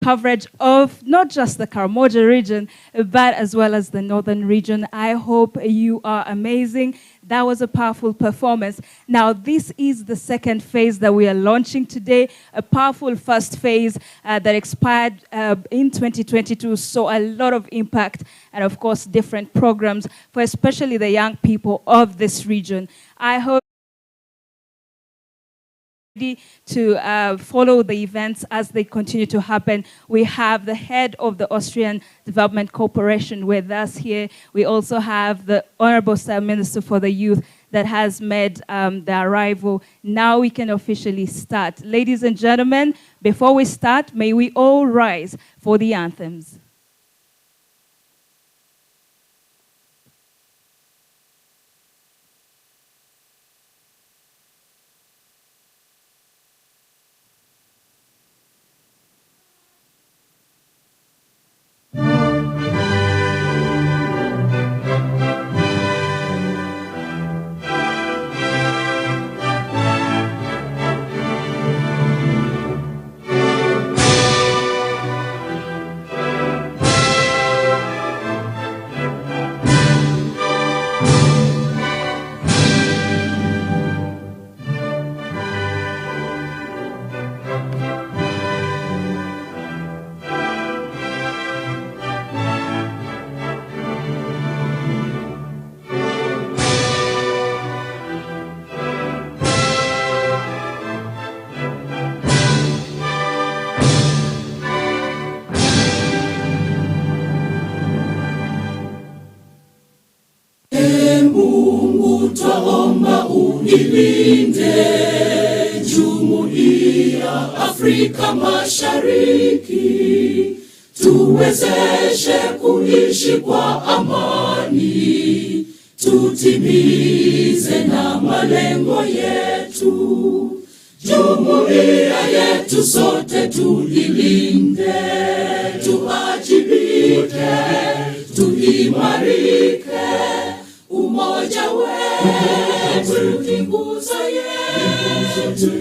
coverage of not just the Karamoja region, but as well as the northern region. I hope you are amazing. That was a powerful performance. Now, this is the second phase that we are launching today, a powerful first phase that expired in 2022, so a lot of impact and, of course, different programs for especially the young people of this region. I hope to follow the events as they continue to happen. We have the head of the Austrian Development Corporation with us here. We also have the Honorable Sir Minister for the Youth that has made the arrival. Now we can officially start. Ladies and gentlemen, before we start, may we all rise for the anthems. Ilinde Jumuiya Afrika Mashariki, tuwezeshe kuishi kwa amani, tutimize na malengo yetu. Jumuiya yetu sote tuilinde, tuajibike, tuimarike, umoja wetu ni nguzo yetu,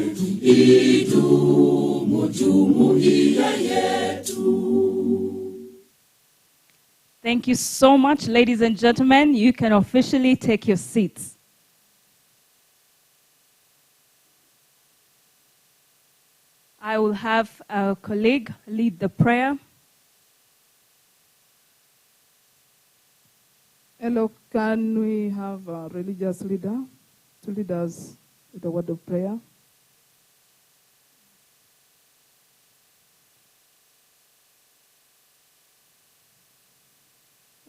idumu jumuiya yetu. Thank you so much, ladies and gentlemen. You can officially take your seats. I will have our colleague lead the prayer. Hello, can we have a religious leader to lead us with a word of prayer?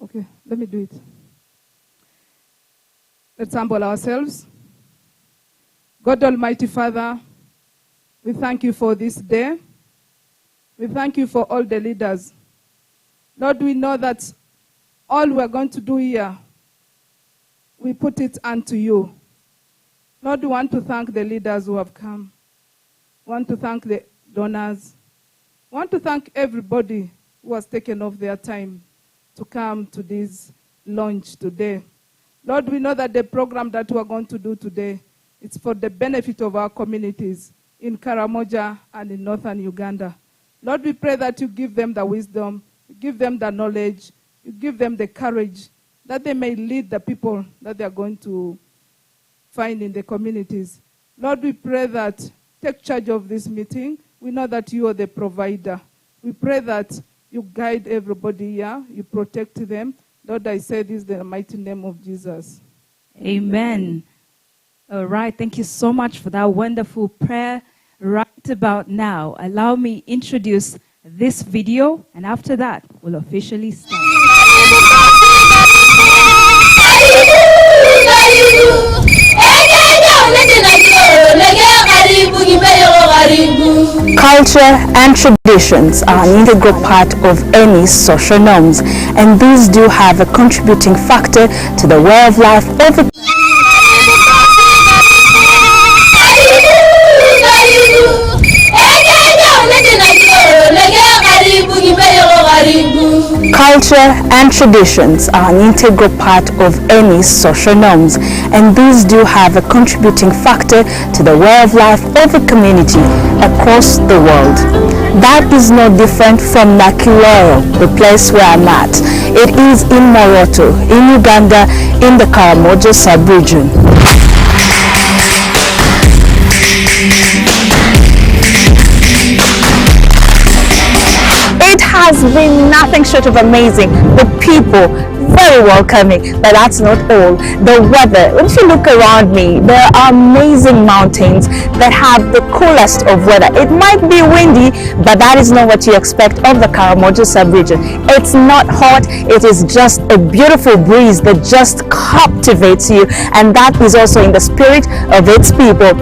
Okay, let me do it. Let's humble ourselves. God Almighty Father, we thank you for this day. We thank you for all the leaders. Lord, we know that all we're going to do here, we put it unto you. Lord, we want to thank the leaders who have come. We want to thank the donors. We want to thank everybody who has taken off their time to come to this launch today. Lord, we know that the program that we are going to do today, it's for the benefit of our communities in Karamoja and in northern Uganda. Lord, we pray that you give them the wisdom, you give them the knowledge, you give them the courage that they may lead the people that they are going to find in the communities. Lord, we pray that take charge of this meeting. We know that you are the provider. We pray that you guide everybody here, you protect them. Lord, I say this in the mighty name of Jesus. Amen. All right, thank you so much for that wonderful prayer. Right about now, allow me introduce this video, and after that, we'll officially start. Culture and traditions are an integral part of any social norms, and these do have a contributing factor to the way of life of a Culture and traditions are an integral part of any social norms, and these do have a contributing factor to the way of life of a community across the world. That is no different from Nakiloro, the place where I'm at. It is in Moroto, in Uganda, in the Karamoja sub-region. It has has been nothing short of amazing. The people, very welcoming, but that's not all. The weather, if you look around me, there are amazing mountains that have the coolest of weather. It might be windy, but that is not what you expect of the Karamoja sub-region. It's not hot, it is just a beautiful breeze that just captivates you, and that is also in the spirit of its people.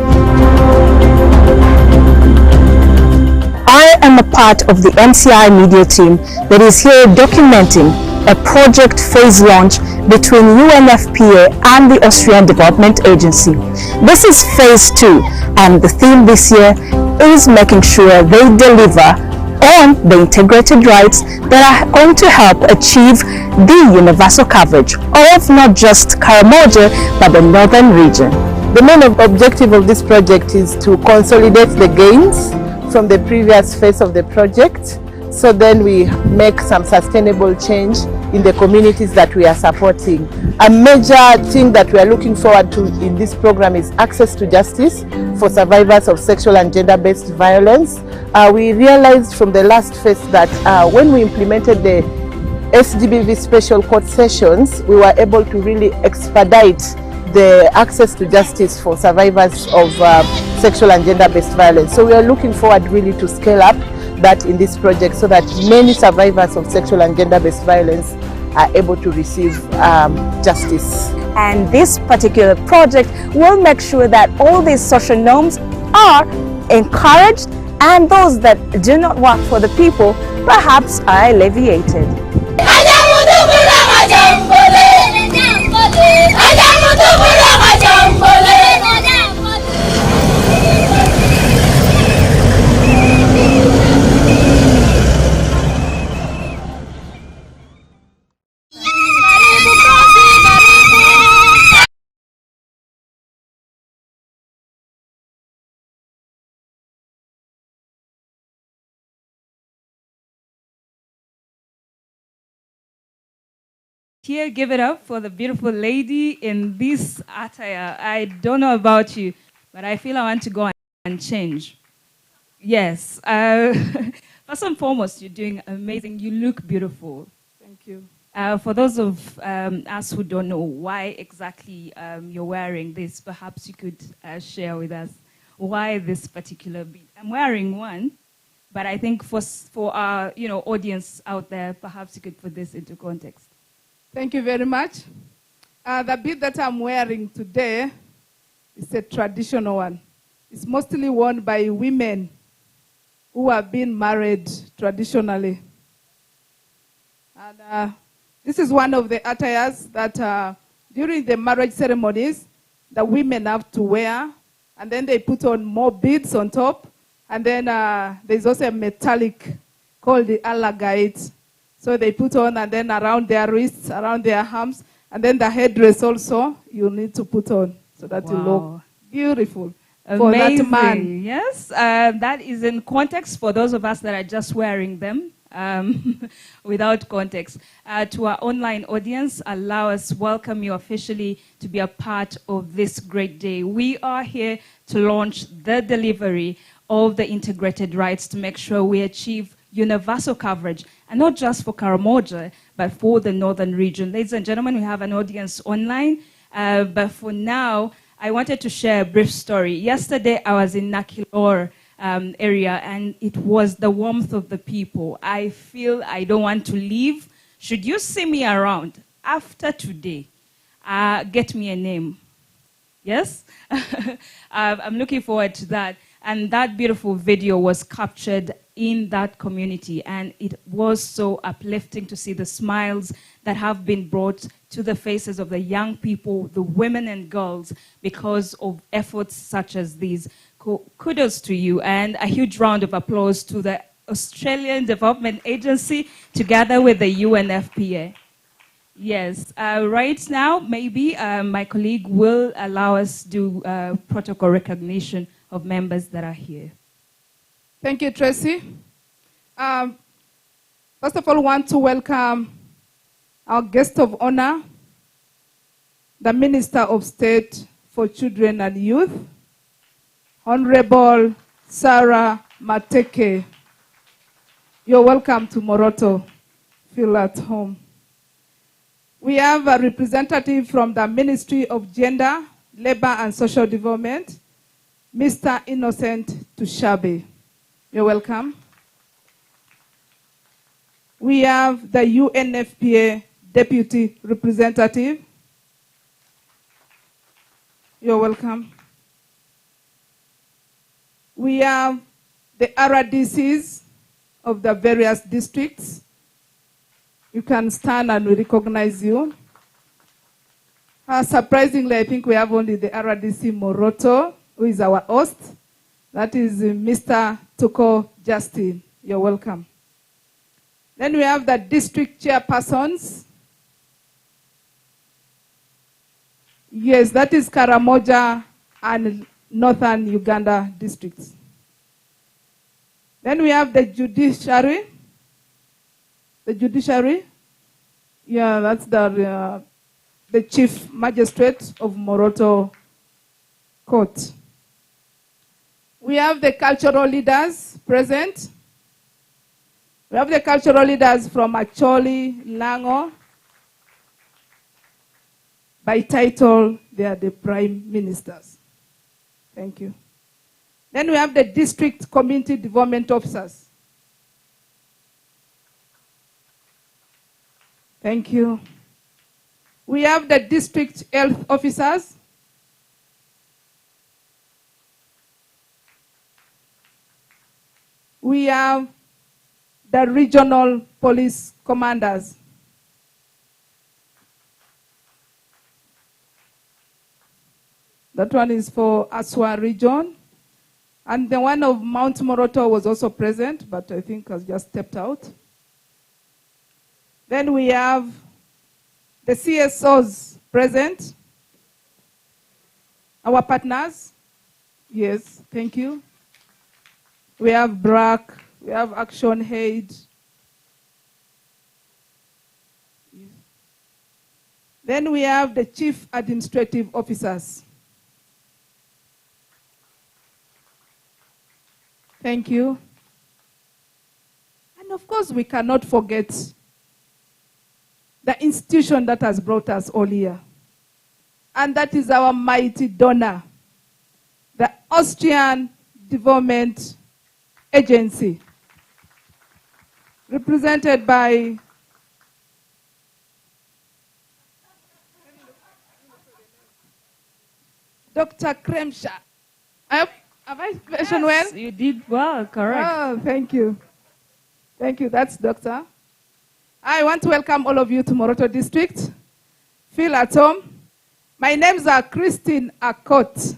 I am a part of the NCI media team that is here documenting a project phase launch between UNFPA and the Austrian Development Agency. This is phase 2, and the theme this year is making sure they deliver on the integrated rights that are going to help achieve the universal coverage of not just Karamoja but the northern region. The main objective of this project is to consolidate the gains from the previous phase of the project, so then we make some sustainable change in the communities that we are supporting. A major thing that we are looking forward to in this program is access to justice for survivors of sexual and gender-based violence. We realized from the last phase that when we implemented the SGBV special court sessions, we were able to really expedite the access to justice for survivors of sexual and gender-based violence. So we are looking forward really to scale up that in this project so that many survivors of sexual and gender-based violence are able to receive justice. And this particular project will make sure that all these social norms are encouraged, and those that do not work for the people perhaps are alleviated. Here, give it up for the beautiful lady in this attire. I don't know about you, but I feel I want to go and change. Yes. First and foremost, you're doing amazing. You look beautiful. Thank you. For those of us who don't know why exactly you're wearing this, perhaps you could share with us why this particular bead. I'm wearing one, but I think for our audience out there, perhaps you could put this into context. Thank you very much. The bead that I'm wearing today is a traditional one. It's mostly worn by women who have been married traditionally. And this is one of the attires that during the marriage ceremonies, the women have to wear, and then they put on more beads on top, and then there's also a metallic called the alagite. So they put on, and then around their wrists, around their arms, and then the headdress also you need to put on so that you look beautiful. Amazing. For that man. Yes, that is in context for those of us that are just wearing them without context. To our online audience, allow us welcome you officially to be a part of this great day. We are here to launch the delivery of the integrated rights to make sure we achieve universal coverage, and not just for Karamoja, but for the northern region. Ladies and gentlemen, we have an audience online, but for now, I wanted to share a brief story. Yesterday, I was in Nakilor area, and it was the warmth of the people. I feel I don't want to leave. Should you see me around after today, get me a name. Yes? I'm looking forward to that. And that beautiful video was captured in that community, and it was so uplifting to see the smiles that have been brought to the faces of the young people, the women and girls, because of efforts such as these. Kudos to you, and a huge round of applause to the Australian Development Agency together with the UNFPA. Yes, right now, maybe my colleague will allow us to do protocol recognition of members that are here. Thank you, Tracy. First of all, I want to welcome our guest of honor, the Minister of State for Children and Youth, Honorable Sarah Mateke. You're welcome to Moroto. Feel at home. We have a representative from the Ministry of Gender, Labor and Social Development, Mr. Innocent Tushabe. You're welcome. We have the UNFPA Deputy Representative. You're welcome. We have the RDCs of the various districts. You can stand and we recognize you. Surprisingly, I think we have only the RDC Moroto, who is our host. That is Mr. Tuko Justin. You're welcome. Then we have the district chairpersons. Yes, that is Karamoja and Northern Uganda districts. Then we have the judiciary. The judiciary, yeah, that's the chief magistrate of Moroto Court. We have the cultural leaders present. We have the cultural leaders from Acholi, Lango. By title, they are the prime ministers. Thank you. Then we have the district community development officers. Thank you. We have the district health officers. We have the regional police commanders. That one is for Aswa region. And the one of Mount Moroto was also present, but I think has just stepped out. Then we have the CSOs present. Our partners. Yes, thank you. We have BRAC, we have Action Aid. Then we have the chief administrative officers. Thank you. And of course, we cannot forget the institution that has brought us all here. And that is our mighty donor, the Austrian Development Agency, represented by Dr. Kremsha. Have I mentioned well? Yes, you did well, correct. Oh, thank you. Thank you. That's Doctor. I want to welcome all of you to Moroto District. Feel at home. My names are Christine Akot.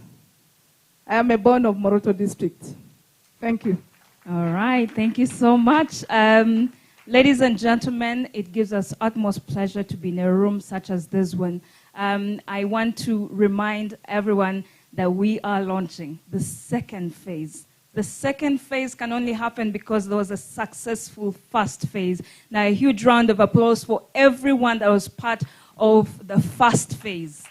I am a born of Moroto District. Thank you. All right, thank you so much. Ladies and gentlemen, it gives us utmost pleasure to be in a room such as this one. I want to remind everyone that we are launching the second phase. The second phase can only happen because there was a successful first phase. Now, a huge round of applause for everyone that was part of the first phase.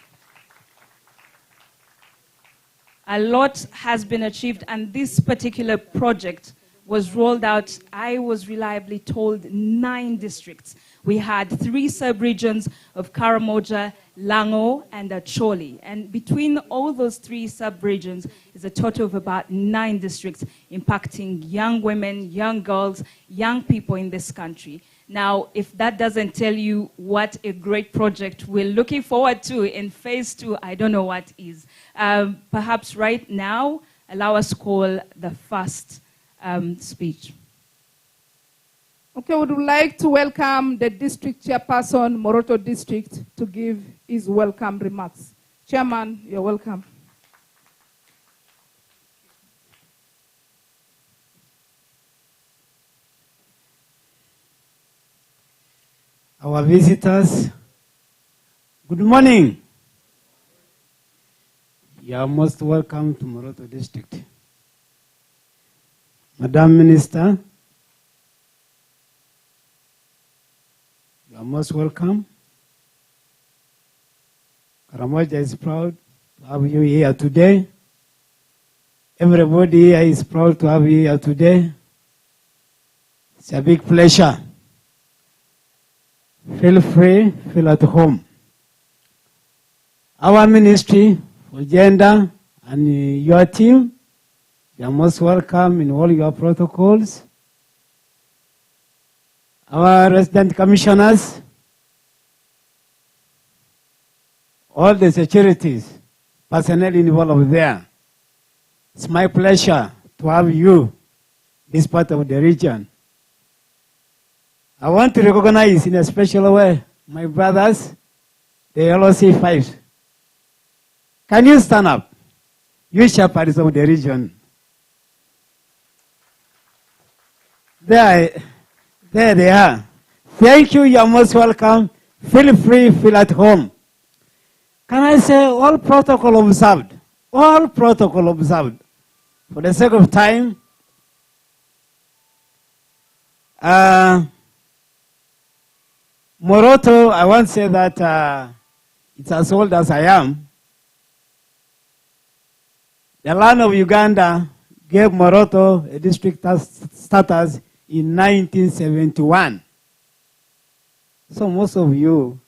A lot has been achieved, and this particular project was rolled out, I was reliably told, 9 districts. We had 3 sub-regions of Karamoja, Lango, and Acholi. And between all those 3 sub-regions is a total of about 9 districts impacting young women, young girls, young people in this country. Now, if that doesn't tell you what a great project we're looking forward to in phase 2, I don't know what is. Perhaps right now, allow us to call the first speech. Okay, we would like to welcome the district chairperson, Moroto District, to give his welcome remarks. Chairman, you're welcome. Our visitors, good morning. You are most welcome to Moroto District. Madam Minister, you are most welcome. Karamoja is proud to have you here today. Everybody here is proud to have you here today. It's a big pleasure. Feel free, feel at home. Our ministry for gender and your team, you are most welcome in all your protocols. Our resident commissioners, all the securities, personnel involved there. It's my pleasure to have you, this part of the region. I want to recognize in a special way my brothers, the LOC 5. Can you stand up? You shepherds of the region. There they are. Thank you, you're most welcome. Feel free, feel at home. Can I say all protocol observed? All protocol observed. For the sake of time, Moroto, I won't say that it's as old as I am. The land of Uganda gave Moroto a district status in 1971. So most of you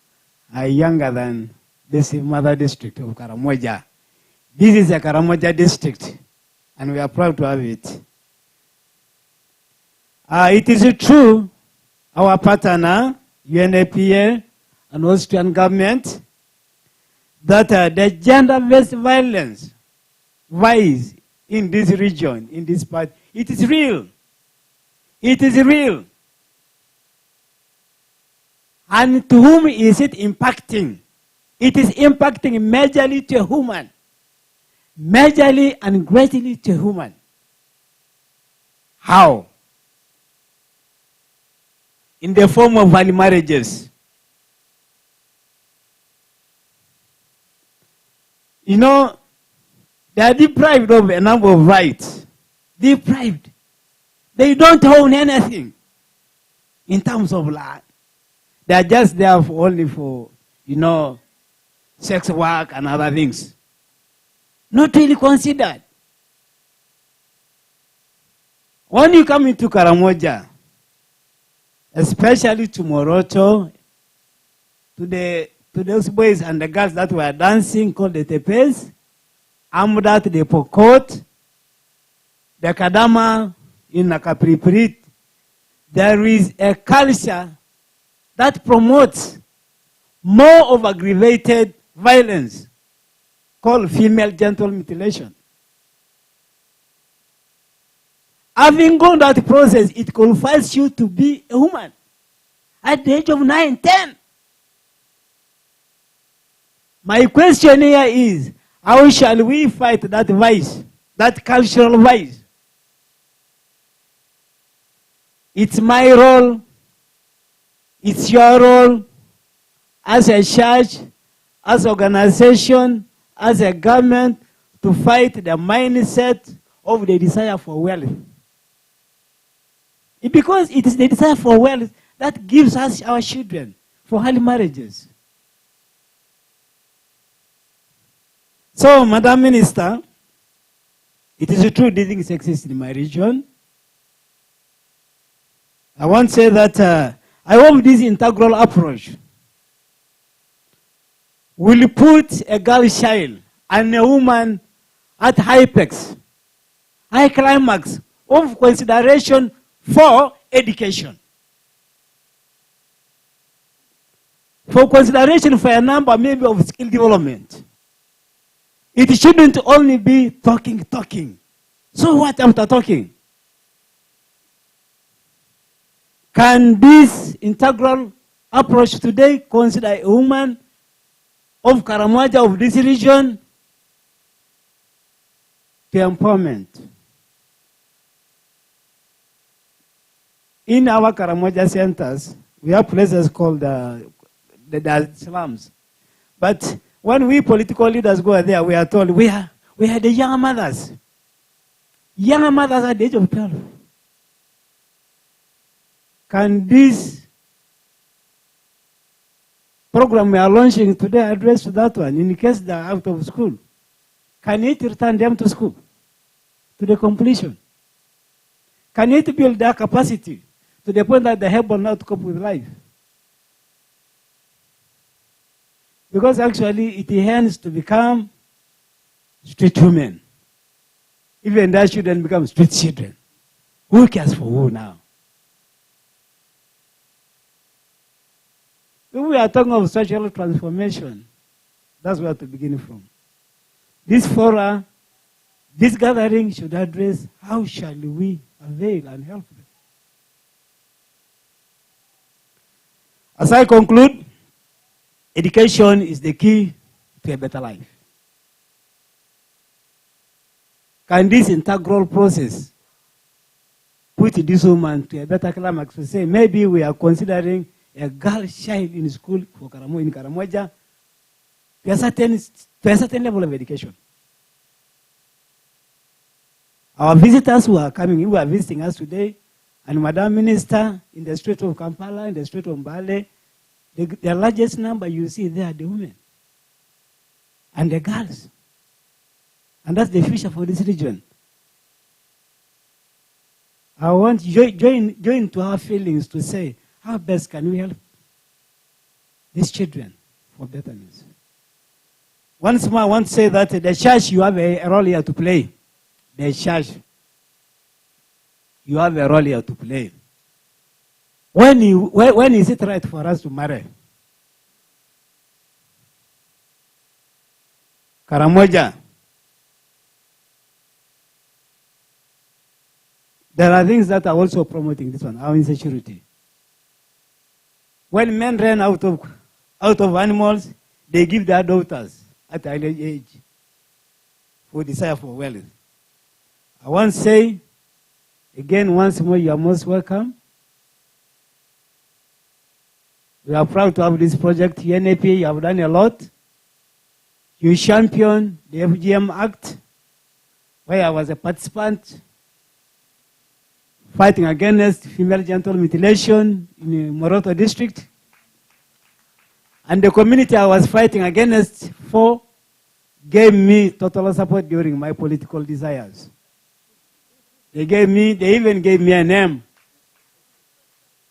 are younger than this mother district of Karamoja. This is a Karamoja district, and we are proud to have it. It is true, our partner, UNAPA, and Austrian government, that the gender-based violence in this region, in this part, it is real. It is real. And to whom is it impacting? It is impacting majorly to a woman. Majorly and greatly to a woman. How? In the form of early marriages. You know, they are deprived of a number of rights. Deprived. They don't own anything in terms of land. They are just there only for, sex work and other things. Not really considered. When you come into Karamoja, especially to Moroto, to those boys and the girls that were dancing called the Tepes, Amudat, the Pokot, the Kadama in Nakapriprit, there is a culture that promotes more of aggravated violence called female genital mutilation. Having gone that process, it qualifies you to be a woman at the age of 9, 10. My question here is, how shall we fight that vice, that cultural vice? It's my role, it's your role, as a church, as an organization, as a government, to fight the mindset of the desire for wealth. Because it is the desire for wealth that gives us our children for early marriages. So, Madam Minister, it is true these things exist in my region. I want to say that I hope this integral approach will put a girl child and a woman at high peaks, high climax of consideration for education. For consideration for a number maybe of skill development. It shouldn't only be talking. So what after talking? Can this integral approach today consider a woman of Karamoja of this region to empowerment? In our Karamoja centers, we have places called the slums. But when we political leaders go there, we are told we are the young mothers. Young mothers at the age of 12. Can this program we are launching today address to that one in case they are out of school? Can it return them to school, to the completion? Can it build their capacity to the point that they're able not to cope with life. Because actually it tends to become street women. Even that children become street children. Who cares for who now? When we are talking of social transformation, that's where to begin from. This fora, this gathering should address how shall we avail and help them. As I conclude, education is the key to a better life. Can this integral process put this woman to a better climax? To say maybe we are considering a girl child in school for in Karamoja to a certain level of education. Our visitors who are coming, who are visiting us today, and Madam Minister in the Strait of Kampala, in the Strait of Mbale, the largest number you see there are the women and the girls. And that's the future for this region. I want join to our feelings to say, how best can we help these children for betterness? Once more, I want to say that the church, you have a role here to play. The church, you have a role here to play. When is it right for us to marry? Karamoja. There are things that are also promoting this one, our insecurity. When men ran out of animals, they give their daughters at an early age for desire for wealth. I want to say, again, once more, you are most welcome. We are proud to have this project. UNAP, you have done a lot. You championed the FGM Act, where I was a participant, fighting against female genital mutilation in Moroto district. And the community I was fighting against gave me total support during my political desires. They even gave me a name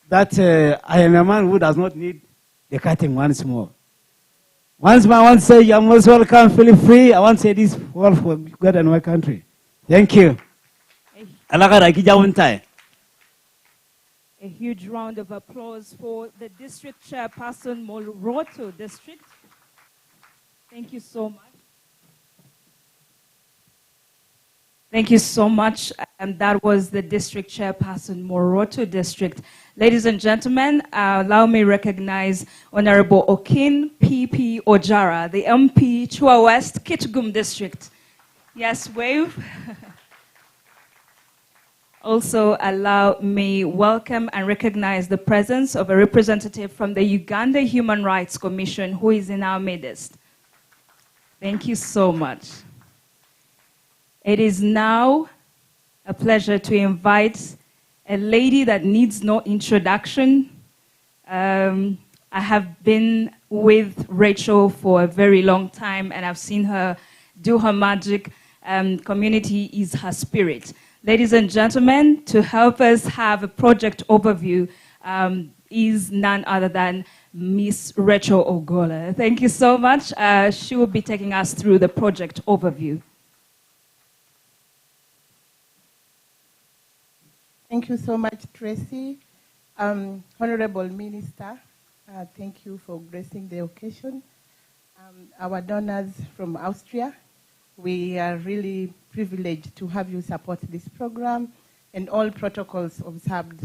that I am a man who does not need the cutting once more. Once more, I want to say you are most welcome, feel free. I want to say this all for God and my country. Thank you. A huge round of applause for the district chairperson, Moroto District. Thank you so much. Thank you so much. And that was the district chairperson, Moroto District. Ladies and gentlemen, allow me to recognize Honorable Okin P.P. Ojara, the MP, Chua West, Kitgum District. Yes, wave. Also, allow me welcome and recognize the presence of a representative from the Uganda Human Rights Commission who is in our midst. Thank you so much. It is now a pleasure to invite a lady that needs no introduction. I have been with Rachel for a very long time and I've seen her do her magic. Community is her spirit. Ladies and gentlemen, to help us have a project overview is none other than Miss Rachel Ogola. Thank you so much. She will be taking us through the project overview. Thank you so much, Tracy. Honorable Minister, thank you for gracing the occasion. Our donors from Austria, we are really privileged to have you support this program and all protocols observed.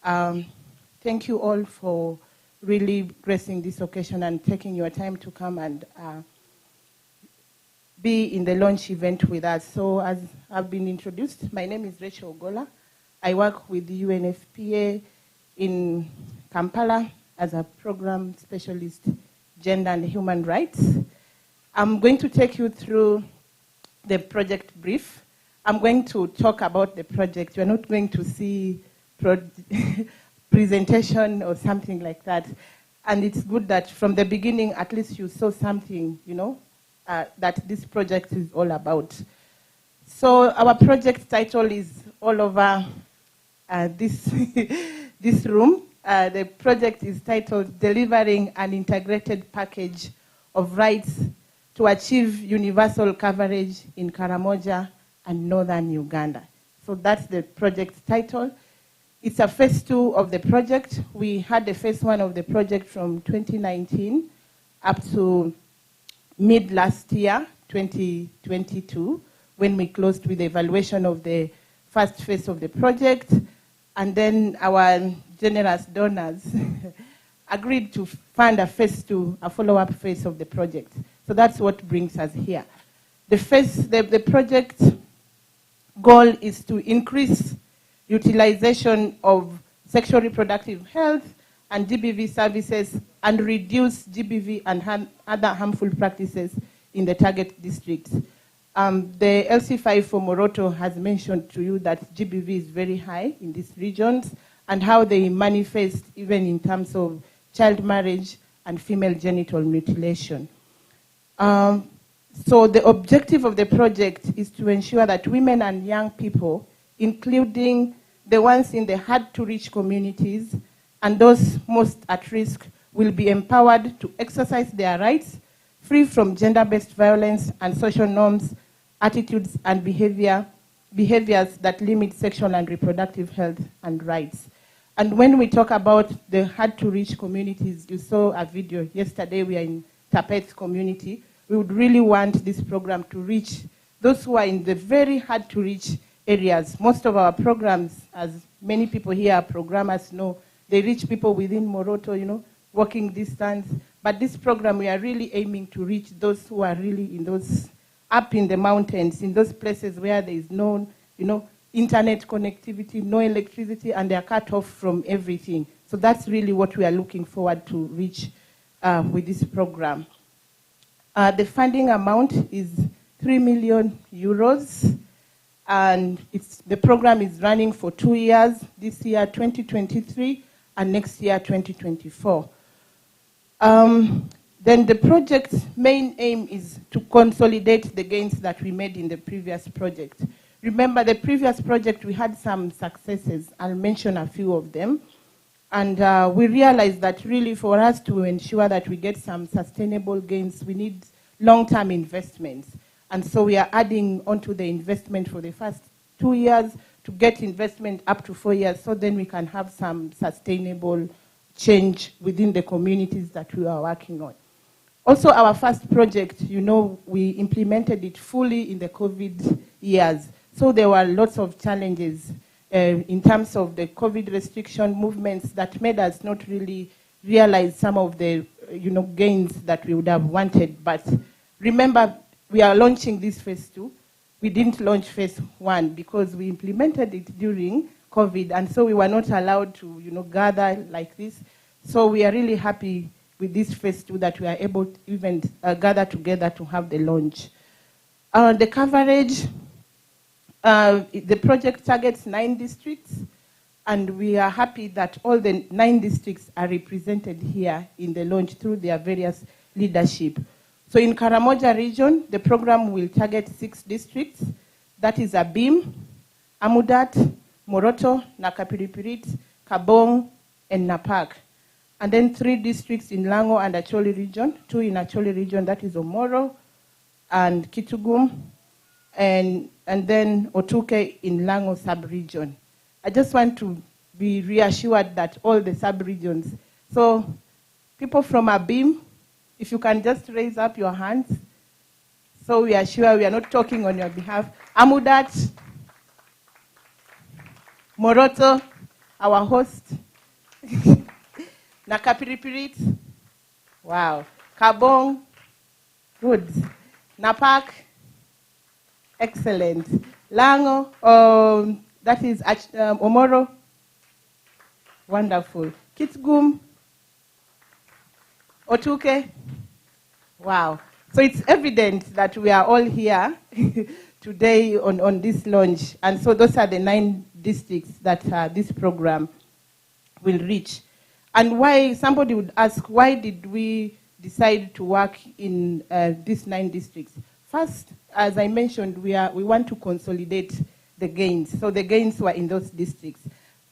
Thank you all for really gracing this occasion and taking your time to come and be in the launch event with us. So as I've been introduced, my name is Rachel Ogola. I work with the UNFPA in Kampala as a program specialist, gender and human rights. I'm going to take you through the project brief. I'm going to talk about the project. You're not going to see presentation or something like that. And it's good that from the beginning, at least you saw something, you know, that this project is all about. So our project title is all over this this room. The project is titled Delivering an Integrated Package of Rights to Achieve Universal Coverage in Karamoja and Northern Uganda. So that's the project title. It's a phase 2 of the project. We had the phase 1 of the project from 2019 up to mid last year, 2022, when we closed with the evaluation of the first phase of the project. And then our generous donors agreed to fund a phase 2, a follow-up phase of the project. So that's what brings us here. The project goal is to increase utilization of sexual reproductive health and GBV services and reduce GBV and other harmful practices in the target districts. The LC5 for Moroto has mentioned to you that GBV is very high in these regions and how they manifest even in terms of child marriage and female genital mutilation. So the objective of the project is to ensure that women and young people, including the ones in the hard-to-reach communities and those most at risk, will be empowered to exercise their rights, free from gender-based violence and social norms, attitudes, and behaviors that limit sexual and reproductive health and rights. And when we talk about the hard-to-reach communities, you saw a video yesterday, we are in Tapet's community. We would really want this program to reach those who are in the very hard-to-reach areas. Most of our programs, as many people here are programmers know, they reach people within Moroto, walking distance. But this program, we are really aiming to reach those who are really in those, up in the mountains, in those places where there is no, internet connectivity, no electricity, and they are cut off from everything. So that's really what we are looking forward to reach with this program. The funding amount is 3 million euros, and the program is running for 2 years, this year 2023, and next year 2024. Then the project's main aim is to consolidate the gains that we made in the previous project. Remember, the previous project, we had some successes. I'll mention a few of them. And we realized that really for us to ensure that we get some sustainable gains, we need long-term investments. And so we are adding onto the investment for the first 2 years to get investment up to 4 years, so then we can have some sustainable change within the communities that we are working on. Also, our first project, we implemented it fully in the COVID years. So there were lots of challenges in terms of the COVID restriction movements that made us not really realize some of the gains that we would have wanted. But remember, we are launching this phase 2. We didn't launch phase 1 because we implemented it during COVID, and so we were not allowed to gather like this. So we are really happy with this phase 2 that we are able to even gather together to have the launch. The coverage, the project targets 9 districts, and we are happy that all the 9 districts are represented here in the launch through their various leadership. So in Karamoja region, the program will target 6 districts. That is Abim, Amudat, Moroto, Nakapiripirit, Kabong, and Napak. And then 3 districts in Lango and Acholi region, 2 in Acholi region, that is Omoro and Kitugum, and then Otuke in Lango sub-region. I just want to be reassured that all the sub-regions, so people from Abim, if you can just raise up your hands, so we are sure we are not talking on your behalf. Amudat, Moroto, our host, Nakapiripirit, wow. Kabong, good. Napak, excellent. Lango, that is Omoro, wonderful. Kitgum, Otuke, wow. So it's evident that we are all here today on this launch. And so those are the 9 districts that this program will reach. And why, somebody would ask, why did we decide to work in these 9 districts? First, as I mentioned, we want to consolidate the gains. So the gains were in those districts.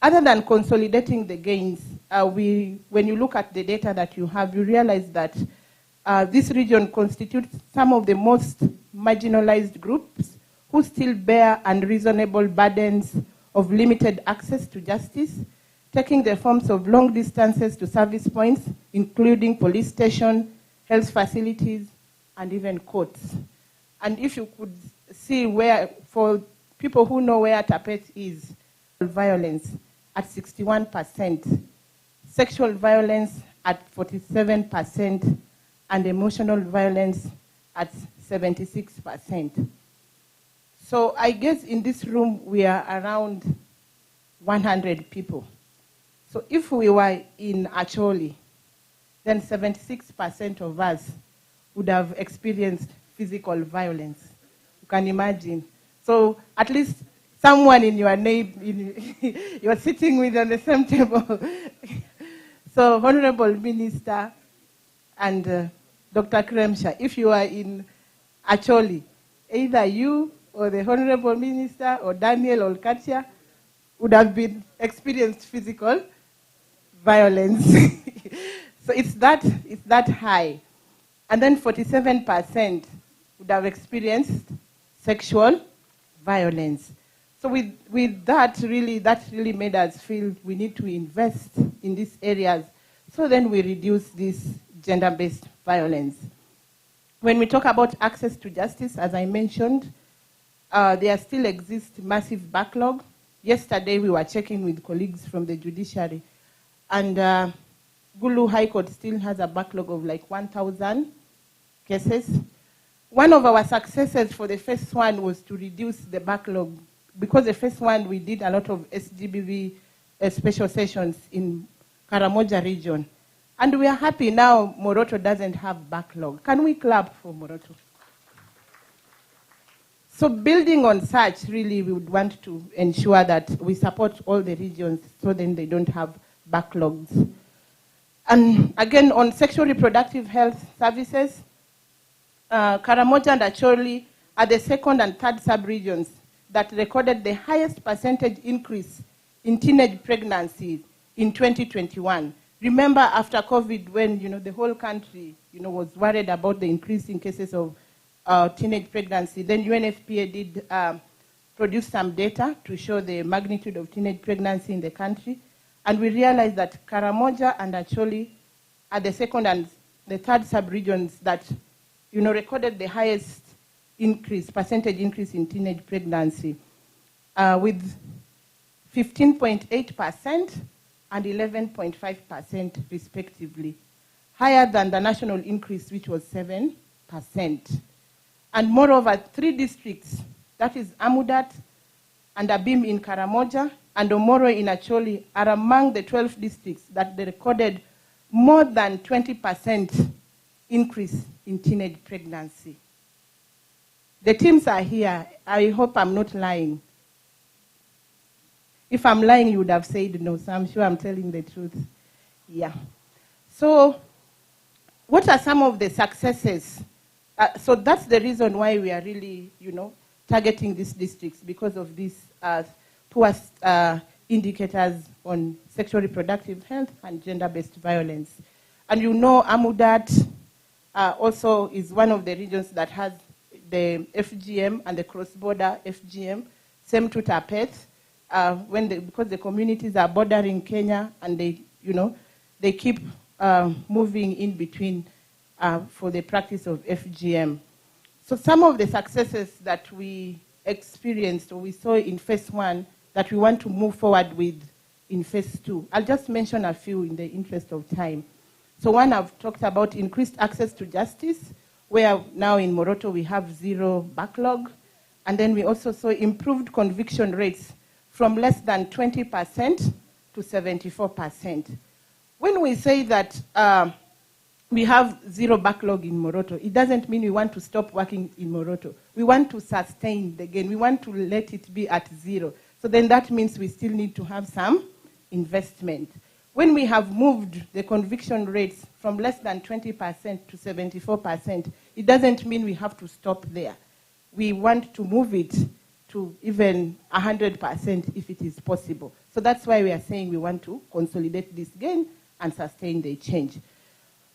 Other than consolidating the gains, when you look at the data that you have, you realize that this region constitutes some of the most marginalized groups who still bear unreasonable burdens of limited access to justice, taking the forms of long distances to service points, including police stations, health facilities, and even courts. And if you could see where, for people who know where Tapet is, violence at 61%, sexual violence at 47%, and emotional violence at 76%. So I guess in this room we are around 100 people. So if we were in Acholi, then 76% of us would have experienced physical violence. You can imagine. So at least someone in your neighborhood, you're sitting with on the same table. So Honorable Minister and Dr. Kremsha, if you are in Acholi, either you or the Honorable Minister or Daniel or Katia would have been experienced physical violence. So it's that high. And then 47% would have experienced sexual violence. So with that really made us feel we need to invest in these areas so then we reduce this gender-based violence. When we talk about access to justice, as I mentioned, there still exists massive backlog. Yesterday we were checking with colleagues from the judiciary, and Gulu High Court still has a backlog of like 1,000 cases. One of our successes for the first one was to reduce the backlog, because the first one we did a lot of SGBV special sessions in Karamoja region. And we are happy now Moroto doesn't have backlog. Can we clap for Moroto? So building on such, really we would want to ensure that we support all the regions so then they don't have backlogs. And again, on sexual reproductive health services, Karamoja and Acholi are the second and third sub-regions that recorded the highest percentage increase in teenage pregnancies in 2021. Remember after COVID when the whole country was worried about the increase in cases of teenage pregnancy, then UNFPA did produce some data to show the magnitude of teenage pregnancy in the country. And we realized that Karamoja and Acholi are the second and the third sub-regions that recorded the highest percentage increase in teenage pregnancy, with 15.8% and 11.5% respectively, higher than the national increase, which was 7%. And moreover, 3 districts, that is Amudat and Abim in Karamoja and Omoro in Acholi, are among the 12 districts that they recorded more than 20% increase in teenage pregnancy. The teams are here. I hope I'm not lying. If I'm lying, you would have said no, so I'm sure I'm telling the truth. Yeah. So what are some of the successes? So that's the reason why we are really, targeting these districts, because of these poor indicators on sexual reproductive health and gender-based violence. And Amudat also is one of the regions that has the FGM and the cross-border FGM, same to Tapet, because the communities are bordering Kenya and they keep moving in between for the practice of FGM. So some of the successes that we experienced or we saw in phase 1 that we want to move forward with in phase 2. I'll just mention a few in the interest of time. So one, I've talked about increased access to justice, where now in Moroto we have 0 backlog. And then we also saw improved conviction rates from less than 20% to 74%. When we say that we have 0 backlog in Moroto, it doesn't mean we want to stop working in Moroto. We want to sustain the gain. We want to let it be at 0. So then that means we still need to have some investment. When we have moved the conviction rates from less than 20% to 74%, it doesn't mean we have to stop there. We want to move it to even 100% if it is possible. So So that's why we are saying we want to consolidate this gain and sustain the change.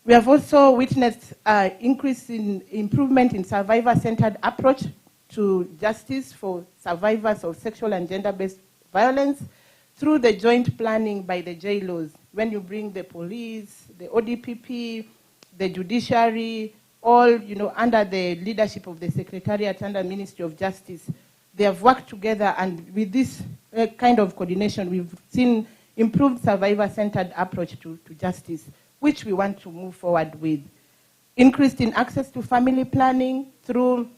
We have also witnessed increase in improvement in survivor-centered approach to justice for survivors of sexual and gender-based violence through the joint planning by the JLOs. When you bring the police, the ODPP, the judiciary, all under the leadership of the Secretariat under Ministry of Justice, they have worked together, and with this kind of coordination, we've seen improved survivor-centered approach to justice, which we want to move forward with. Increased in access to family planning through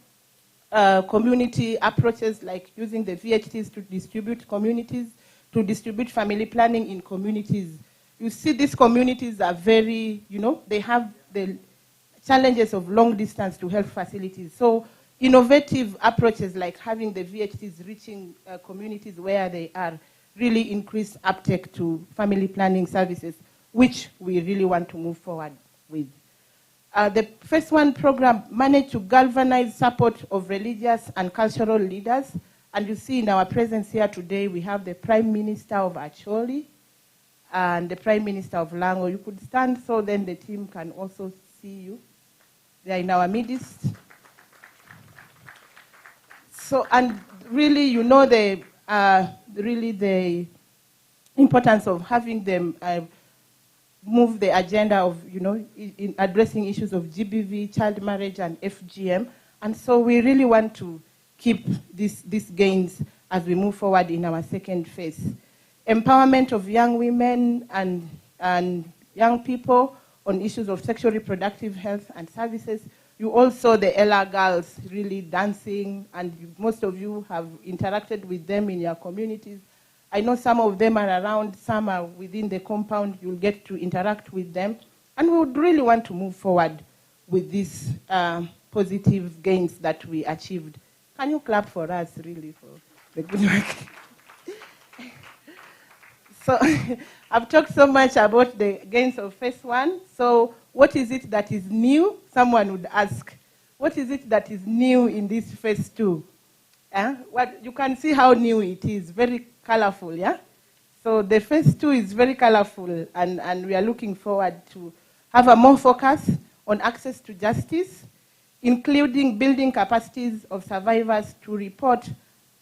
community approaches like using the VHTs to distribute family planning in communities. You see, these communities are very, they have the challenges of long distance to health facilities. So innovative approaches like having the VHTs reaching communities where they are really increase uptake to family planning services, which we really want to move forward with. The Phase 1 program managed to galvanize support of religious and cultural leaders. And you see in our presence here today, we have the Prime Minister of Acholi and the Prime Minister of Lango. You could stand so then the team can also see you. They are in our midst. So, and really, the importance of having them move the agenda of, in addressing issues of GBV, child marriage, and FGM. And so we really want to keep these gains as we move forward in our second phase. Empowerment of young women and young people on issues of sexual reproductive health and services. You also, the Ella girls, really dancing, and most of you have interacted with them in your communities. I know some of them are around, some are within the compound. You'll get to interact with them. And we would really want to move forward with these positive gains that we achieved. Can you clap for us, really, for the good work? So I've talked so much about the gains of Phase 1. So what is it that is new? Someone would ask, what is it that is new in this Phase 2? What, you can see how new it is, very colorful, yeah? So the Phase 2 is very colorful, and we are looking forward to have a more focus on access to justice, including building capacities of survivors to report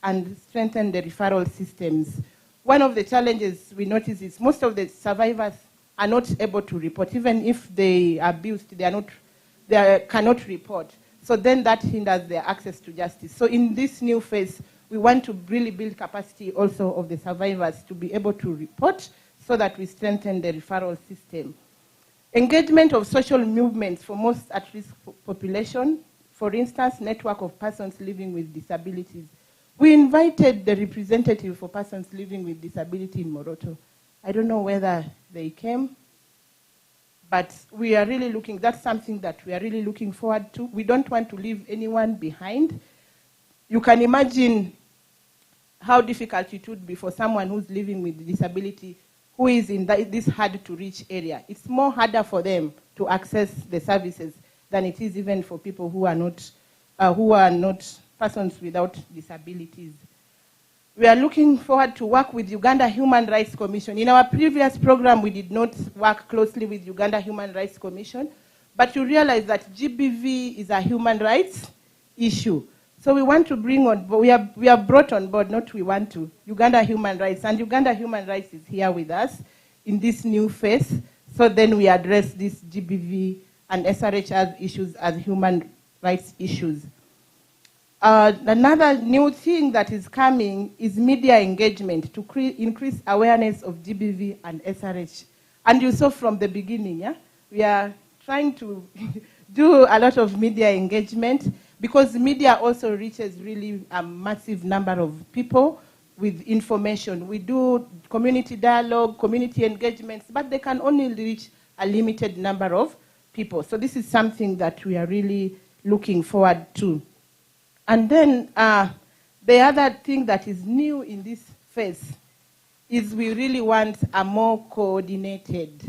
and strengthen the referral systems. One of the challenges we notice is most of the survivors are not able to report. Even if they are abused, they cannot report. So then that hinders their access to justice. So in this new phase, we want to really build capacity also of the survivors to be able to report so that we strengthen the referral system. Engagement of social movements for most at-risk population, for instance, network of persons living with disabilities. We invited the representative for persons living with disability in Moroto. I don't know whether they came, but we are really looking, that's something that we are really looking forward to. We don't want to leave anyone behind. You can imagine how difficult it would be for someone who's living with disability who is in this hard-to-reach area. It's more harder for them to access the services than it is even for people who are not persons without disabilities. We are looking forward to work with Uganda Human Rights Commission. In our previous program, we did not work closely with Uganda Human Rights Commission, but you realize that GBV is a human rights issue. So we want to bring on, we have brought on board, not we want to, Uganda Human Rights. And Uganda Human Rights is here with us in this new phase. So then we address this GBV and SRHR issues as human rights issues. Another new thing that is coming is media engagement to increase awareness of GBV and SRH. And you saw from the beginning, yeah? We are trying to do a lot of media engagement because media also reaches really a massive number of people with information. We do community dialogue, community engagements, but they can only reach a limited number of people. So this is something that we are really looking forward to. And then the other thing that is new in this phase is we really want a more coordinated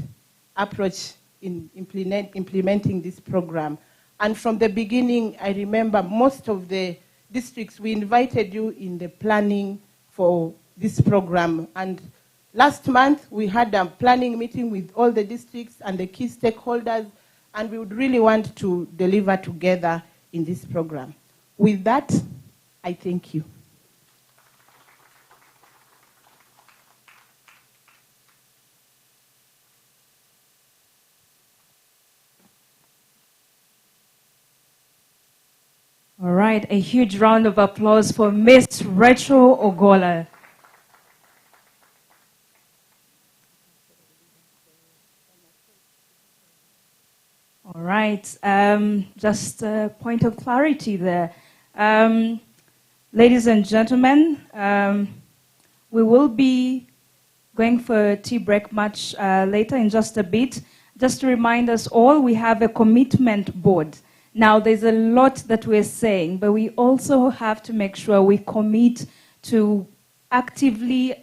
approach in implementing this program. And from the beginning, I remember most of the districts, we invited you in the planning for this program. And Last month, we had a planning meeting with all the districts and the key stakeholders, and we would really want to deliver together in this program. With that, I thank you. All right, a huge round of applause for Miss Rachel Ogola. All right, just a point of clarity there. Ladies and gentlemen, we will be going for a tea break much later in just a bit. Just to remind us all, we have a commitment board. Now, there's a lot that we're saying, but we also have to make sure we commit to actively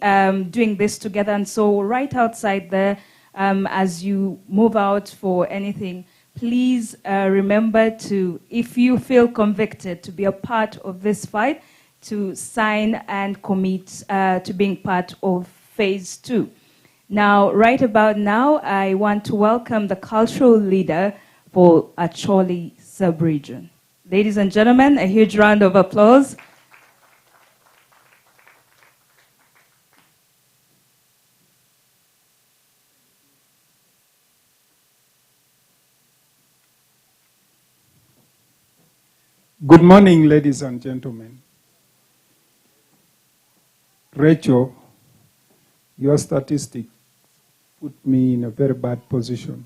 doing this together. And so right outside there, as you move out for anything, please remember to, if you feel convicted to be a part of this fight, to sign and commit to being part of phase 2. Now, right about now, I want to welcome the cultural leader for Acholi sub-region. Ladies and gentlemen, a huge round of applause. Good morning, ladies and gentlemen. Rachel, your statistics put me in a very bad position.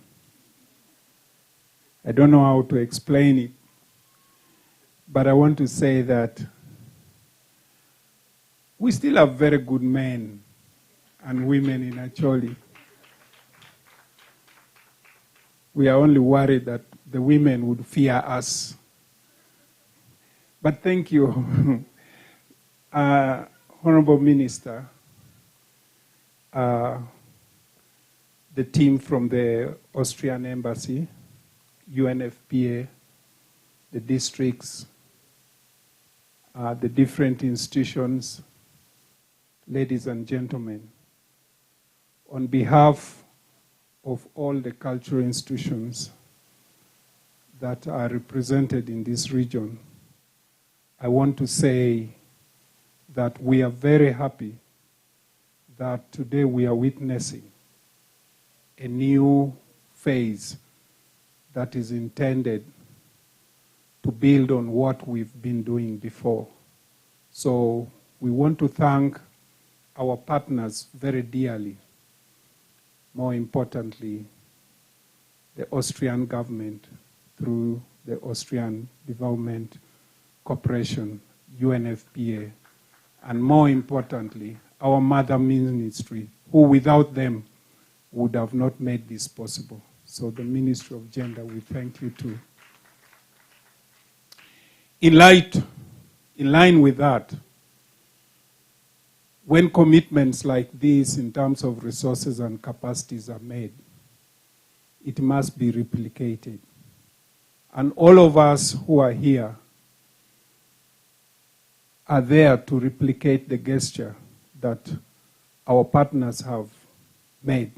I don't know how to explain it, but I want to say that we still have very good men and women in Acholi. We are only worried that the women would fear us. But thank you, Honorable Minister, the team from the Austrian Embassy, UNFPA, the districts, the different institutions, ladies and gentlemen. On behalf of all the cultural institutions that are represented in this region, I want to say that we are very happy that today we are witnessing a new phase that is intended to build on what we've been doing before. So we want to thank our partners very dearly. More importantly, the Austrian government through the Austrian Development Corporation, UNFPA, and more importantly, our mother ministry, who without them would have not made this possible. So the Ministry of Gender, we thank you too. In line with that, when commitments like this in terms of resources and capacities are made, it must be replicated. And all of us who are here are there to replicate the gesture that our partners have made,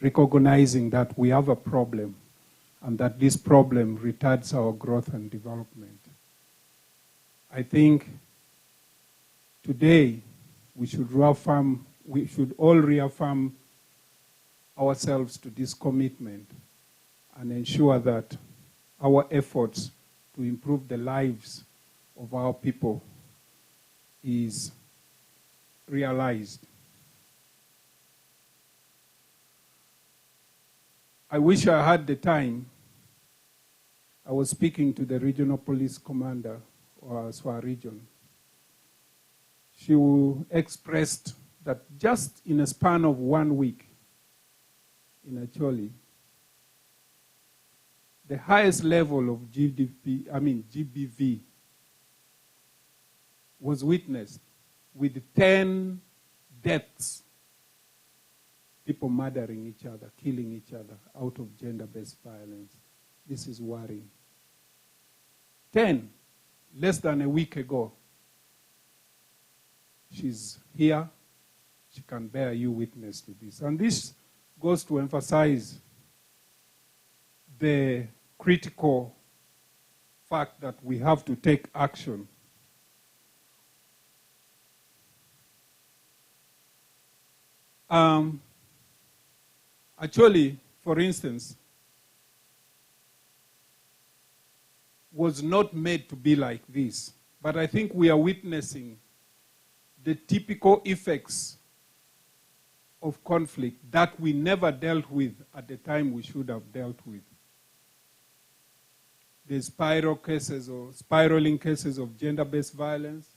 recognizing that we have a problem and that this problem retards our growth and development. I think today we should all reaffirm ourselves to this commitment and ensure that our efforts to improve the lives of our people is realized. I wish I had the time. I was speaking to the regional police commander of Aswa region. She expressed that just in a span of 1 week in Acholi, the highest level of GBV was witnessed with 10 deaths, people murdering each other, killing each other out of gender-based violence. This is worrying. 10, less than a week ago. She's here. she can bear you witness to this. And this goes to emphasize the critical fact that we have to take action. Actually, for instance, was not made to be like this. But I think we are witnessing the typical effects of conflict that we never dealt with at the time we should have dealt with. The spiraling cases of gender-based violence,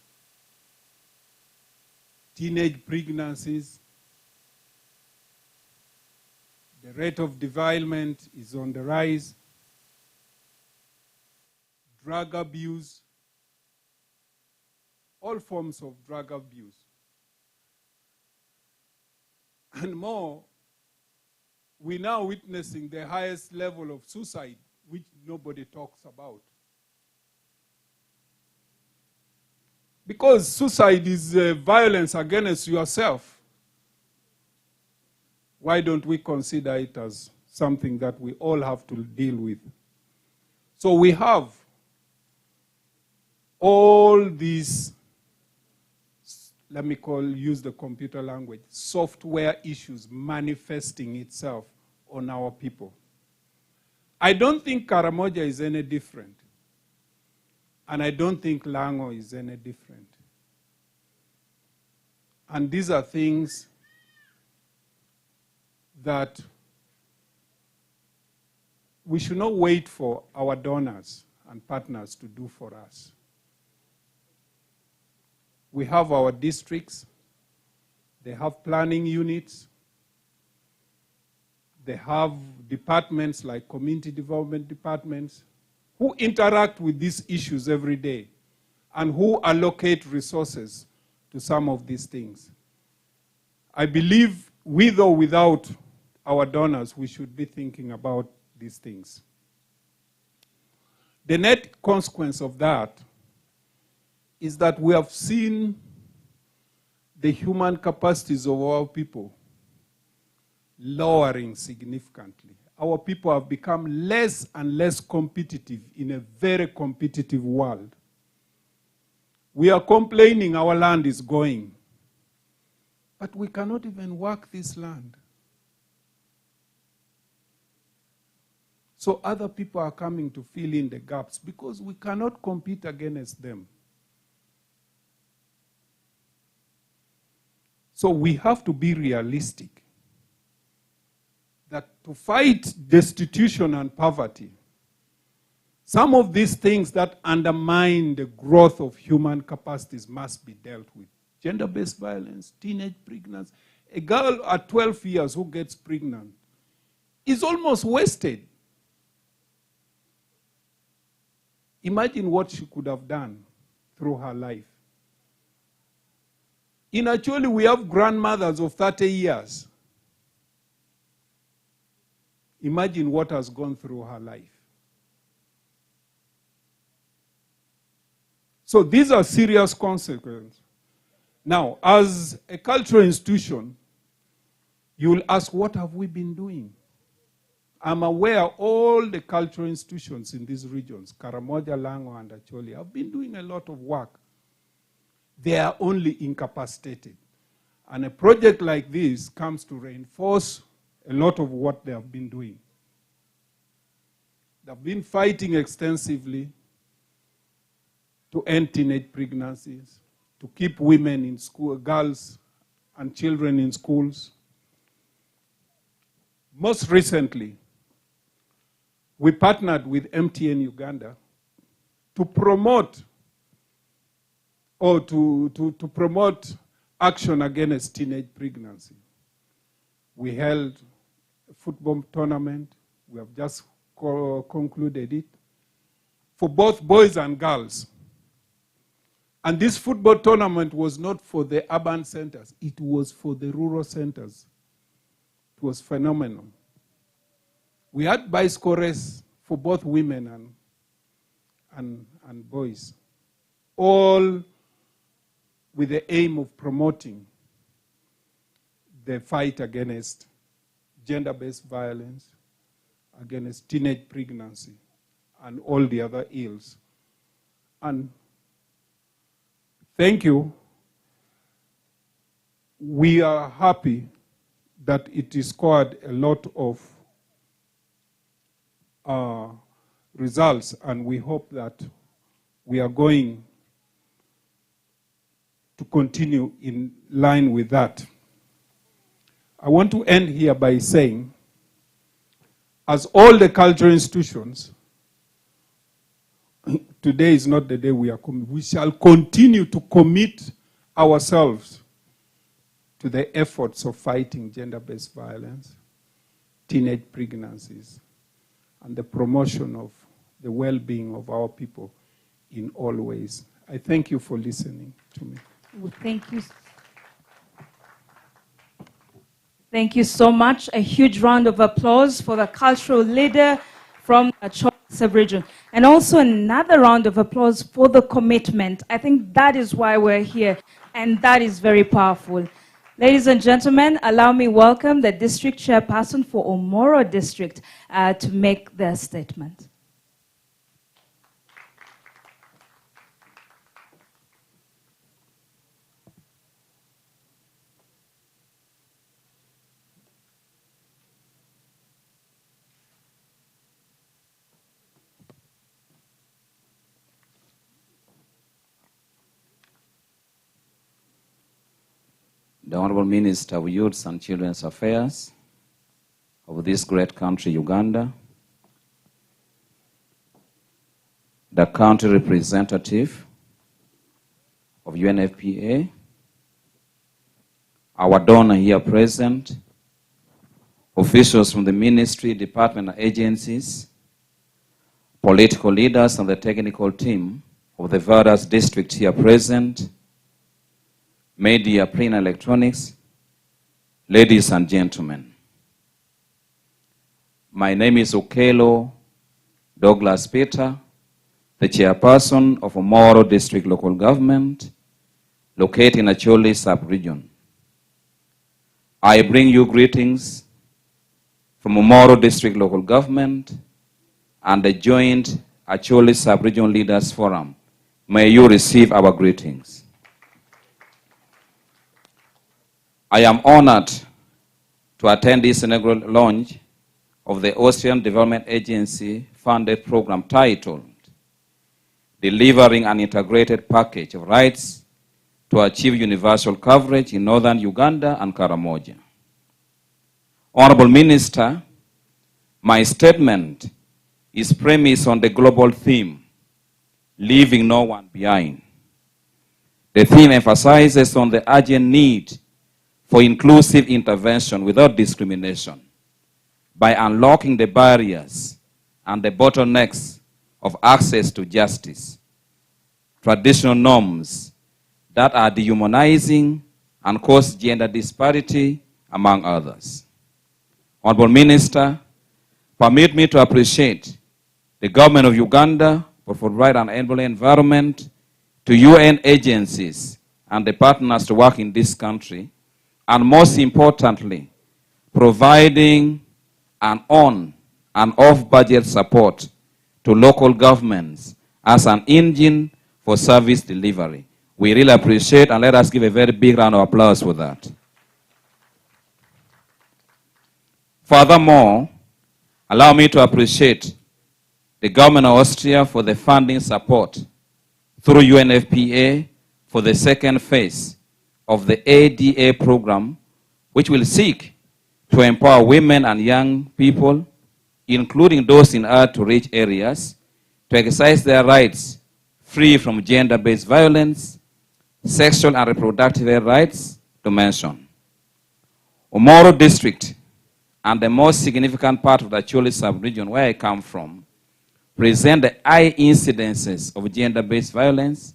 teenage pregnancies. The rate of defilement is on the rise. Drug abuse, all forms of drug abuse. And more, we're now witnessing the highest level of suicide, which nobody talks about. Because suicide is violence against yourself. Why don't we consider it as something that we all have to deal with? So we have all these, let me use the computer language, software issues manifesting itself on our people. I don't think Karamoja is any different. And I don't think Lango is any different. And these are things that we should not wait for our donors and partners to do for us. We have our districts, they have planning units, they have departments like community development departments who interact with these issues every day and who allocate resources to some of these things. I believe with or without our donors, we should be thinking about these things. The net consequence of that is that we have seen the human capacities of our people lowering significantly. Our people have become less and less competitive in a very competitive world. We are complaining our land is going, but we cannot even work this land. So other people are coming to fill in the gaps because we cannot compete against them. So we have to be realistic that to fight destitution and poverty, some of these things that undermine the growth of human capacities must be dealt with. Gender-based violence, teenage pregnancy. A girl at 12 years who gets pregnant is almost wasted. Imagine what she could have done through her life. Actually, we have grandmothers of 30 years. Imagine what has gone through her life. So these are serious consequences. Now, as a cultural institution, you will ask, what have we been doing? I'm aware all the cultural institutions in these regions, Karamoja, Lango, and Acholi, have been doing a lot of work. They are only incapacitated. And a project like this comes to reinforce a lot of what they have been doing. They've been fighting extensively to end teenage pregnancies, to keep women in school, girls and children in schools. Most recently, we partnered with MTN Uganda to promote promote action against teenage pregnancy. We held a football tournament. We have just concluded it for both boys and girls. And this football tournament was not for the urban centers. It was for the rural centers. It was phenomenal. We had bicycle race for both women and boys, all with the aim of promoting the fight against gender-based violence, against teenage pregnancy, and all the other ills. And thank you. We are happy that it scored a lot of results, and we hope that we are going to continue in line with that. I want to end here by saying, as all the cultural institutions, today is not the day we shall continue to commit ourselves to the efforts of fighting gender-based violence, teenage pregnancies, and the promotion of the well-being of our people in all ways. I thank you for listening to me. Well, thank you. Thank you so much. A huge round of applause for the cultural leader from the Acholi sub-region. And also another round of applause for the commitment. I think that is why we're here, and that is very powerful. Ladies and gentlemen, allow me welcome the district chairperson for Omoro district to make their statement. The Honorable Minister of Youth and Children's Affairs of this great country, Uganda, the country representative of UNFPA, our donor here present, officials from the ministry, department, and agencies, political leaders, and the technical team of the various districts here present, media, print, and electronics, ladies and gentlemen. My name is Okelo Douglas Peter, the chairperson of Omoro District Local Government, located in Acholi sub-region. I bring you greetings from Omoro District Local Government and the joint Acholi Sub-Region Leaders Forum. May you receive our greetings. I am honored to attend this inaugural launch of the Austrian Development Agency funded program titled Delivering an Integrated Package of Rights to Achieve Universal Coverage in Northern Uganda and Karamoja. Honorable Minister, my statement is premised on the global theme, leaving no one behind. The theme emphasizes on the urgent need for inclusive intervention without discrimination by unlocking the barriers and the bottlenecks of access to justice, traditional norms that are dehumanizing and cause gender disparity, among others. Honorable Minister, permit me to appreciate the government of Uganda for providing an enabling environment to UN agencies and the partners to work in this country, and most importantly, providing an on and off-budget support to local governments as an engine for service delivery. We really appreciate, and let us give a very big round of applause for that. Furthermore, allow me to appreciate the government of Austria for the funding support through UNFPA for the second phase of the ADA program, which will seek to empower women and young people, including those in hard-to-reach areas, to exercise their rights free from gender-based violence, sexual and reproductive rights, to mention. Omoro District, and the most significant part of the Acholi sub-region where I come from, present the high incidences of gender-based violence,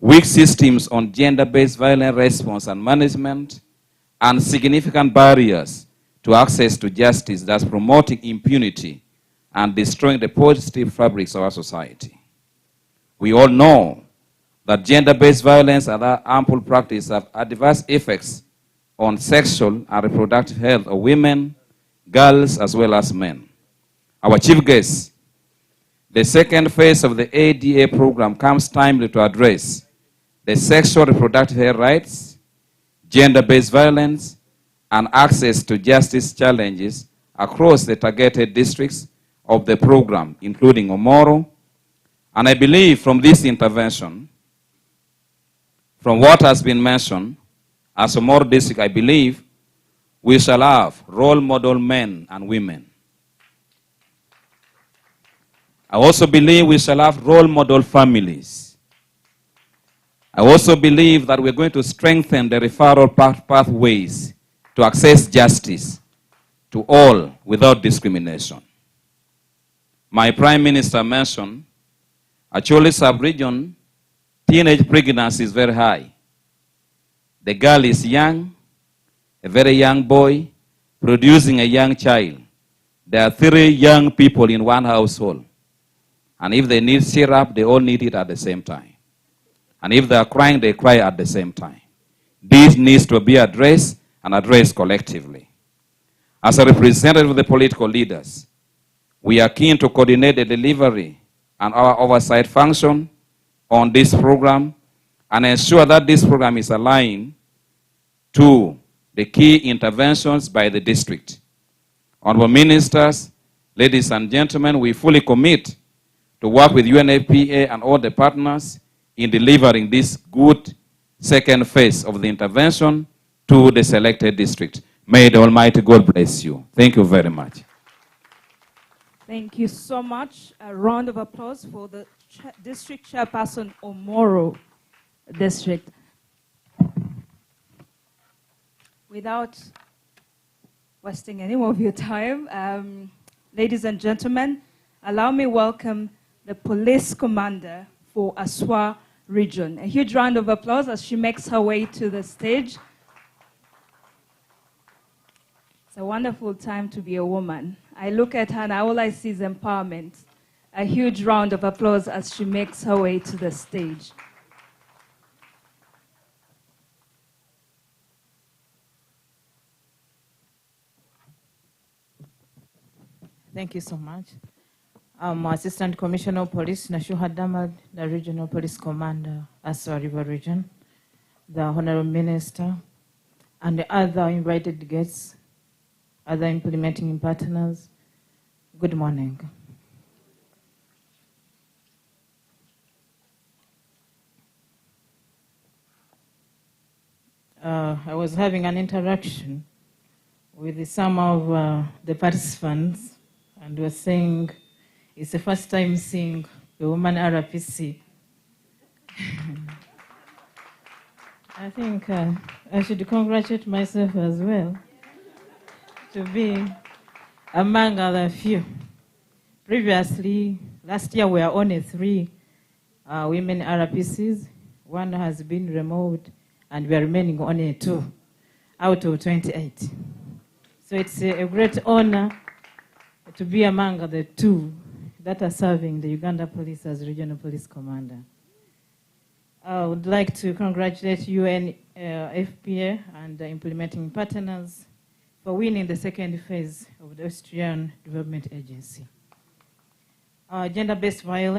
weak systems on gender-based violence response and management, and significant barriers to access to justice that's promoting impunity and destroying the positive fabrics of our society. We all know that gender-based violence and other harmful practices have adverse effects on sexual and reproductive health of women, girls, as well as men. Our chief guest, the second phase of the ADA program comes timely to address the sexual reproductive health rights, gender-based violence, and access to justice challenges across the targeted districts of the program, including Omoro. And I believe from this intervention, from what has been mentioned, as Omoro district, I believe we shall have role model men and women. I also believe we shall have role model families. I also believe that we're going to strengthen the referral pathways to access justice to all without discrimination. My Prime Minister mentioned Acholi sub-region, teenage pregnancy is very high. The girl is young, a very young boy, producing a young child. There are 3 young people in one household. And if they need syrup, they all need it at the same time. And if they are crying, they cry at the same time. This needs to be addressed and addressed collectively. As a representative of the political leaders, we are keen to coordinate the delivery and our oversight function on this program and ensure that this program is aligned to the key interventions by the district. Honorable ministers, ladies and gentlemen, we fully commit to work with UNFPA and all the partners in delivering this good second phase of the intervention to the selected district. May the Almighty God bless you. Thank you very much. Thank you so much. A round of applause for the district chairperson, Omoro District. Without wasting any more of your time, ladies and gentlemen, allow me welcome the police commander for Aswa region. A huge round of applause as she makes her way to the stage. It's a wonderful time to be a woman. I look at her and all I see is empowerment. A huge round of applause as she makes her way to the stage. Thank you so much. Assistant Commissioner of Police, Nashuha Damad, the Regional Police Commander, Aswa River Region, the Honorable Minister, and the other invited guests, other implementing partners. Good morning. I was having an interaction with some of the participants and was saying it's the first time seeing a woman RPC. I think I should congratulate myself as well to be among other few. Previously, last year we were only 3 women RPCs. 1 has been removed and we are remaining only 2 out of 28. So it's a great honor to be among the 2 that are serving the Uganda Police as Regional Police Commander. I would like to congratulate UNFPA and the implementing partners for winning the second phase of the Austrian Development Agency. Gender-based violence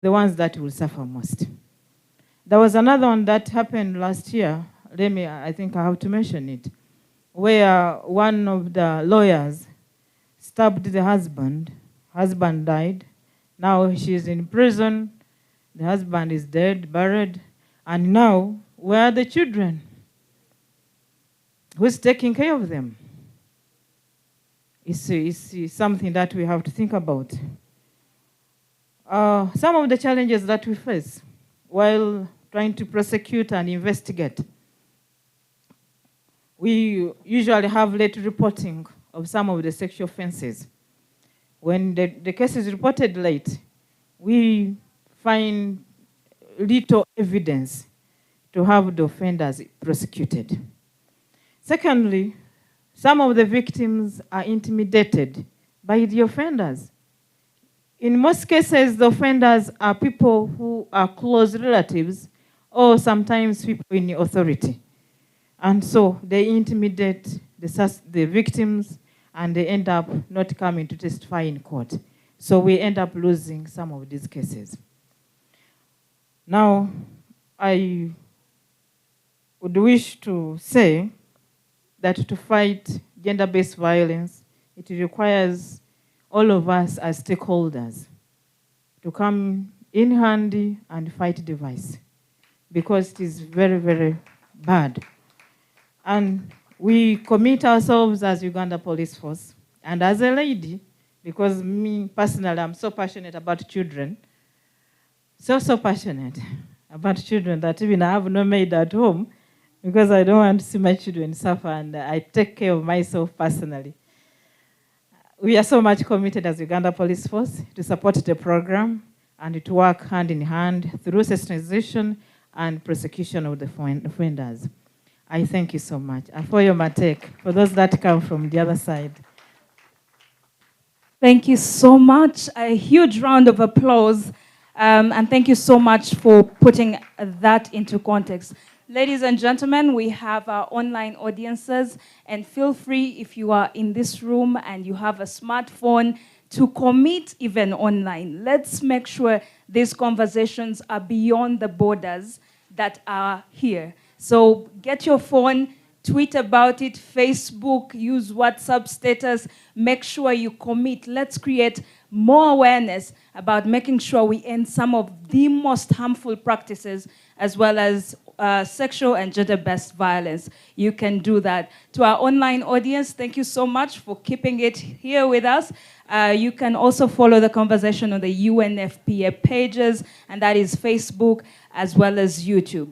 the ones that will suffer most. There was another one that happened last year. I think I have to mention it, where one of the lawyers stabbed the husband. Husband died. Now she's in prison. The husband is dead, buried. And now, where are the children? Who's taking care of them? It's something that we have to think about. Some of the challenges that we face while trying to prosecute and investigate. We usually have late reporting of some of the sexual offenses. When the case is reported late, we find little evidence to have the offenders prosecuted. Secondly, some of the victims are intimidated by the offenders. In most cases, the offenders are people who are close relatives or sometimes people in authority. And so they intimidate the victims and they end up not coming to testify in court. So we end up losing some of these cases. Now, I would wish to say that to fight gender-based violence, it requires all of us as stakeholders to come in handy and fight the vice, because it is very, very bad. And we commit ourselves as Uganda Police Force, and as a lady, because me personally, I'm so passionate about children, so passionate about children that even I have no maid at home, because I don't want to see my children suffer, and I take care of myself personally. We are so much committed as Uganda Police Force to support the program and to work hand in hand through sensitization and prosecution of the offenders. I thank you so much. And for your matek, for those that come from the other side. Thank you so much. A huge round of applause. And thank you so much for putting that into context. Ladies and gentlemen, we have our online audiences, and feel free, if you are in this room and you have a smartphone, to commit even online. Let's make sure these conversations are beyond the borders that are here. So get your phone, tweet about it, Facebook, use WhatsApp status, make sure you commit. Let's create more awareness about making sure we end some of the most harmful practices, as well as sexual and gender-based violence. You can do that. To our online audience, thank you so much for keeping it here with us. You can also follow the conversation on the UNFPA pages, and that is Facebook as well as YouTube.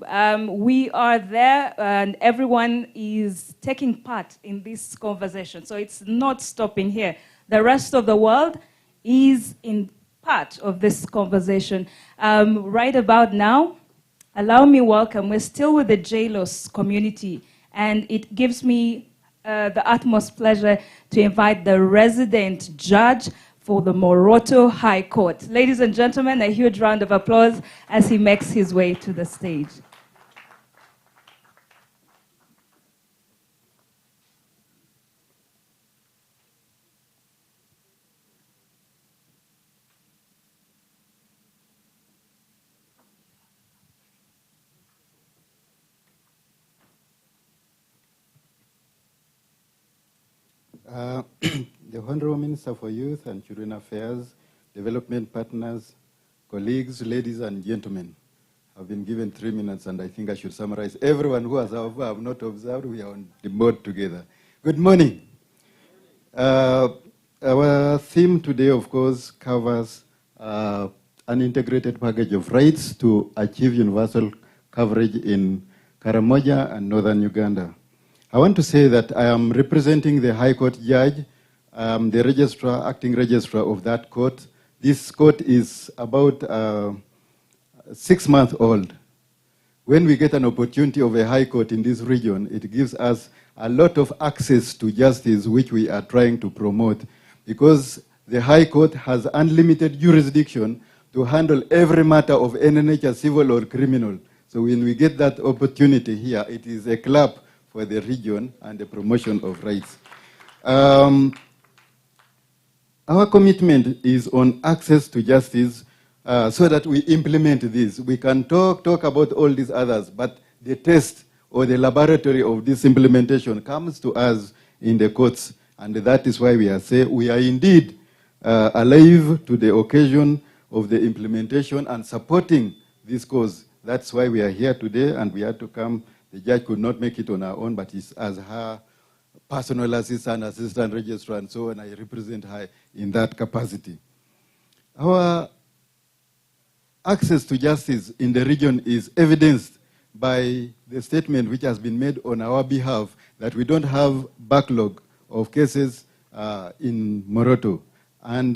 We are there, and everyone is taking part in this conversation, so it's not stopping here. The rest of the world is in part of this conversation. Right about now, allow me welcome, we're still with the JLOS community, and it gives me the utmost pleasure to invite the resident judge for the Moroto High Court. Ladies and gentlemen, a huge round of applause as he makes his way to the stage. The Honorable Minister for Youth and Children Affairs, Development Partners, colleagues, ladies and gentlemen, I've been given 3 minutes, and I think I should summarize. Everyone who has not observed, we are on the board together. Good morning. Our theme today, of course, covers an integrated package of rights to achieve universal coverage in Karamoja and northern Uganda. I want to say that I am representing the High Court judge, the registrar, acting registrar of that court. This court is about 6 months old. When we get an opportunity of a high court in this region, it gives us a lot of access to justice, which we are trying to promote, because the high court has unlimited jurisdiction to handle every matter of any nature, civil or criminal. So when we get that opportunity here, it is a clap for the region and the promotion of rights. Our commitment is on access to justice so that we implement this. We can talk about all these others, but the test or the laboratory of this implementation comes to us in the courts, and that is why we are indeed alive to the occasion of the implementation and supporting this cause. That's why we are here today, and we had to come. The judge could not make it on our own, but it's as her personal assistant registrar, and so on. I represent her in that capacity. Our access to justice in the region is evidenced by the statement which has been made on our behalf that we don't have backlog of cases in Moroto. And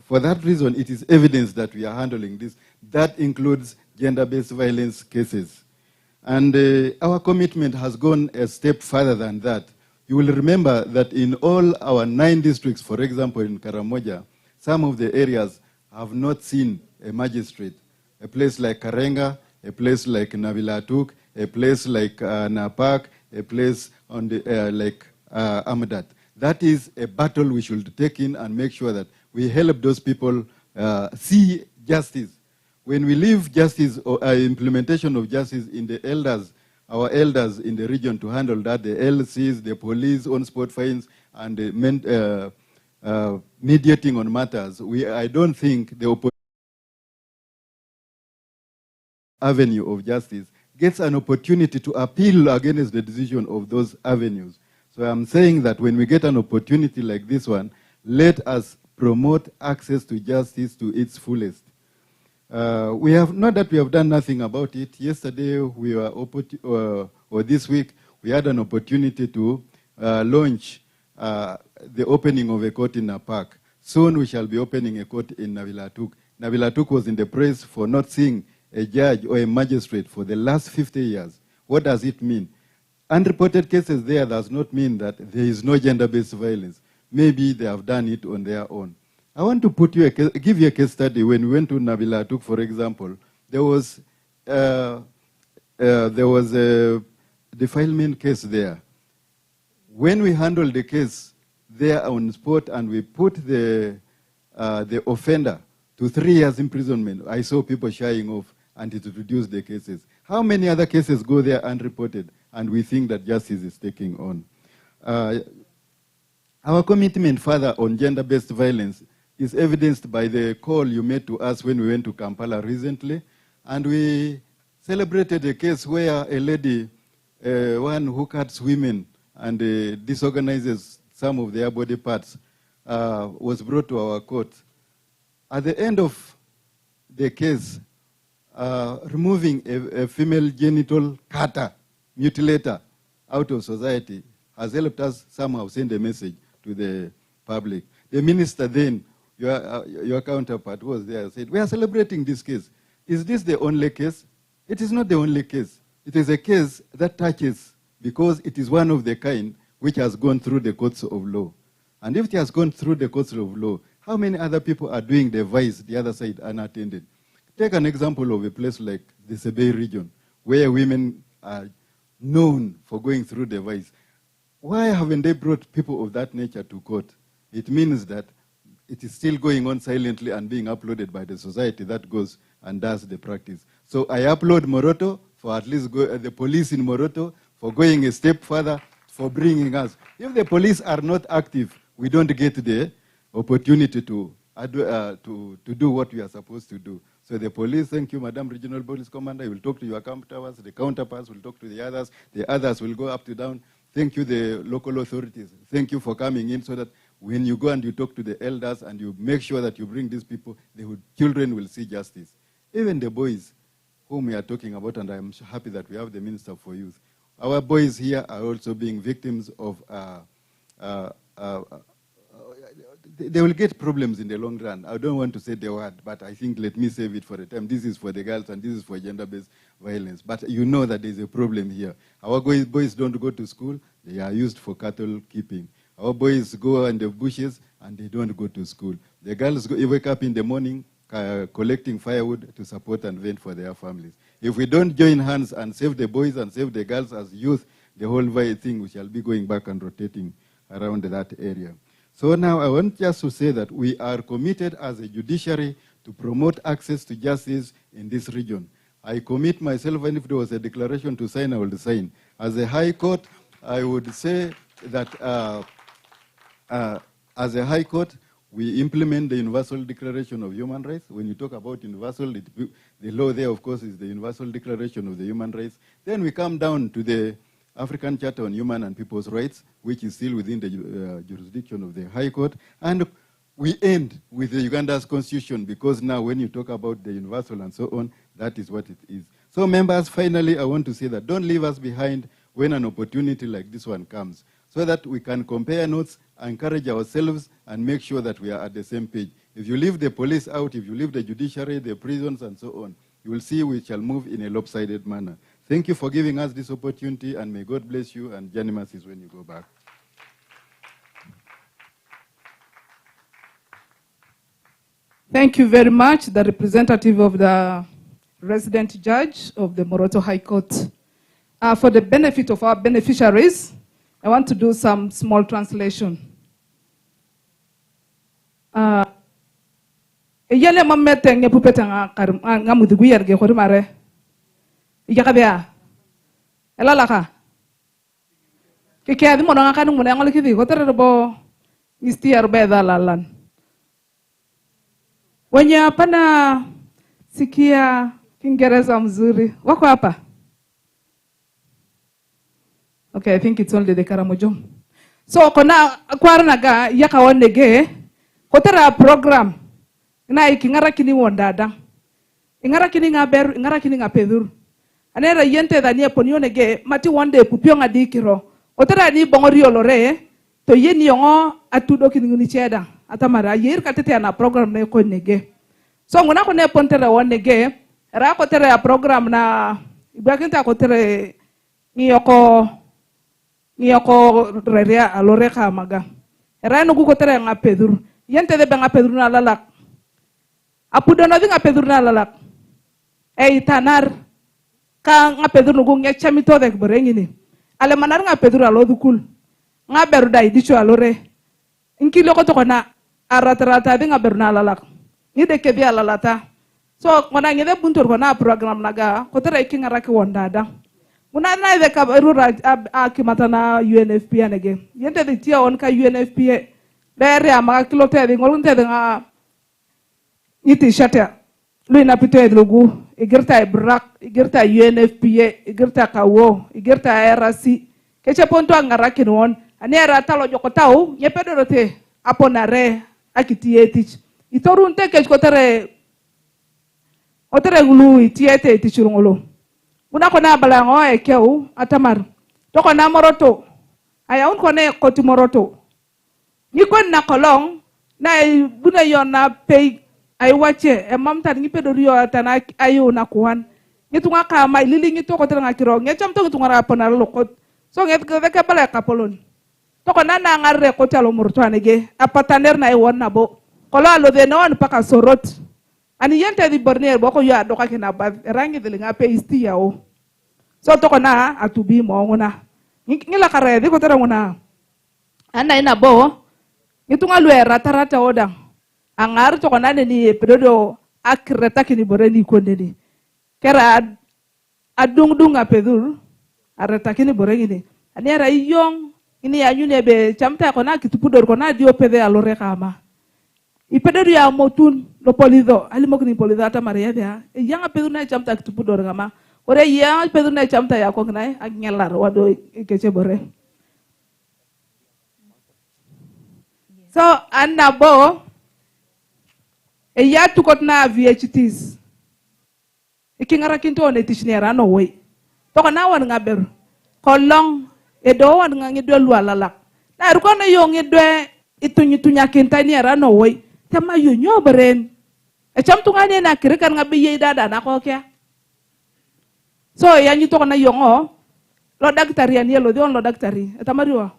for that reason, it is evidence that we are handling this. That includes gender-based violence cases. And our commitment has gone a step further than that. You will remember that in all our 9 districts, for example, in Karamoja, some of the areas have not seen a magistrate. A place like Karenga, a place like Navilatuk, a place like Napak, a place on the, like Amadat. That is a battle we should take in and make sure that we help those people see justice. When we leave justice or implementation of justice in the elders, our elders in the region to handle that, the LCs, the police, on-spot fines, and the mediating on matters, I don't think the avenue of justice gets an opportunity to appeal against the decision of those avenues. So I'm saying that when we get an opportunity like this one, let us promote access to justice to its fullest. We have, not that we have done nothing about it. Yesterday, we were, or this week, we had an opportunity to launch the opening of a court in Napak. Soon we shall be opening a court in Navilatuk. Navilatuk was in the press for not seeing a judge or a magistrate for the last 50 years. What does it mean? Unreported cases there does not mean that there is no gender-based violence. Maybe they have done it on their own. I want to give you a case study. When we went to Navilatuk, for example, there was a defilement case there. When we handled the case there on spot and we put the offender to 3 years imprisonment, I saw people shying off and it reduced the cases. How many other cases go there unreported and we think that justice is taking on? Our commitment further on gender-based violence is evidenced by the call you made to us when we went to Kampala recently. And we celebrated a case where a lady, one who cuts women and disorganizes some of their body parts, was brought to our court. At the end of the case, removing a female genital cutter, mutilator, out of society has helped us somehow send a message to the public. The minister then, your counterpart was there, said, we are celebrating this case. Is this the only case? It is not the only case. It is a case that touches, because it is one of the kind which has gone through the courts of law. And if it has gone through the courts of law, how many other people are doing the vice, the other side, unattended? Take an example of a place like the Sebei region, where women are known for going through the vice. Why haven't they brought people of that nature to court? It means that it is still going on silently and being uploaded by the society that goes and does the practice. So I applaud Moroto for at least the police in Moroto for going a step further, for bringing us. If the police are not active, we don't get the opportunity to do what we are supposed to do. So the police, thank you, Madam Regional Police Commander, you will talk to your counterparts, the counterparts will talk to the others will go up to down. Thank you, the local authorities. Thank you for coming in so that when you go and you talk to the elders and you make sure that you bring these people, children will see justice. Even the boys whom we are talking about, and I'm happy that we have the Minister for Youth. Our boys here are also being victims of, they will get problems in the long run. I don't want to say the word, but I think let me save it for the time. This is for the girls and this is for gender-based violence. But you know that there's a problem here. Our boys don't go to school. They are used for cattle keeping. Our boys go in the bushes and they don't go to school. The girls wake up in the morning collecting firewood to support and vent for their families. If we don't join hands and save the boys and save the girls as youth, the whole thing we shall be going back and rotating around that area. So now I want just to say that we are committed as a judiciary to promote access to justice in this region. I commit myself, and if there was a declaration to sign, I will sign. As a High Court, I would say that as a High Court, we implement the Universal Declaration of Human Rights. When you talk about universal, the law there, of course, is the Universal Declaration of the Human Rights. Then we come down to the African Charter on Human and People's Rights, which is still within the jurisdiction of the High Court. And we end with the Uganda's constitution, because now when you talk about the universal and so on, that is what it is. So members, finally, I want to say that don't leave us behind when an opportunity like this one comes, so that we can compare notes, encourage ourselves, and make sure that we are at the same page. If you leave the police out, if you leave the judiciary, the prisons, and so on, you will see we shall move in a lopsided manner. Thank you for giving us this opportunity, and may God bless you, and journey mercies when you go back. Thank you very much, the representative of the resident judge of the Moroto High Court. For the benefit of our beneficiaries, I want to do some small translation. Yale mamete nge pupeta nga mudigu yerge khori mare. Iyakabea. Elalaka. Kike adi mono nga kanu mune ngol kidi kotere bo isti arbe dalalan. Wenye hapana sikia Kiingereza mzuri. Wako hapa? Okay, I think it's only the Karamoja. So kona kwaranaga yaka wanege kotera program na ikingara kini wondada. Ingara kini ngaberu, ingara kini ngapeduru. Anera yente danie ponionege mati wande pupio ngadikiro. Kotera ni bongori olore to yeni yongo atudo kini nguni cheda. Atamara yer katete na program na yoko nege. So nguna kone pontere wanege ra kotere ya program na ibakinta kotere ngiyoko rerea alore kamaga. Era no kotere nga peduru. Yente de benga peduru na lalak. Apudo no dinga peduru na lalak. Tanar ka nga peduru no nge chamito de borengini. Ale manar nga peduru alodukul. Nga beru dai dicho alore. Inki loko to kona aratrata dinga beru na lalak. Ni de kebia lalata. So wana ngede buntur kona program naga kotere kinga raki wondada. Muna na ide ka erura akimata na UNFPA nege. Yente de tia on ka UNFPA. Bere ama kilote de ngolunte de nga iti shata. Lui na pito edlugu igirta ibrak igirta UNFPA igirta kawo igirta RC. Keche ponto angaraki non anera talo jokotau nyepedorote aponare akitietich. Itorunte kech kotere gulu itiete tichurungolo. Una kona balango ekeu atamar. Toko na moroto. Ayaun kone koti moroto. Ni kon na kolong na buna yon na pay ay wache e mamta ni pedorio atana ayo na kuan. Ni tunga ka mai lili ni to kotere ngakiro. Nge chamto tunga rapona lokot. So nget ke bala kapolon. Toko na ngarre koti alo moroto anege. Apataner na iwon na bo. Kolo alo de non paka sorot. Ani yente di borner boko ya doka kina bad rangi de linga pe isti yao. So toko na atubi mo ngona. Ngila kare di kotera ngona. Ana ina bo ngitunga lwe rata oda. Angar toko na ni pedodo akreta kini boreni kondeni. Kera adung apedur areta kini boreni ni. Ani ara yong ini anyune be chamta kona kitupudor kona dio pede alore kama. Ipedodo ya motun lo polido ali mokni polido ata maria dia yanga peduna chamta kitupudor ngama ore yang peduna chamta ya ko ngai agnelar wado keche bore. So anabo ya tukot na VHTs ikingara kinto ne tishnera no way to kana wan ngaber kolong edo wan ngangi do lualalak na ruko na yong edwe itunya kintani era no way tema yo nyoberen e chamtungane na kirikan ngabi dada na ko kya. So yanyi to na yongo lo daktari ani lo don lo daktari etamariwa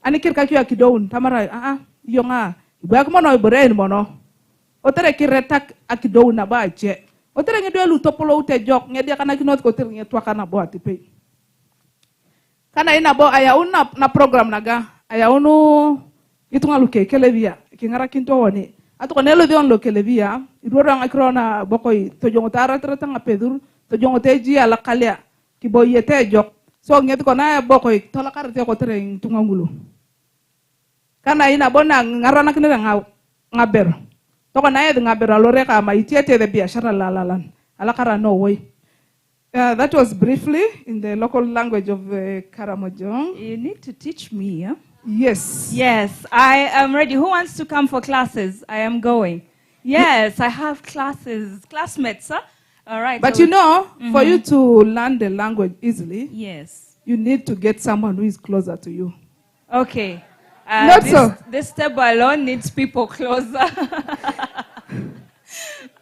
ani kirka kyo akidoun tamara yonga ibak mono beren mono otere kiretak akidoun na bache otere ngedo lu topolo ute jok ngede kana kinot ko tere ngetwa kana bo atipe kana ina bo aya una na program naga aya unu itunga luke kelebia kingara kinto woni Ato kanelo dion lo kelebia, idora ngakrona bokoi to jongotara tratanga pedur, to jongoteji ala kalia, kiboyete jok. So nget kona bokoi tola karate ko tereng tungangulu. Kana ina bona ngarana kene ngaber. To kana ed ngaber alore ka ma itiete de biashara lalalan. Ala kara no way. That was briefly in the local language of Karamoja. You need to teach me, yeah? Yes. Yes, I am ready. Who wants to come for classes? I am going. Yes, I have classes. Classmates, huh? All right. But so you know, for you to learn the language easily, yes. you need to get someone who is closer to you. Okay. Not so. This table alone needs people closer.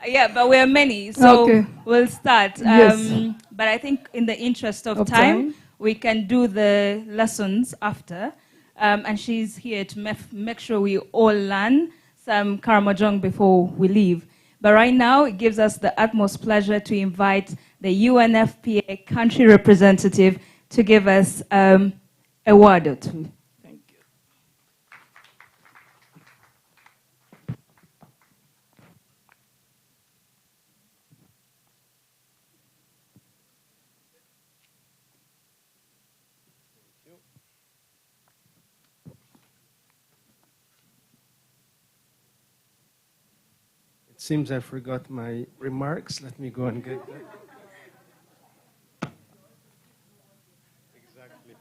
Yeah, but we're many, so Okay. we'll start. Yes. But I think in the interest of time. we can do the lessons after. And she's here to make sure we all learn some Karamojong before we leave. But right now, it gives us the utmost pleasure to invite the UNFPA country representative to give us a word or two. Thank you. It seems I forgot my remarks. Let me go and get that. Exactly.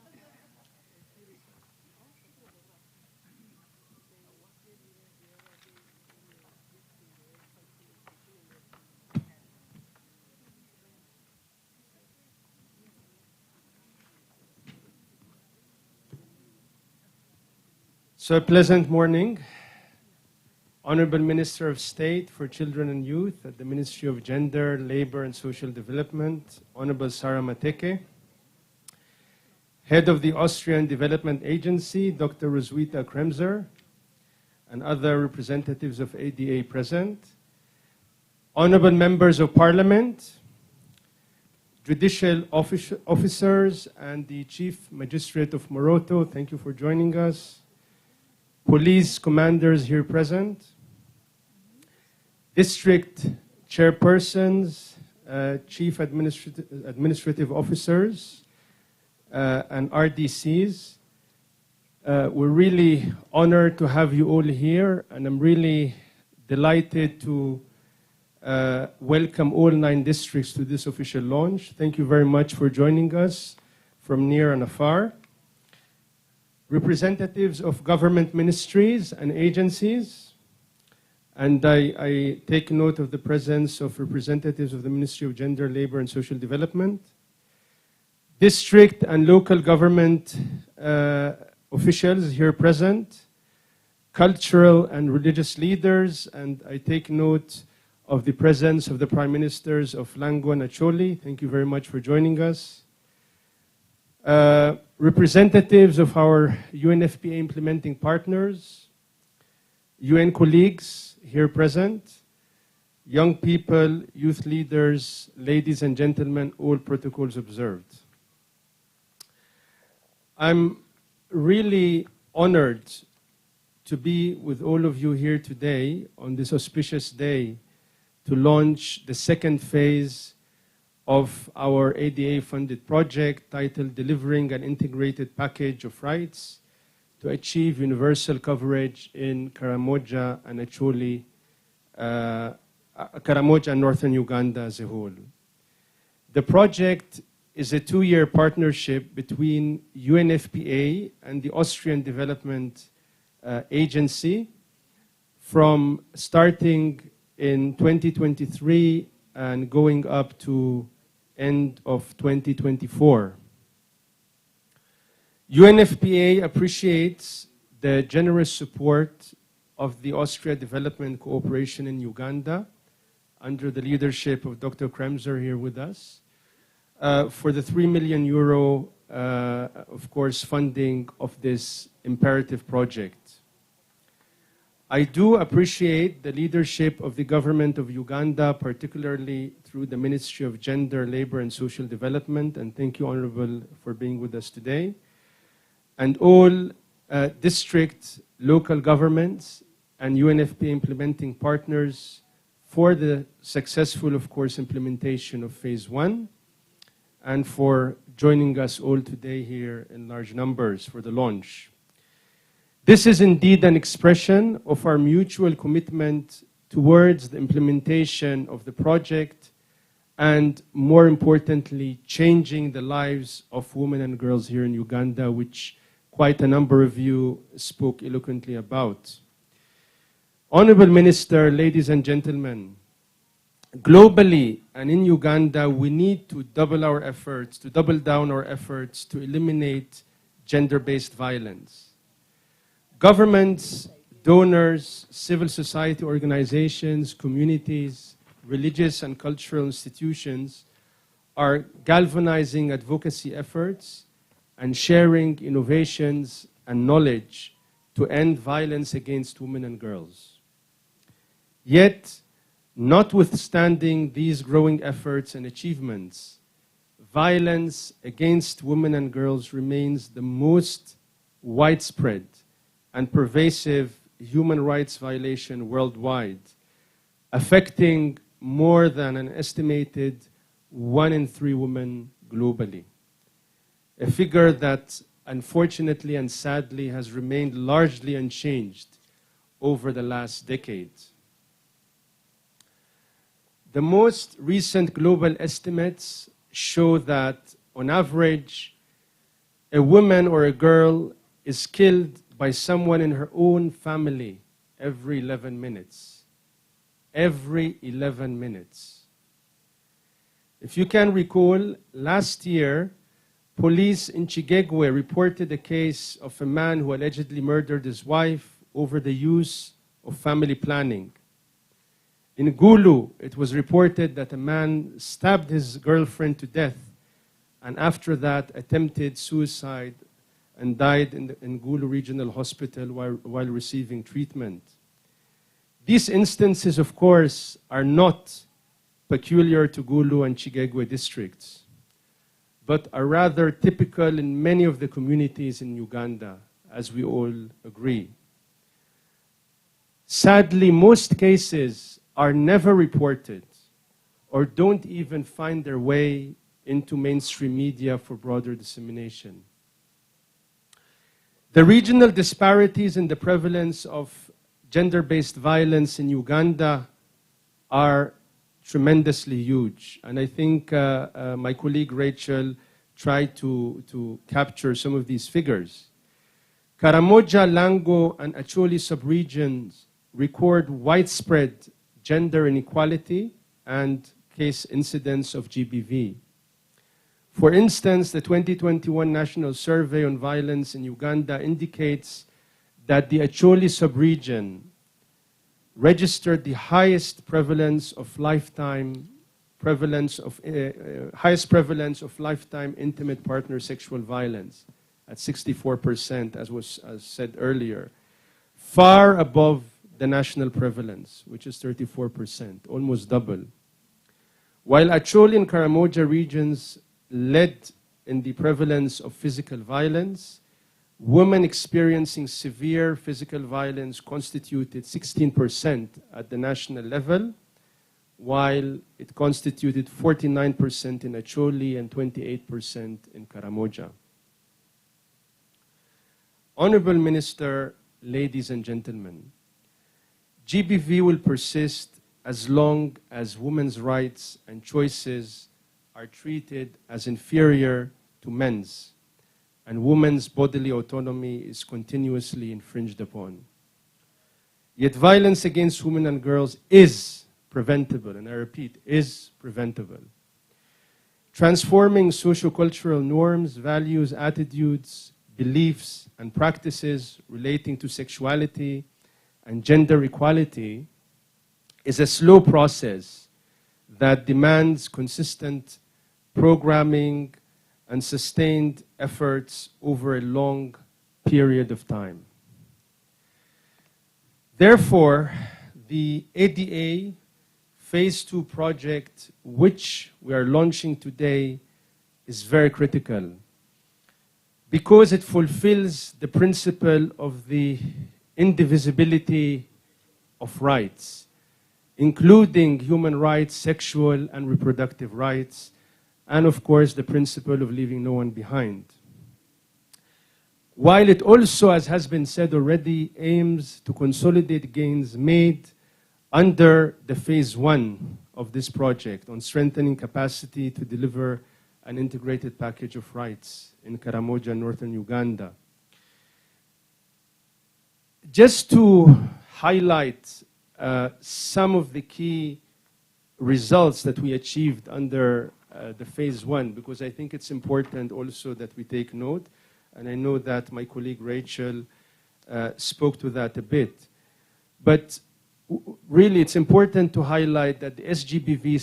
So a pleasant morning. Honorable Minister of State for Children and Youth at the Ministry of Gender, Labor and Social Development, Honorable Sarah Mateke. Head of the Austrian Development Agency, Dr. Roswitha Kremser, and other representatives of ADA present. Honorable Members of Parliament, judicial officers, and the Chief Magistrate of Moroto, thank you for joining us. Police commanders here present. District chairpersons, chief administrative officers, and RDCs. We're really honored to have you all here, and I'm really delighted to welcome all 9 districts to this official launch. Thank you very much for joining us from near and afar. Representatives of government ministries and agencies, and I take note of the presence of representatives of the Ministry of Gender, Labor and Social Development, district and local government officials here present, cultural and religious leaders, and I take note of the presence of the Prime Ministers of Lango and Acholi. Thank you very much for joining us. Representatives of our UNFPA implementing partners, UN colleagues here present, young people, youth leaders, ladies and gentlemen, all protocols observed. I'm really honored to be with all of you here today on this auspicious day to launch the second phase of our ADA-funded project titled Delivering an Integrated Package of Rights to Achieve Universal Coverage in Karamoja and Acholi, Karamoja and Northern Uganda as a whole. The project is a 2-year partnership between UNFPA and the Austrian Development Agency from starting in 2023 and going up to end of 2024. UNFPA appreciates the generous support of the Austria Development Cooperation in Uganda under the leadership of Dr. Kremser here with us for the €3 million, of course, funding of this imperative project. I do appreciate the leadership of the government of Uganda, particularly through the Ministry of Gender, Labor and Social Development, and thank you, Honorable, for being with us today, and all district local governments and UNFPA implementing partners for the successful, of course, implementation of phase 1, and for joining us all today here in large numbers for the launch. This is indeed an expression of our mutual commitment towards the implementation of the project and, more importantly, changing the lives of women and girls here in Uganda, which quite a number of you spoke eloquently about. Honorable Minister, ladies and gentlemen, globally and in Uganda, we need to double down our efforts to eliminate gender-based violence. Governments, donors, civil society organizations, communities, religious and cultural institutions are galvanizing advocacy efforts and sharing innovations and knowledge to end violence against women and girls. Yet, notwithstanding these growing efforts and achievements, violence against women and girls remains the most widespread and pervasive human rights violation worldwide, affecting more than an estimated 1 in 3 women globally. A figure that unfortunately and sadly has remained largely unchanged over the last decade. The most recent global estimates show that, on average, a woman or a girl is killed by someone in her own family every 11 minutes. Every 11 minutes. If you can recall, last year, police in Chigegwe reported a case of a man who allegedly murdered his wife over the use of family planning. In Gulu, it was reported that a man stabbed his girlfriend to death and after that attempted suicide and died in Gulu Regional Hospital while receiving treatment. These instances, of course, are not peculiar to Gulu and Chigegwe districts, but are rather typical in many of the communities in Uganda, as we all agree. Sadly, most cases are never reported or don't even find their way into mainstream media for broader dissemination. The regional disparities in the prevalence of gender-based violence in Uganda are tremendously huge. And I think my colleague Rachel tried to capture some of these figures. Karamoja, Lango, and Acholi subregions record widespread gender inequality and case incidence of GBV. For instance, the 2021 National Survey on Violence in Uganda indicates that the Acholi subregion registered the highest prevalence of lifetime intimate partner sexual violence at 64%, as said earlier, far above the national prevalence, which is 34%, almost double. While Acholi and Karamoja regions led in the prevalence of physical violence, women experiencing severe physical violence constituted 16% at the national level, while it constituted 49% in Acholi and 28% in Karamoja. Honorable Minister, ladies and gentlemen, GBV will persist as long as women's rights and choices are treated as inferior to men's, and women's bodily autonomy is continuously infringed upon. Yet violence against women and girls is preventable, and I repeat, is preventable. Transforming socio-cultural norms, values, attitudes, beliefs, and practices relating to sexuality and gender equality is a slow process that demands consistent programming and sustained efforts over a long period of time. Therefore, the ADA Phase 2 project, which we are launching today, is very critical because it fulfills the principle of the indivisibility of rights, including human rights, sexual and reproductive rights, and of course the principle of leaving no one behind. While it also, as has been said already, aims to consolidate gains made under the phase 1 of this project on strengthening capacity to deliver an integrated package of rights in Karamoja, northern Uganda. Just to highlight some of the key results that we achieved under the phase 1, because I think it's important also that we take note, and I know that my colleague Rachel spoke to that a bit. But really, it's important to highlight that the SGBV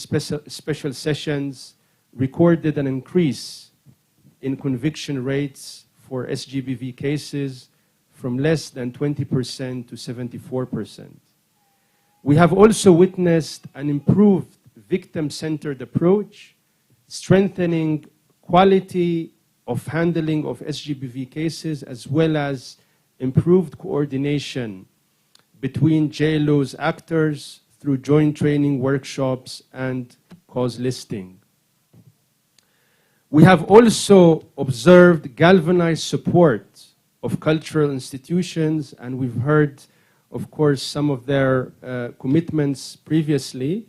special sessions recorded an increase in conviction rates for SGBV cases from less than 20% to 74%. We have also witnessed an improved victim-centered approach, strengthening quality of handling of SGBV cases, as well as improved coordination between JLO's actors through joint training workshops and cause listing. We have also observed galvanized support of cultural institutions, and we've heard, of course, some of their commitments previously,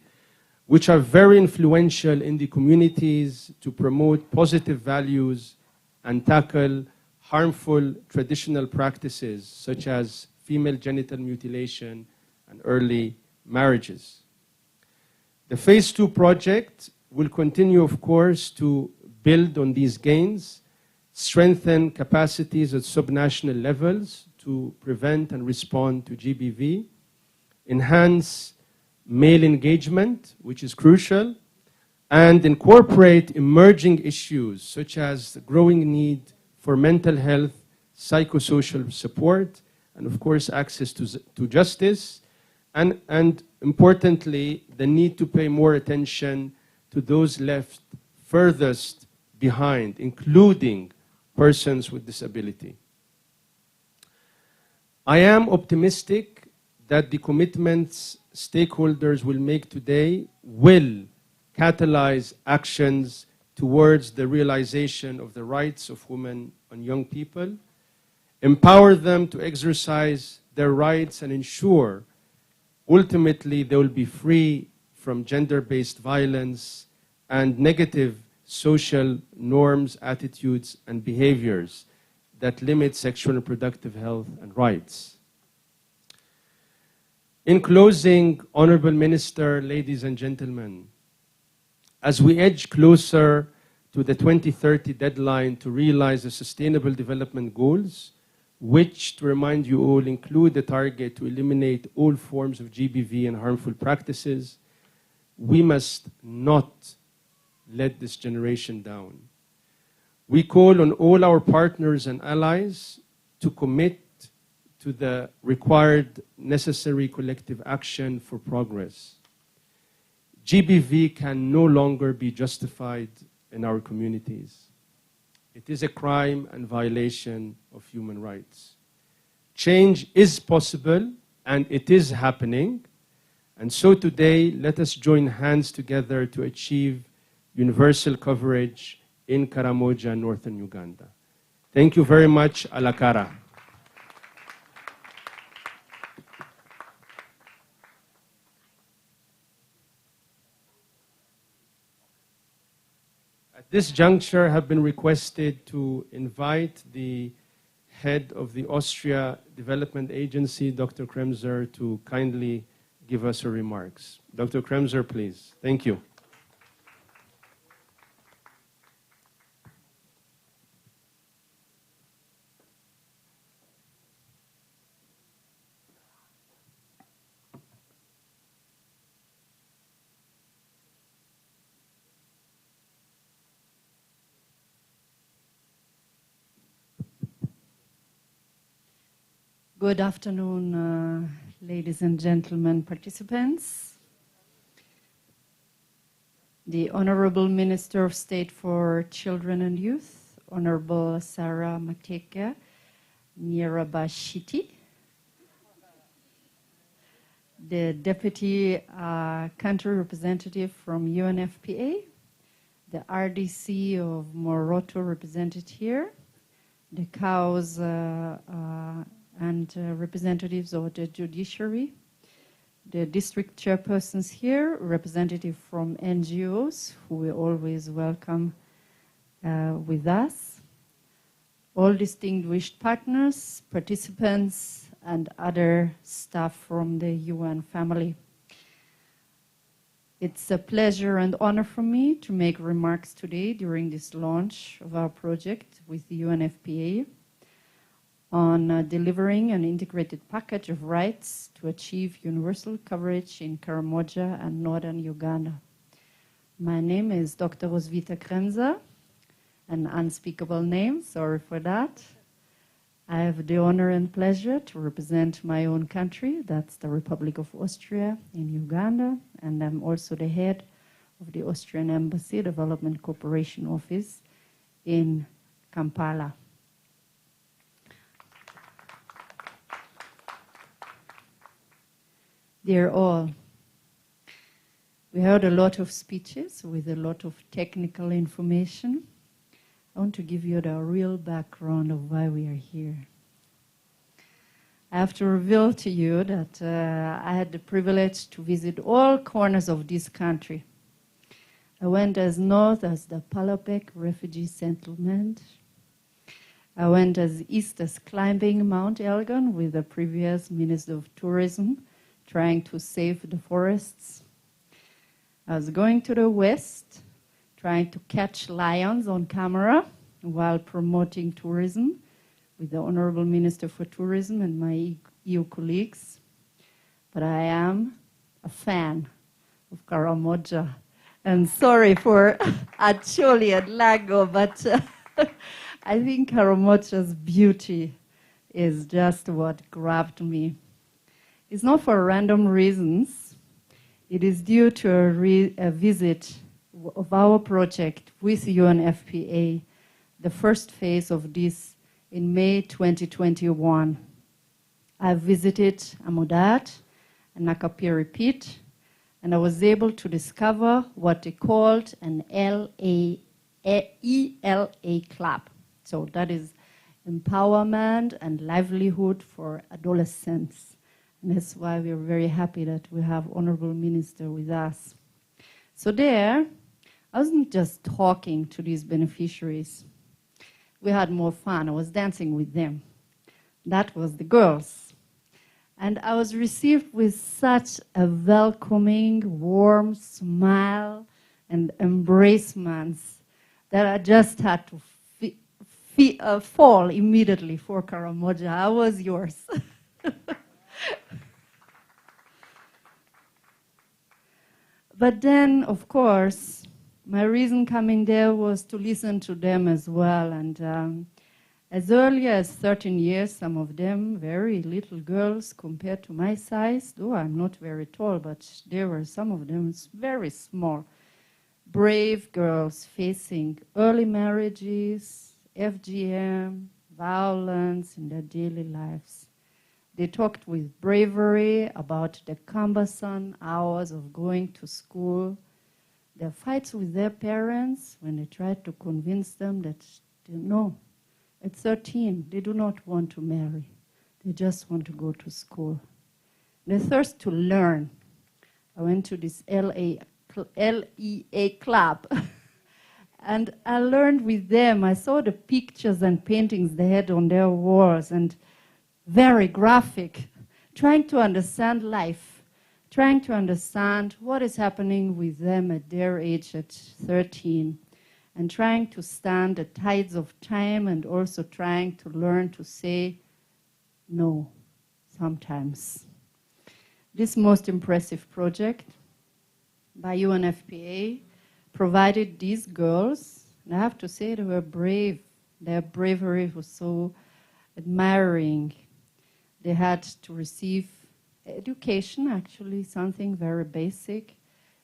which are very influential in the communities to promote positive values and tackle harmful traditional practices such as female genital mutilation and early marriages. The phase 2 project will continue, of course, to build on these gains, strengthen capacities at subnational levels to prevent and respond to GBV, enhance male engagement, which is crucial, and incorporate emerging issues such as the growing need for mental health, psychosocial support, and of course access to justice, and importantly, the need to pay more attention to those left furthest behind, including persons with disability. I am optimistic that the commitments stakeholders will make today will catalyze actions towards the realization of the rights of women and young people, empower them to exercise their rights, and ensure ultimately they will be free from gender-based violence and negative social norms, attitudes, and behaviors that limit sexual and reproductive health and rights. In closing, Honorable Minister, ladies and gentlemen, as we edge closer to the 2030 deadline to realize the Sustainable Development Goals, which, to remind you all, include the target to eliminate all forms of GBV and harmful practices, we must not let this generation down. We call on all our partners and allies to commit to the required necessary collective action for progress. GBV can no longer be justified in our communities. It is a crime and violation of human rights. Change is possible, and it is happening. And so today, let us join hands together to achieve universal coverage in Karamoja, northern Uganda. Thank you very much. Alakara. At this juncture, I have been requested to invite the head of the Austria Development Agency, Dr. Kremser, to kindly give us her remarks. Dr. Kremser, please. Thank you. Good afternoon, ladies and gentlemen participants. The Honorable Minister of State for Children and Youth, Honorable Sarah Mateke Nyirabashiti, the Deputy Country Representative from UNFPA, the RDC of Moroto represented here, the cows and representatives of the judiciary, the district chairpersons here, representative from NGOs, who we always welcome with us, all distinguished partners, participants, and other staff from the UN family. It's a pleasure and honor for me to make remarks today during this launch of our project with the UNFPA on delivering an integrated package of rights to achieve universal coverage in Karamoja and northern Uganda. My name is Dr. Roswitha Kremser, an unspeakable name, sorry for that. I have the honor and pleasure to represent my own country, that's the Republic of Austria in Uganda, and I'm also the head of the Austrian Embassy Development Cooperation Office in Kampala. Dear all, we heard a lot of speeches with a lot of technical information. I want to give you the real background of why we are here. I have to reveal to you that I had the privilege to visit all corners of this country. I went as north as the Palapek refugee settlement. I went as east as climbing Mount Elgon with the previous Minister of Tourism, trying to save the forests. I was going to the west, trying to catch lions on camera while promoting tourism with the Honorable Minister for Tourism and my EU colleagues. But I am a fan of Karamoja. And sorry for Acholi and Lago, but I think Karamoja's beauty is just what grabbed me. It's not for random reasons. It is due to a visit of our project with UNFPA, the first phase of this in May 2021. I visited Amudat and Nakapiri Pit, and I was able to discover what they called an ELA club. So that is empowerment and livelihood for adolescents. And that's why we're very happy that we have Honorable Minister with us. So there, I wasn't just talking to these beneficiaries. We had more fun. I was dancing with them. That was the girls. And I was received with such a welcoming, warm smile and embracements that I just had to fall immediately for Karamoja. I was yours. But then, of course, my reason coming there was to listen to them as well. And as early as 13 years, some of them, very little girls compared to my size, though I'm not very tall, but there were some of them very small, brave girls facing early marriages, FGM, violence in their daily lives. They talked with bravery about the cumbersome hours of going to school, their fights with their parents when they tried to convince them that, no, at 13, they do not want to marry. They just want to go to school. The thirst to learn. I went to this LEA club, and I learned with them. I saw the pictures and paintings they had on their walls, and very graphic, trying to understand life, trying to understand what is happening with them at their age at 13, and trying to stand the tides of time and also trying to learn to say no sometimes. This most impressive project by UNFPA provided these girls, and I have to say they were brave. Their bravery was so admiring. They had to receive education, actually, something very basic.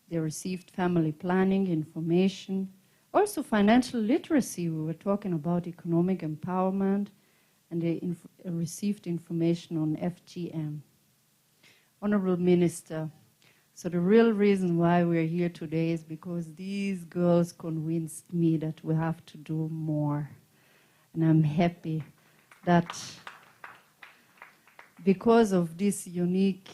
They received family planning information, also financial literacy. We were talking about economic empowerment, and they received information on FGM. Honorable Minister, so the real reason why we're here today is because these girls convinced me that we have to do more. And I'm happy that because of this unique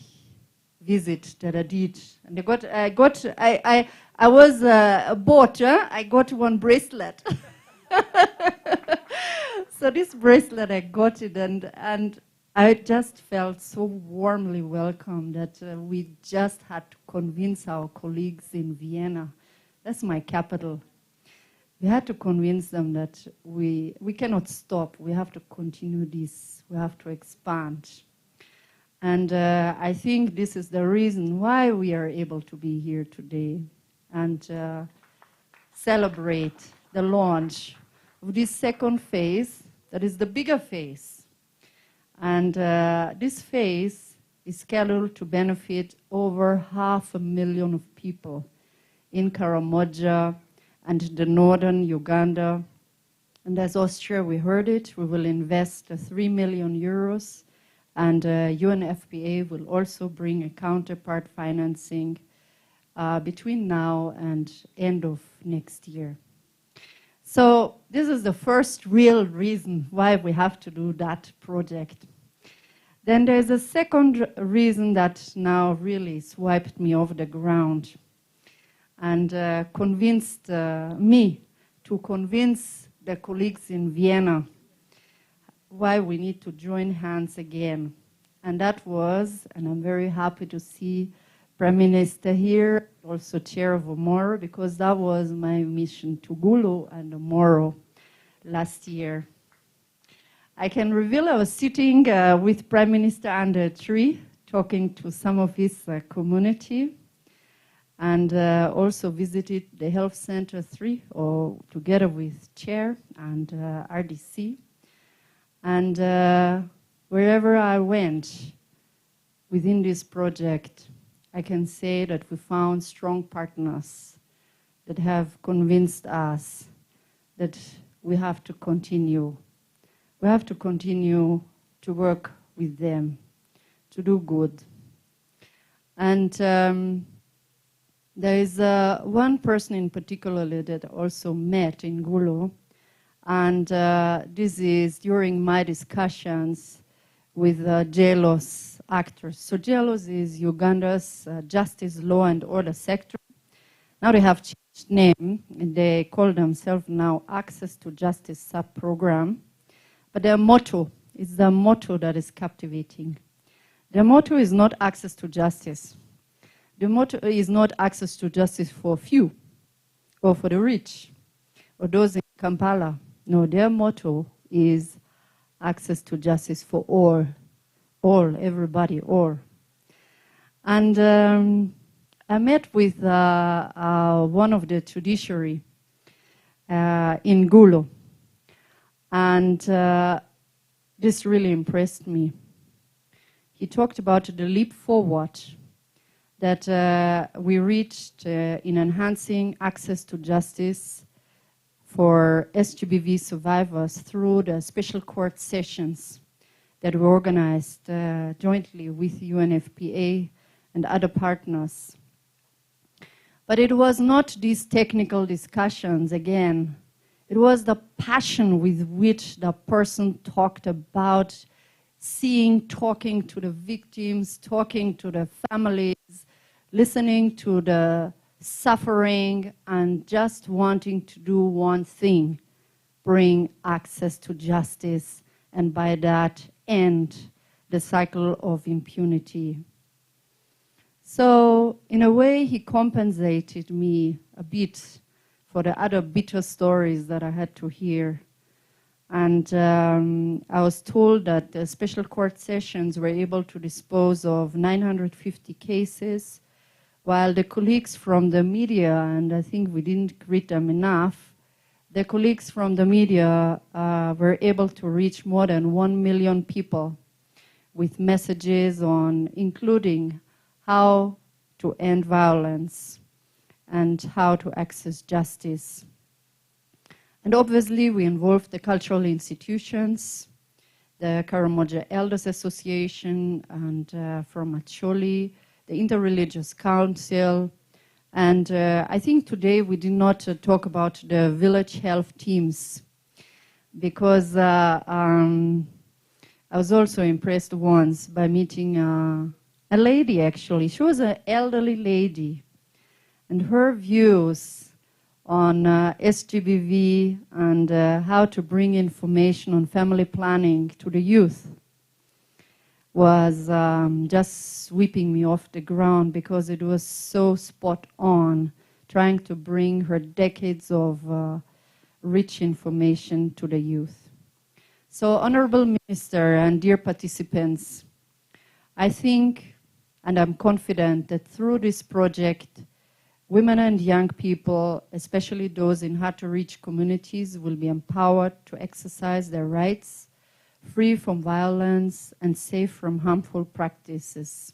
visit that I did, and I was bought, I got one bracelet. So this bracelet, I got it, and I just felt so warmly welcome that we just had to convince our colleagues in Vienna. That's my capital. We had to convince them that we cannot stop. We have to continue this. We have to expand. And I think this is the reason why we are able to be here today and celebrate the launch of this second phase, that is the bigger phase. And this phase is scheduled to benefit over 500,000 of people in Karamoja and the northern Uganda. And as Austria, we heard it, we will invest 3 million euros, and UNFPA will also bring a counterpart financing between now and end of next year. So this is the first real reason why we have to do that project. Then there's a second reason that now really swiped me off the ground and convinced me to convince the colleagues in Vienna why we need to join hands again. And that was, and I'm very happy to see Prime Minister here, also Chair of Omoro, because that was my mission to Gulu and Omoro last year. I can reveal I was sitting with Prime Minister under a tree, talking to some of his community, and also visited the Health Center 3, or together with Chair and RDC. And wherever I went within this project, I can say that we found strong partners that have convinced us that we have to continue. We have to continue to work with them, to do good. And there is one person in particular that also met in Gulu, and this is during my discussions with JLOS actors. So JLOS is Uganda's justice, law and order sector. Now they have changed name, and they call themselves now Access to Justice Sub-Program. But their motto is the motto that is captivating. Their motto is not access to justice. The motto is not access to justice for few, or for the rich, or those in Kampala. No, their motto is access to justice for all, everybody, all. And I met with one of the judiciary in Gulu, and this really impressed me. He talked about the leap forward that we reached in enhancing access to justice for SGBV survivors through the special court sessions that were organized jointly with UNFPA and other partners. But it was not these technical discussions again. It was the passion with which the person talked about seeing, talking to the victims, talking to the families, listening to the suffering, and just wanting to do one thing, bring access to justice, and by that end the cycle of impunity. So in a way he compensated me a bit for the other bitter stories that I had to hear. And I was told that the special court sessions were able to dispose of 950 cases, while the colleagues from the media, and I think we didn't greet them enough, the colleagues from the media were able to reach more than 1 million people with messages on including how to end violence and how to access justice. And obviously we involved the cultural institutions, the Karamoja Elders Association, and from Acholi, the Interreligious Council. And I think today we did not talk about the village health teams, because I was also impressed once by meeting a lady, actually. She was an elderly lady, and her views on SGBV and how to bring information on family planning to the youth was just sweeping me off the ground, because it was so spot on, trying to bring her decades of rich information to the youth. So, Honorable Minister and dear participants, I think and I'm confident that through this project, women and young people, especially those in hard-to-reach communities, will be empowered to exercise their rights, free from violence and safe from harmful practices,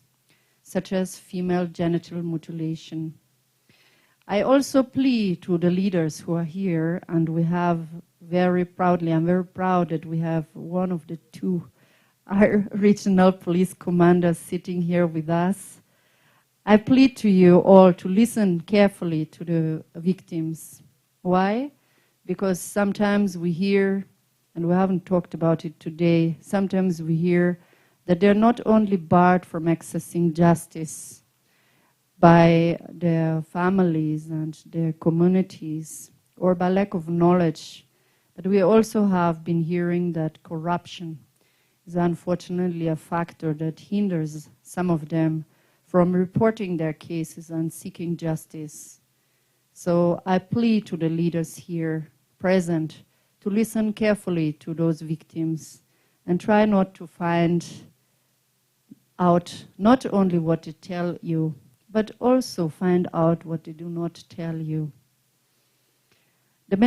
such as female genital mutilation. I also plead to the leaders who are here, and we have very proudly, I'm very proud that we have one of the two our regional police commanders sitting here with us. I plead to you all to listen carefully to the victims. Why? Because sometimes we hear, and we haven't talked about it today, sometimes we hear that they're not only barred from accessing justice by their families and their communities, or by lack of knowledge, but we also have been hearing that corruption is unfortunately a factor that hinders some of them from reporting their cases and seeking justice. So I plead to the leaders here present to listen carefully to those victims and try not to find out not only what they tell you, but also find out what they do not tell you. The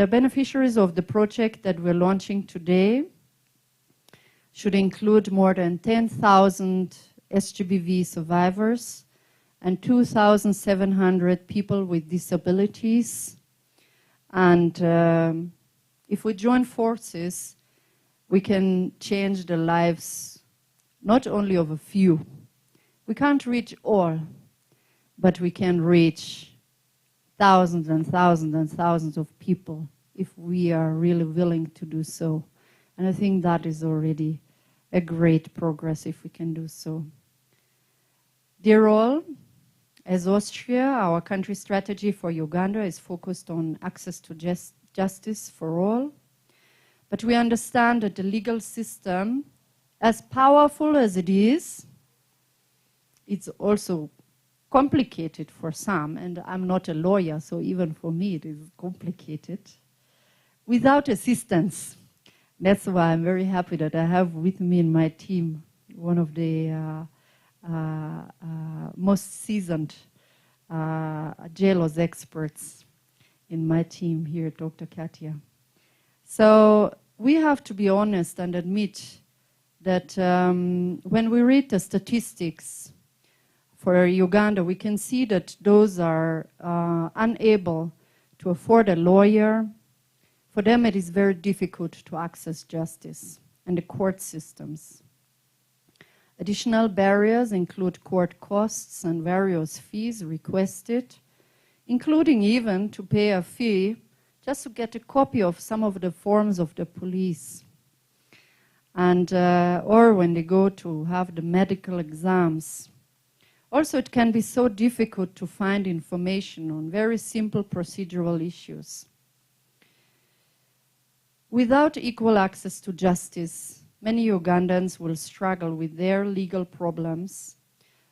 beneficiaries of the project that we're launching today should include more than 10,000 SGBV survivors and 2,700 people with disabilities. And if we join forces, we can change the lives not only of a few. We can't reach all, but we can reach thousands and thousands and thousands of people if we are really willing to do so. And I think that is already a great progress if we can do so. Dear all, as Austria, our country strategy for Uganda is focused on access to justice for all. But we understand that the legal system, as powerful as it is, it's also complicated for some. And I'm not a lawyer, so even for me it is complicated. Without assistance. That's why I'm very happy that I have with me in my team one of the most seasoned jailers experts in my team here, Dr. Katia. So we have to be honest and admit that when we read the statistics for Uganda, we can see that those are unable to afford a lawyer. For them, it is very difficult to access justice and the court systems. Additional barriers include court costs and various fees requested, including even to pay a fee just to get a copy of some of the forms of the police. And, or when they go to have the medical exams. Also, it can be so difficult to find information on very simple procedural issues. Without equal access to justice, many Ugandans will struggle with their legal problems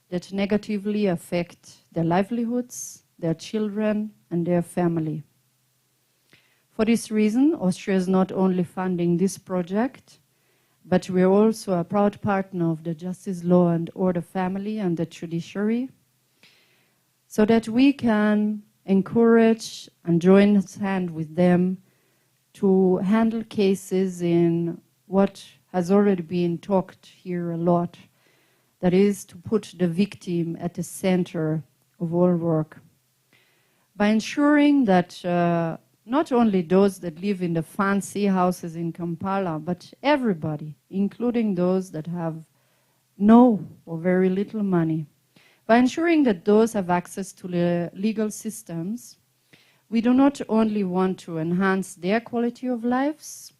that negatively affect their livelihoods, their children, and their family. For this reason, Austria is not only funding this project, but we are also a proud partner of the Justice, Law and Order family and the judiciary, so that we can encourage and join hands with them to handle cases in what has already been talked here a lot, that is to put the victim at the center of all work. By ensuring that not only those that live in the fancy houses in Kampala, but everybody, including those that have no or very little money. By ensuring that those have access to the legal systems, we do not only want to enhance their quality of lives,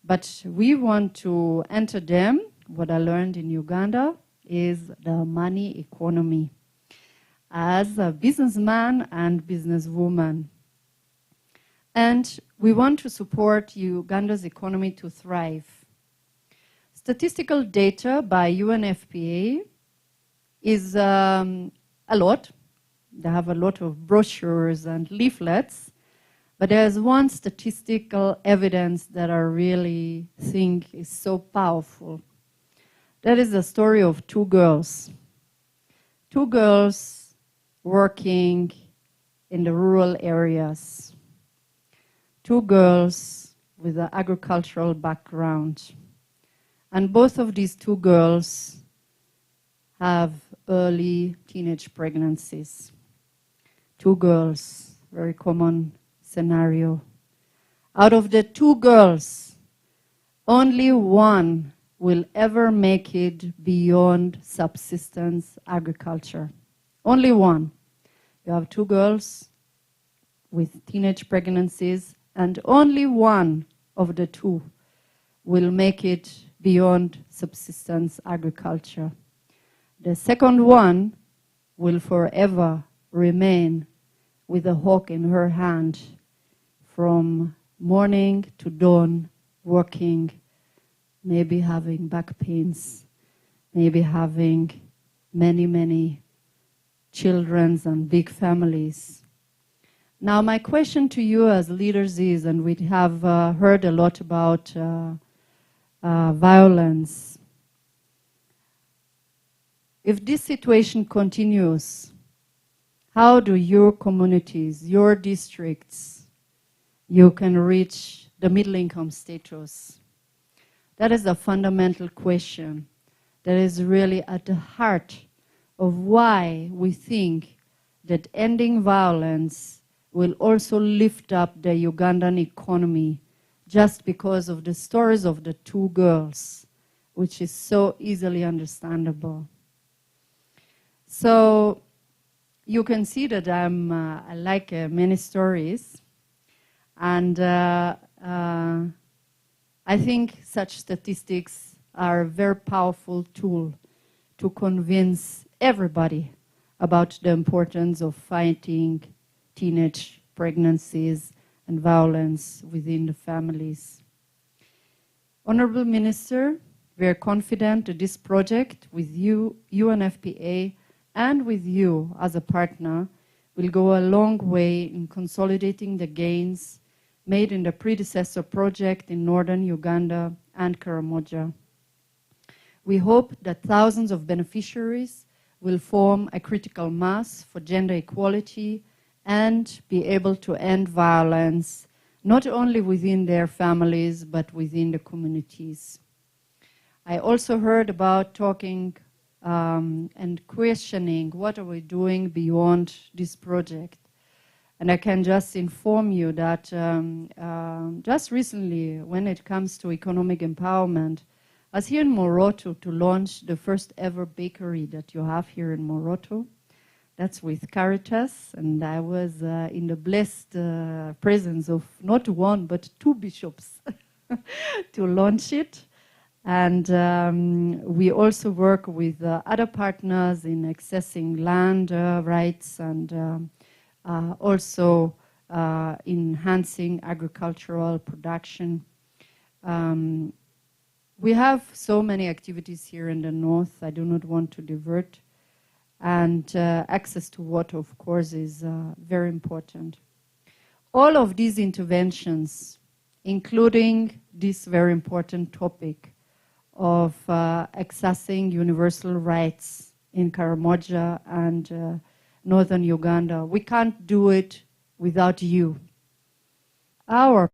but we want to enter them. What I learned in Uganda is the money economy. As a businessman and businesswoman. And we want to support Uganda's economy to thrive. Statistical data by UNFPA is a lot. They have a lot of brochures and leaflets, but there's one statistical evidence that I really think is so powerful. That is the story of two girls. Two girls working in the rural areas. Two girls with an agricultural background. And both of these two girls have early teenage pregnancies. Two girls, very common scenario. Out of the two girls, only one will ever make it beyond subsistence agriculture. Only one. You have two girls with teenage pregnancies, and only one of the two will make it beyond subsistence agriculture. The second one will forever remain with a hawk in her hand from morning to dawn, working, maybe having back pains, maybe having many, many children and big families. Now, my question to you as leaders is, and we have heard a lot about violence. If this situation continues, how do your communities, your districts, you can reach the middle income status? That is a fundamental question that is really at the heart of why we think that ending violence will also lift up the Ugandan economy just because of the stories of the two girls, which is so easily understandable. So you can see that I like many stories, and I think such statistics are a very powerful tool to convince everybody about the importance of fighting teenage pregnancies and violence within the families. Honorable Minister, we are confident that this project with you, UNFPA, and with you as a partner will go a long way in consolidating the gains made in the predecessor project in northern Uganda and Karamoja. We hope that thousands of beneficiaries will form a critical mass for gender equality and be able to end violence, not only within their families, but within the communities. I also heard about talking and questioning what are we doing beyond this project. And I can just inform you that just recently, when it comes to economic empowerment, I was here in Moroto to launch the first ever bakery that you have here in Moroto. That's with Caritas, and I was in the blessed presence of not one, but two bishops to launch it. And we also work with other partners in accessing land rights and also enhancing agricultural production. We have so many activities here in the north. I do not want to divert. And access to water, of course, is very important. All of these interventions, including this very important topic of accessing universal rights in Karamoja and northern Uganda, we can't do it without you. Our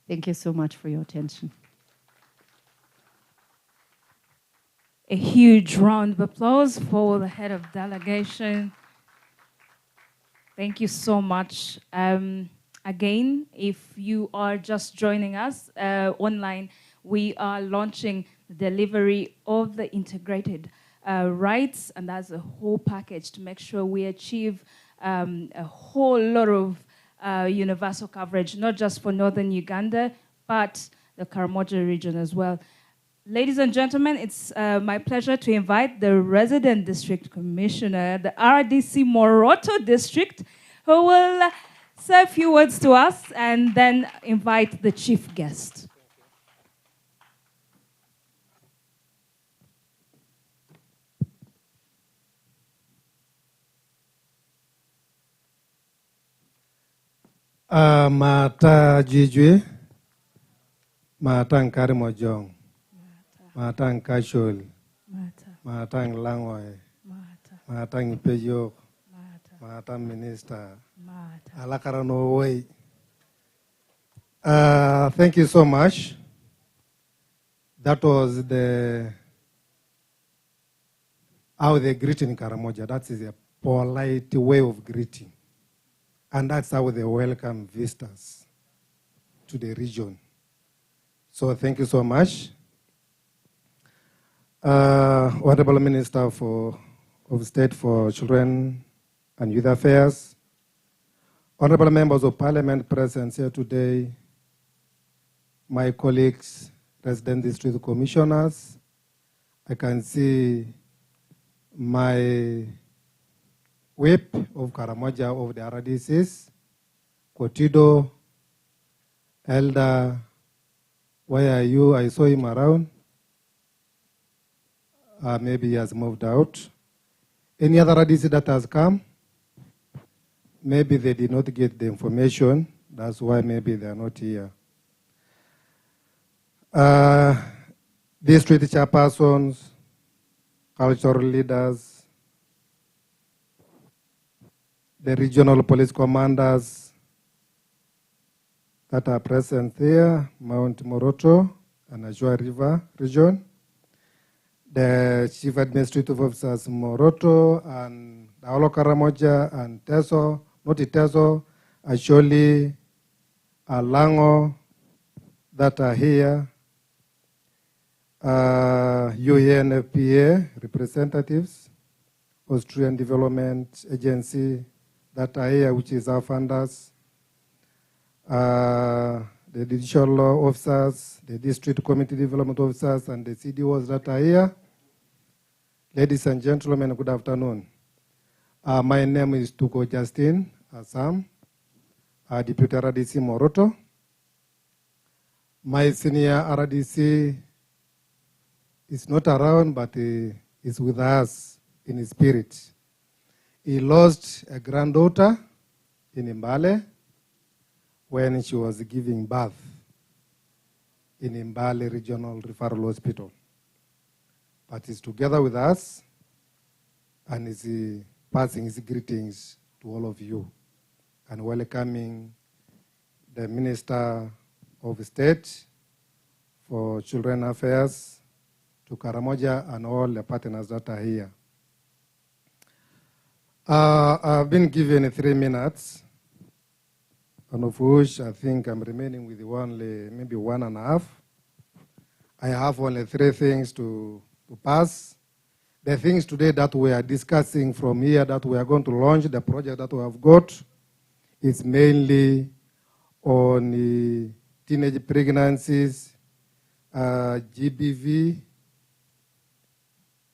Thank you so much for your attention. A huge round of applause for the head of delegation. Thank you so much. Again, if you are just joining us online, we are launching the delivery of the integrated rights, and that's a whole package to make sure we achieve a whole lot of universal coverage, not just for northern Uganda, but the Karamoja region as well. Ladies and gentlemen, it's my pleasure to invite the resident district commissioner, the RDC Moroto district, who will say a few words to us and then invite the chief guest. Mata Jijwe, Mata Karimojong, Mata Kashol, Mata Langway, Mata Pejo, Mata Minister, Alakarano way. Thank you so much. That was how they greet in Karamoja. That is a polite way of greeting. And that's how they welcome visitors to the region. So thank you so much. Honorable Minister of State for Children and Youth Affairs, honorable members of Parliament present here today, my colleagues, resident district commissioners, I can see my whip of Karamoja of the RDCs, Kotido, Elder, where are you? I saw him around. Maybe he has moved out. Any other RDC that has come? Maybe they did not get the information. That's why maybe they are not here. District chairpersons, cultural leaders, the regional police commanders that are present there, Mount Moroto and Ajua River region, the chief administrative officers Moroto and Daolo Karamoja and Teso, not Teso, Asholi, Alango that are here, UNFPA representatives, Austrian Development Agency that are here, which is our funders, the judicial officers, the district community development officers, and the CDOs that are here. Ladies and gentlemen, good afternoon. My name is Tuko Justin Assam, Deputy RDC Moroto. My senior RDC is not around, but is with us in spirit. He lost a granddaughter in Mbale when she was giving birth in Mbale Regional Referral Hospital. But he's together with us and is passing his greetings to all of you and welcoming the Minister of State for Children Affairs to Karamoja and all the partners that are here. I've been given 3 minutes, and of which I think I'm remaining with only maybe 1.5. I have only 3 things to pass. The things today that we are discussing from here that we are going to launch, the project that we have got, is mainly on teenage pregnancies, GBV,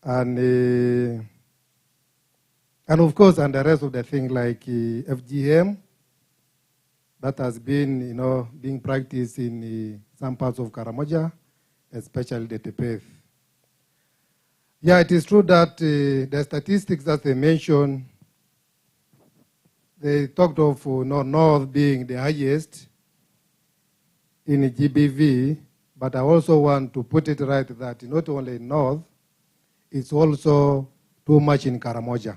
and of course, and the rest of the thing like FGM that has been, being practiced in some parts of Karamoja, especially the Tepeth. Yeah, it is true that the statistics that they mentioned, they talked of North being the highest in GBV, but I also want to put it right that not only in North, it's also too much in Karamoja.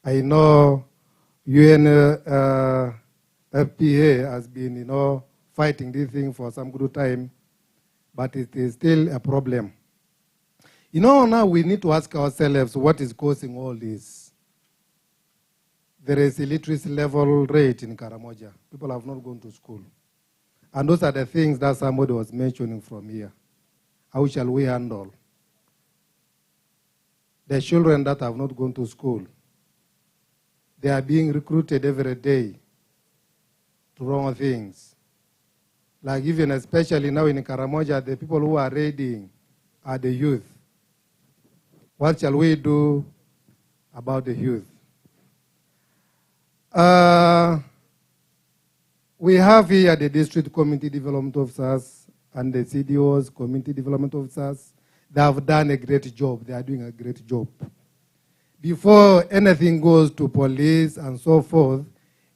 I know UNFPA has been, fighting this thing for some good time, but it is still a problem. You know, now we need to ask ourselves what is causing all this. There is illiteracy level rate in Karamoja. People have not gone to school. And those are the things that somebody was mentioning from here. How shall we handle the children that have not gone to school? They are being recruited every day to wrong things. Like even especially now in Karamoja, the people who are raiding are the youth. What shall we do about the youth? We have here the district community development officers and the CDOs, community development officers. They have done a great job. They are doing a great job. Before anything goes to police and so forth,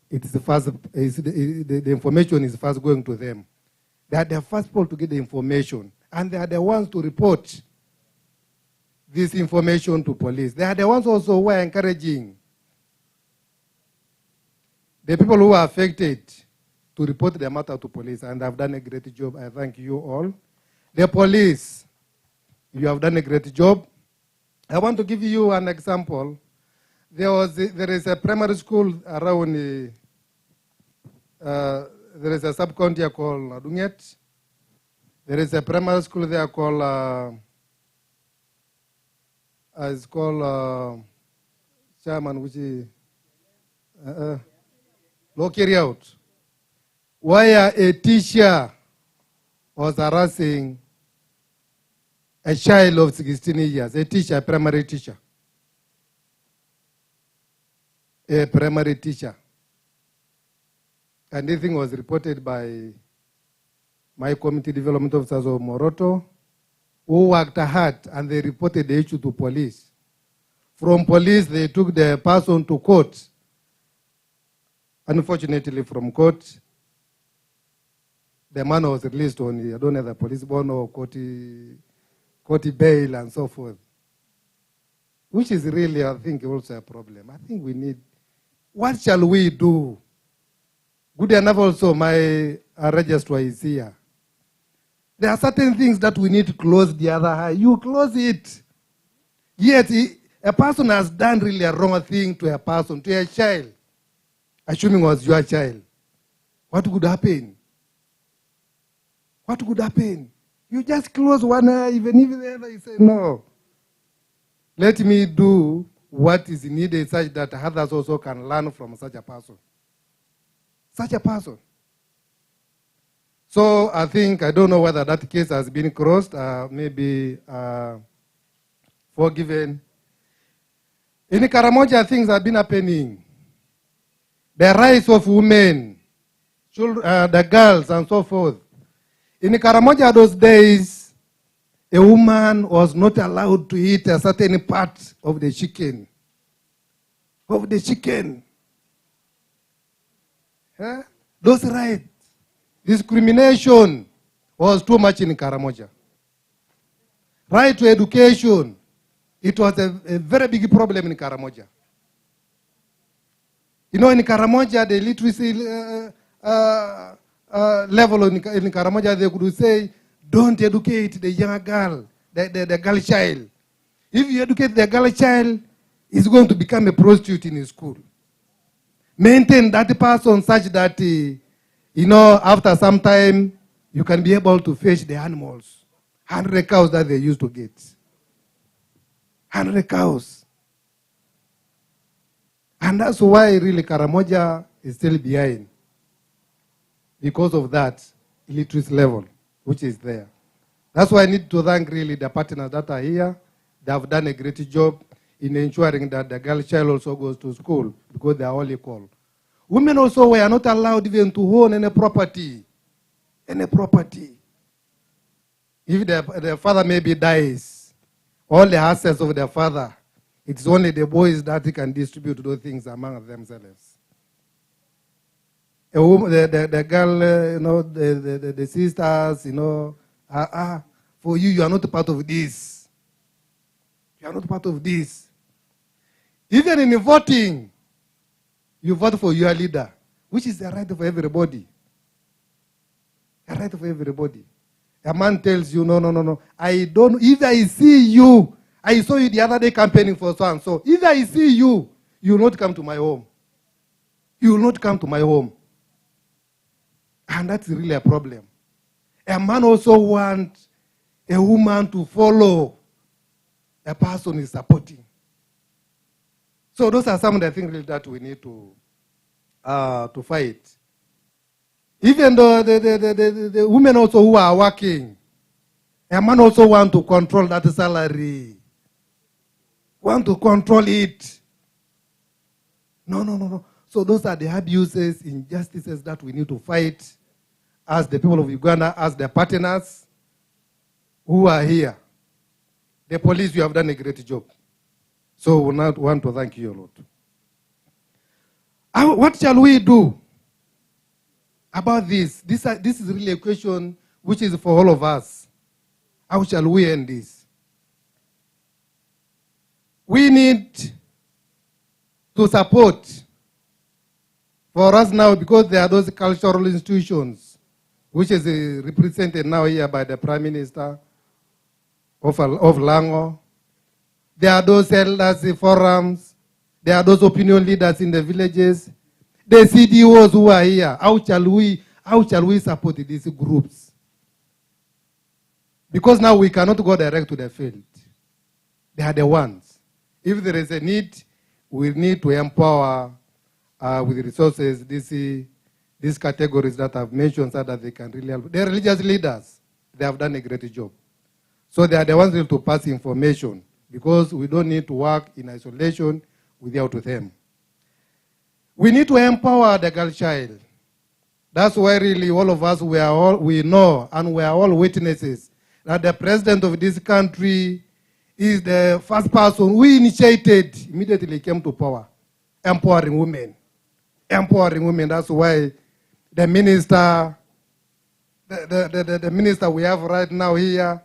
it is the information is first going to them. They are the first people to get the information, and they are the ones to report this information to police. They are the ones also who are encouraging the people who are affected to report the matter to police, and have done a great job. I thank you all. The police, you have done a great job. I want to give you an example. There is a primary school around, there is a sub-county called Adunget. There is a primary school there called, it's called Chairman, which is Low Carry Out, where a teacher was harassing a child of 16 years, a teacher, a primary teacher. A primary teacher. And this thing was reported by my community development officers of Moroto, who worked hard, and they reported the issue to police. From police, they took the person to court. Unfortunately, from court, the man was released on, I don't know, the police bond or court bail and so forth. Which is really, I think, also a problem. I think we need, what shall we do? Good enough also, my registrar is here. There are certain things that we need to close the other eye. You close it. Yet, a person has done really a wrong thing to a person, to a child, assuming it was your child. What would happen? What would happen? You just close one eye, even if the other, you say, no. Let me do what is needed such that others also can learn from such a person. Such a person. So I think, I don't know whether that case has been crossed, maybe forgiven. In Karamoja, things have been happening. The rights of women, children, the girls, and so forth. In Karamoja those days, a woman was not allowed to eat a certain part of the chicken. Of the chicken. Huh? Those rights. Discrimination was too much in Karamoja. Right to education. It was a very big problem in Karamoja. You know, in Karamoja, the literacy level in Karamoja, they could say, don't educate the young girl, the girl child. If you educate the girl child, he's going to become a prostitute in his school. Maintain that person such that, you know, after some time, you can be able to fetch the animals. 100 cows that they used to get. 100 cows. And that's why really Karamoja is still behind. Because of that illiteracy level, which is there. That's why I need to thank really the partners that are here. They have done a great job in ensuring that the girl child also goes to school because they are all equal. Women also were not allowed even to own any property. Any property. If the father maybe dies, all the assets of the father, it's only the boys that can distribute those things among themselves. The girl, you know, the sisters, you know, for you are not part of this. You are not part of this. Even in voting, you vote for your leader, which is the right of everybody. A right for everybody. A man tells you, no, no, no, no. I don't, if I see you, I saw you the other day campaigning for so and so. If I see you, you will not come to my home. You will not come to my home. And that's really a problem. A man also wants a woman to follow a person is supporting. So those are some of the things really that we need to fight. Even though the women also who are working, a man also want to control that salary. Want to control it. No, no, no, no. So those are the abuses, injustices that we need to fight as the people of Uganda, as the partners who are here. The police, you have done a great job. So we now want to thank you a lot. What shall we do about this? This is really a question which is for all of us. How shall we end this? We need to support for us now, because there are those cultural institutions which is represented now here by the Prime Minister of Lango. There are those elders forums. There are those opinion leaders in the villages. The CDOs who are here. How shall we support these groups? Because now we cannot go direct to the field. They are the ones. If there is a need, we need to empower with resources these categories that I've mentioned so that they can really help. The religious leaders, they have done a great job. So they are the ones who to pass information, because we don't need to work in isolation without them. We need to empower the girl child. That's why really all of us, we know and we are all witnesses that the president of this country is the first person who initiated, immediately came to power, empowering women. Empowering women. That's why the minister, the minister we have right now here,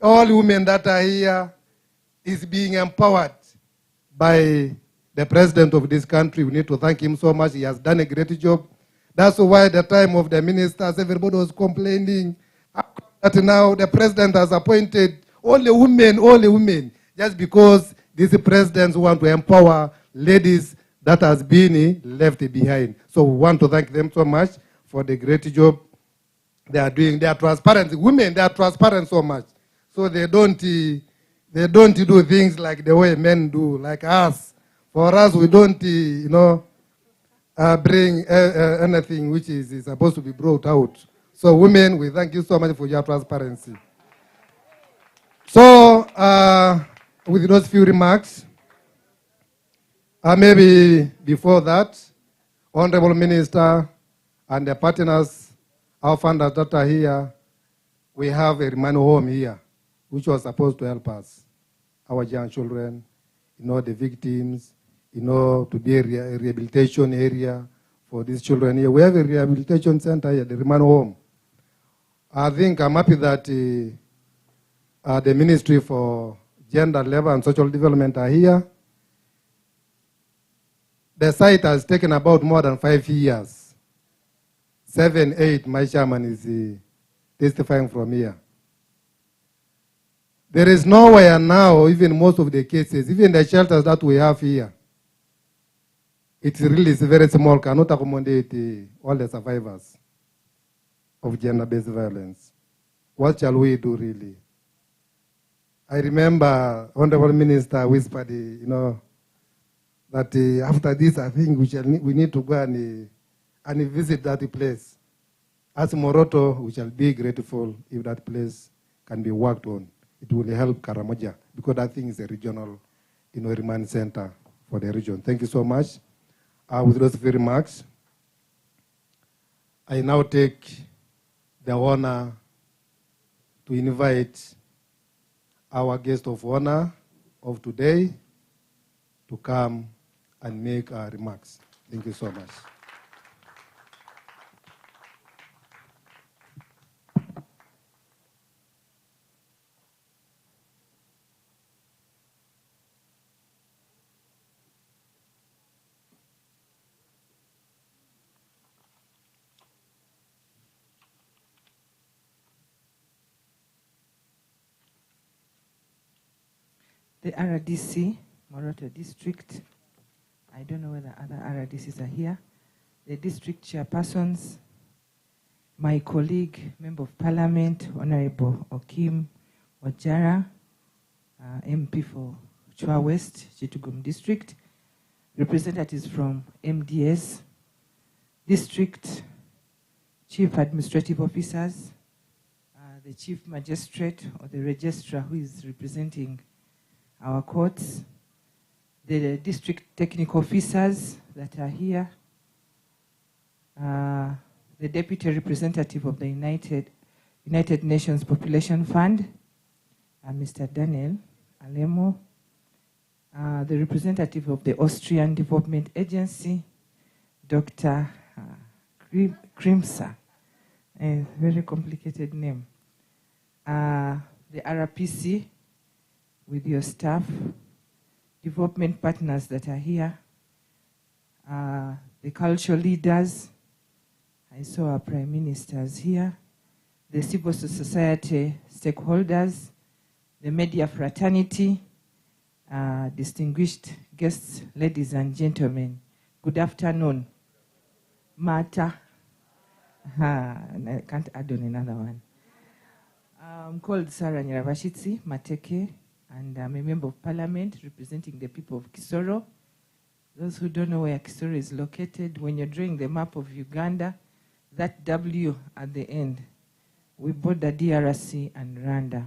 all women that are here is being empowered by the president of this country. We need to thank him so much. He has done a great job. That's why at the time of the ministers, everybody was complaining that now the president has appointed only women, just because these presidents want to empower ladies that has been left behind. So we want to thank them so much for the great job they are doing. They are transparent. Women, they are transparent so much. So they don't do things like the way men do, like us. For us, we don't, bring anything which is supposed to be brought out. So women, we thank you so much for your transparency. So with those few remarks, maybe before that, Honorable Minister and the partners, our funders that are here, we have a remand home here, which was supposed to help us, our young children, the victims, to be a rehabilitation area for these children here. We have a rehabilitation center here, the remand home. I think I'm happy that the Ministry for Gender, Labor and Social Development are here. The site has taken about more than 5 years. 7, 8, my chairman is testifying from here. There is nowhere now, even most of the cases, even the shelters that we have here, it's really very small, cannot accommodate all the survivors of gender-based violence. What shall we do really? I remember Honorable Minister whispered, that after this, I think we need to go and visit that place. As Moroto, we shall be grateful if that place can be worked on. It will help Karamoja, because that thing is a regional, remand center for the region. Thank you so much. With those few remarks, I now take the honor to invite our guest of honor of today to come and make our remarks. Thank you so much. the RDC, Moroto District. I don't know whether other RDCs are here. The district chairpersons, my colleague, Member of Parliament, Honorable Okim Wajara, MP for Chua West, Chitugum District, representatives from MDS, district chief administrative officers, the chief magistrate or the registrar who is representing our courts, the district technical officers that are here, the deputy representative of the United Nations Population Fund, Mr. Daniel Alemo, the representative of the Austrian Development Agency, Dr. Krimsa, a very complicated name, the RPC with your staff, development partners that are here, the cultural leaders, I saw our prime ministers here, the civil society stakeholders, the media fraternity, distinguished guests, ladies and gentlemen, good afternoon. Mata. I can't add on another one. I'm called Sarah Nyirabashitsi Mateke, and I'm a member of parliament representing the people of Kisoro. Those who don't know where Kisoro is located, when you're drawing the map of Uganda, that W at the end, we border DRC and Rwanda.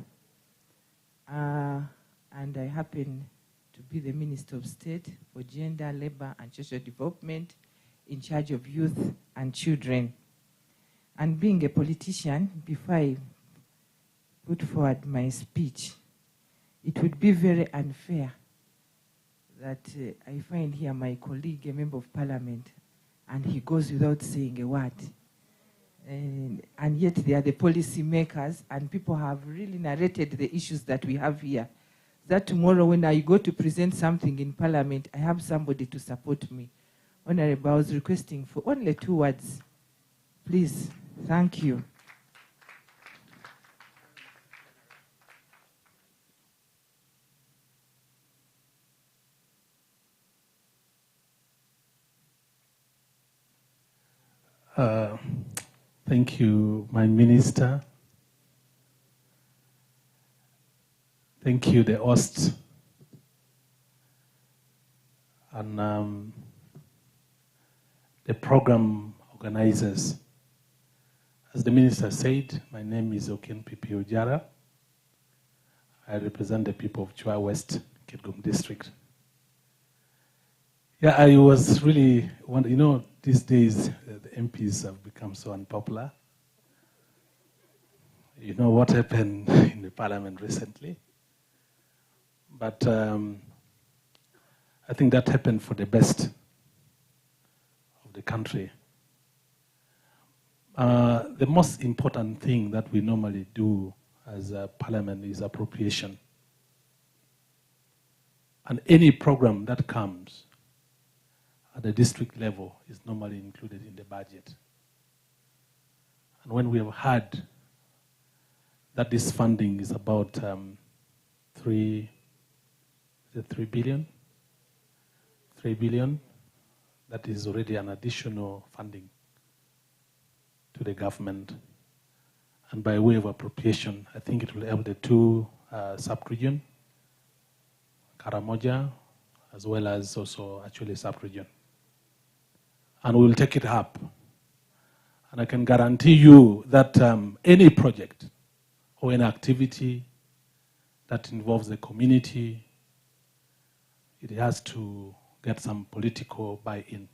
And I happen to be the Minister of State for Gender, Labor and Social Development, in charge of youth and children. And being a politician, before I put forward my speech, it would be very unfair that I find here my colleague, a member of parliament, and he goes without saying a word. And yet they are the policy makers, and people have really narrated the issues that we have here. That tomorrow when I go to present something in parliament, I have somebody to support me. Honorable, I was requesting for only 2 words. Please, thank you. Thank you, my minister. Thank you, the host. And the program organizers. As the minister said, my name is Oken Pipi Ujara. I represent the people of Chua West, Kitgum District. Yeah, I was really wondering, you know, these days the MPs have become so unpopular. You know what happened in the parliament recently. But I think that happened for the best of the country. The most important thing that we normally do as a parliament is appropriation. And any program that comes at the district level is normally included in the budget. And when we have heard that this funding is about 3 billion? 3 billion, that is already an additional funding to the government. And by way of appropriation, I think it will help the 2 sub-region, Karamoja, as well as also actually sub-region. And we will take it up. And I can guarantee you that any project or any activity that involves the community, it has to get some political buy-in.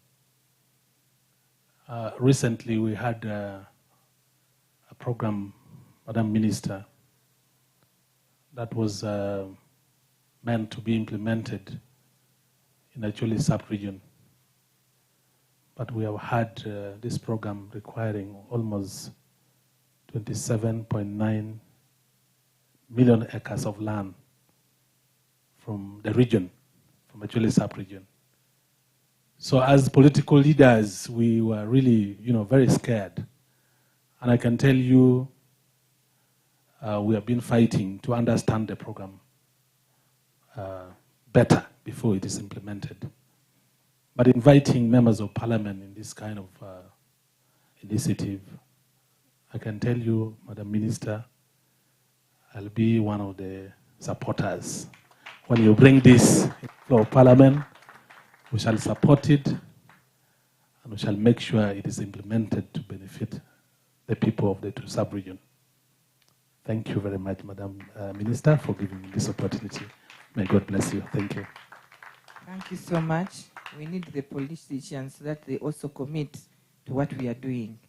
Recently, we had a program, Madam Minister, that was meant to be implemented in actually sub-region. But we have had this program requiring almost 27.9 million acres of land from the region, from actually sub-region. So as political leaders, we were really, very scared. And I can tell you, we have been fighting to understand the program. better before it is implemented. But inviting members of parliament in this kind of initiative, I can tell you, Madam Minister, I'll be one of the supporters. When you bring this to parliament, we shall support it and we shall make sure it is implemented to benefit the people of the two sub-region. Thank you very much, Madam Minister, for giving me this opportunity. May God bless you. Thank you. Thank you so much. We need the politicians so that they also commit to what we are doing.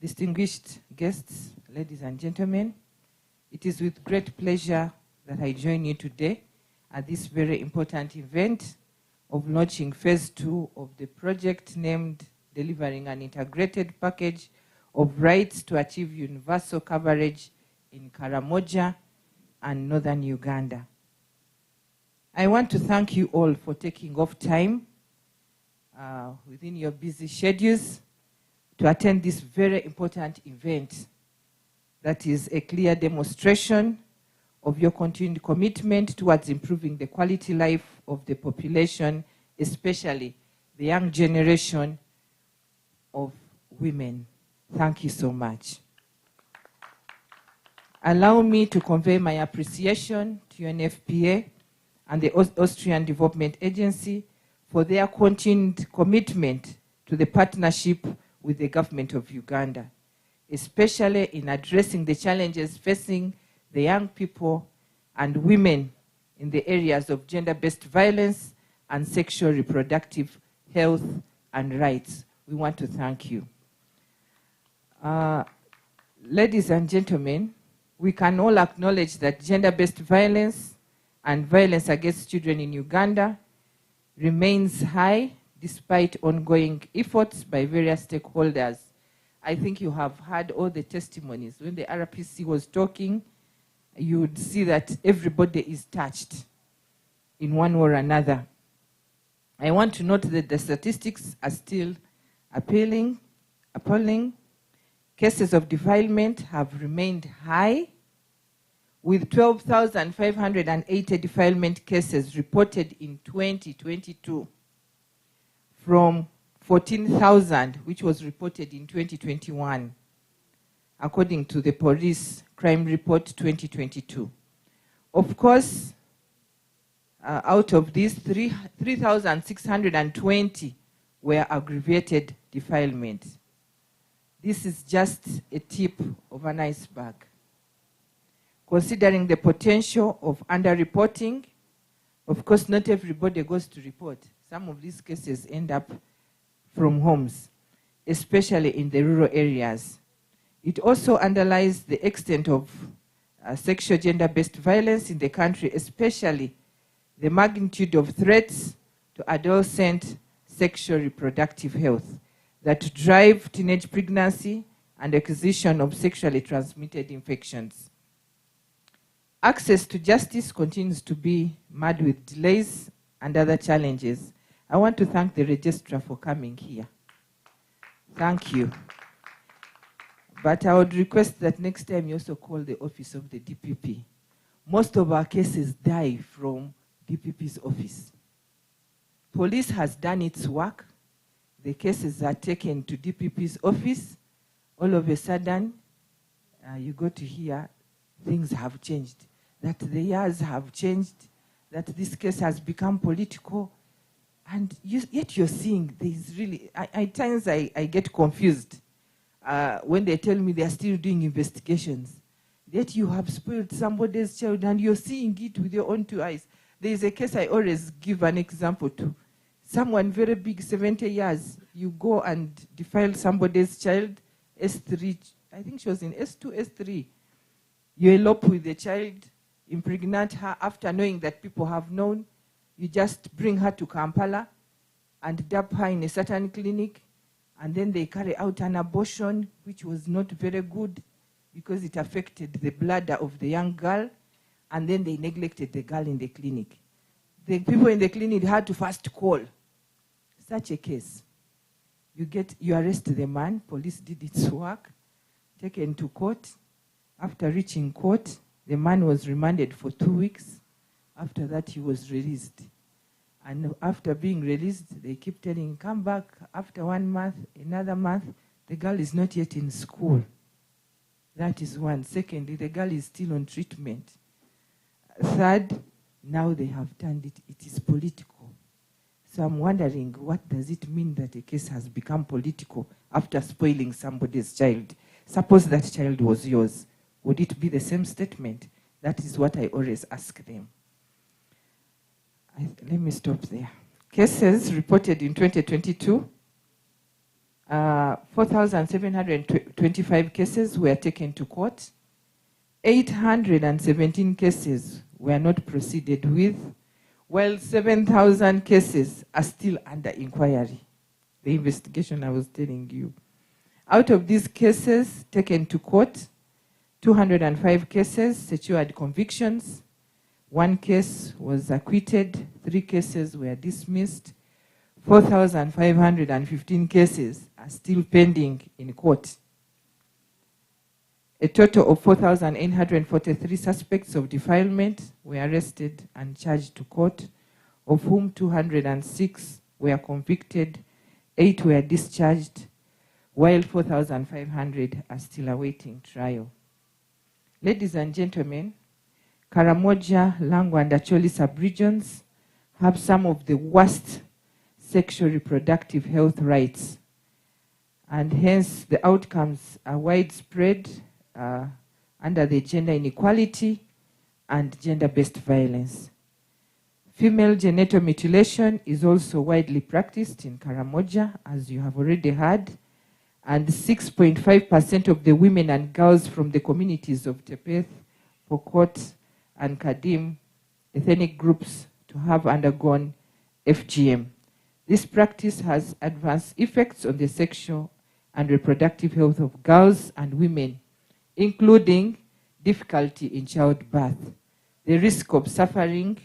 Distinguished guests, ladies and gentlemen, it is with great pleasure that I join you today at this very important event of launching phase 2 of the project named Delivering an Integrated Package of Rights to Achieve Universal Coverage in Karamoja and Northern Uganda. I want to thank you all for taking off time within your busy schedules to attend this very important event that is a clear demonstration of your continued commitment towards improving the quality life of the population, especially the young generation of women. Thank you so much. Allow me to convey my appreciation to UNFPA and the Austrian Development Agency for their continued commitment to the partnership with the government of Uganda, especially in addressing the challenges facing the young people and women in the areas of gender-based violence and sexual reproductive health and rights. We want to thank you. Ladies and gentlemen, we can all acknowledge that gender-based violence and violence against children in Uganda remains high despite ongoing efforts by various stakeholders. I think you have heard all the testimonies. When the RPC was talking, you would see that everybody is touched in one way or another. I want to note that the statistics are still appalling. Cases of defilement have remained high, with 12,580 defilement cases reported in 2022 from 14,000, which was reported in 2021, according to the Police Crime Report 2022. Of course, out of these, 3,620 were aggravated defilement. This is just a tip of an iceberg. Considering the potential of underreporting, of course, not everybody goes to report. Some of these cases end up from homes, especially in the rural areas. It also underlies the extent of sexual gender-based violence in the country, especially the magnitude of threats to adolescent sexual reproductive health that drive teenage pregnancy and acquisition of sexually transmitted infections. Access to justice continues to be marred with delays and other challenges. I want to thank the registrar for coming here. Thank you. But I would request that next time you also call the office of the DPP. Most of our cases die from DPP's office. Police has done its work. The cases are taken to DPP's office. All of a sudden, you go to hear things have changed, that the years have changed, that this case has become political. And yet you're seeing there's really, at times I get confused when they tell me they are still doing investigations. Yet you have spoiled somebody's child and you're seeing it with your own two eyes. There is a case I always give an example to. Someone very big, 70 years, you go and defile somebody's child, S3, I think she was in S2, S3. You elope with the child, impregnate her after knowing that people have known. You just bring her to Kampala and dump her in a certain clinic, and then they carry out an abortion, which was not very good because it affected the bladder of the young girl, and then they neglected the girl in the clinic. The people in the clinic had to first call. Such a case. You arrest the man, police did its work, taken to court. After reaching court, The man was remanded for 2 weeks. After that, he was released. And after being released, they keep telling him, come back after 1 month, another month. The girl is not yet in school. That is one. Secondly, the girl is still on treatment. Third, now they have turned it, it is political. So I'm wondering, what does it mean that a case has become political after spoiling somebody's child? Suppose that child was yours. Would it be the same statement? That is what I always ask them. Let me stop there. Cases reported in 2022, 4,725 cases were taken to court. 817 cases were not proceeded with, while 7,000 cases are still under inquiry. The investigation I was telling you. Out of these cases taken to court, 205 cases secured convictions. 1 case was acquitted. 3 cases were dismissed. 4,515 cases are still pending in court. A total of 4,843 suspects of defilement were arrested and charged to court, of whom 206 were convicted, 8 were discharged, while 4,500 are still awaiting trial. Ladies and gentlemen, Karamoja, Lango, and Acholi sub-regions have some of the worst sexual reproductive health rights, and hence the outcomes are widespread under the gender inequality and gender-based violence. Female genital mutilation is also widely practiced in Karamoja, as you have already heard, and 6.5% of the women and girls from the communities of Tepeth, Pokot, and Kadim ethnic groups to have undergone FGM. This practice has adverse effects on the sexual and reproductive health of girls and women, including difficulty in childbirth, the risk of suffering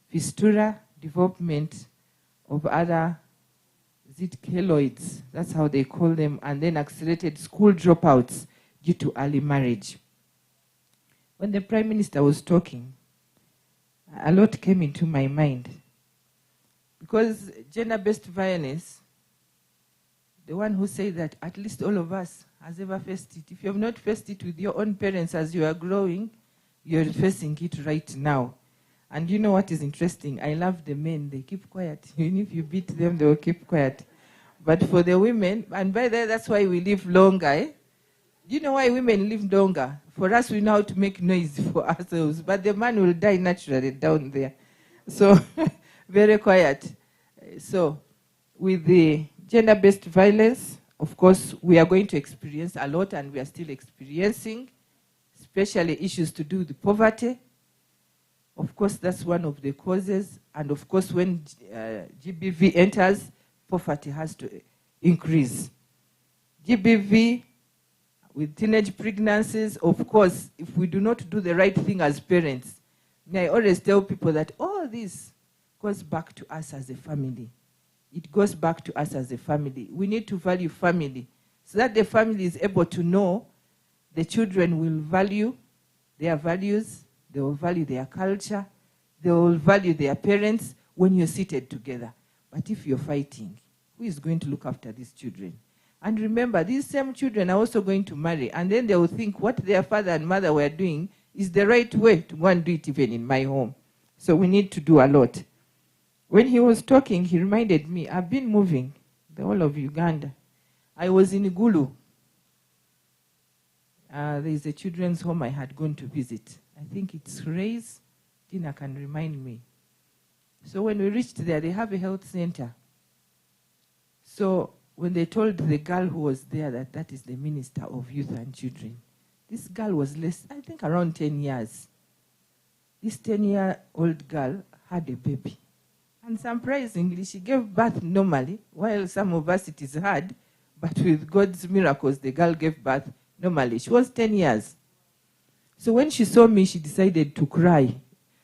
fistula, development of other keloids, that's how they call them, and then accelerated school dropouts due to early marriage. When the Prime Minister was talking, a lot came into my mind. Because gender-based violence, the one who said that at least all of us has ever faced it. If you have not faced it with your own parents as you are growing, you're facing it right now. And you know what is interesting? I love the men. They keep quiet. Even if you beat them, they will keep quiet. But for the women, and by that, that's why we live longer. Eh? Do you know why women live longer? For us, we know how to make noise for ourselves. But the man will die naturally down there. So, very quiet. So, with the gender-based violence, of course, we are going to experience a lot, and we are still experiencing, especially issues to do with poverty. Of course, that's one of the causes. And of course, when GBV enters, poverty has to increase. GBV, with teenage pregnancies, of course, if we do not do the right thing as parents, I always tell people that all this goes back to us as a family. It goes back to us as a family. We need to value family so that the family is able to know the children will value their values, they will value their culture, they will value their parents when you're seated together. But if you're fighting, who is going to look after these children? And remember, these same children are also going to marry, and then they will think what their father and mother were doing is the right way to go and do it even in my home. So we need to do a lot. When he was talking, he reminded me, I've been moving the whole of Uganda. I was in Gulu. There is a children's home I had gone to visit. I think it's Ray's. Tina can remind me. So when we reached there, they have a health center. So when they told the girl who was there that that is the Minister of Youth and Children, this girl was less, I think around 10 years. This 10-year-old girl had a baby. And surprisingly, she gave birth normally, while some of us it is hard, but with God's miracles, the girl gave birth normally. She was 10 years. So when she saw me, she decided to cry.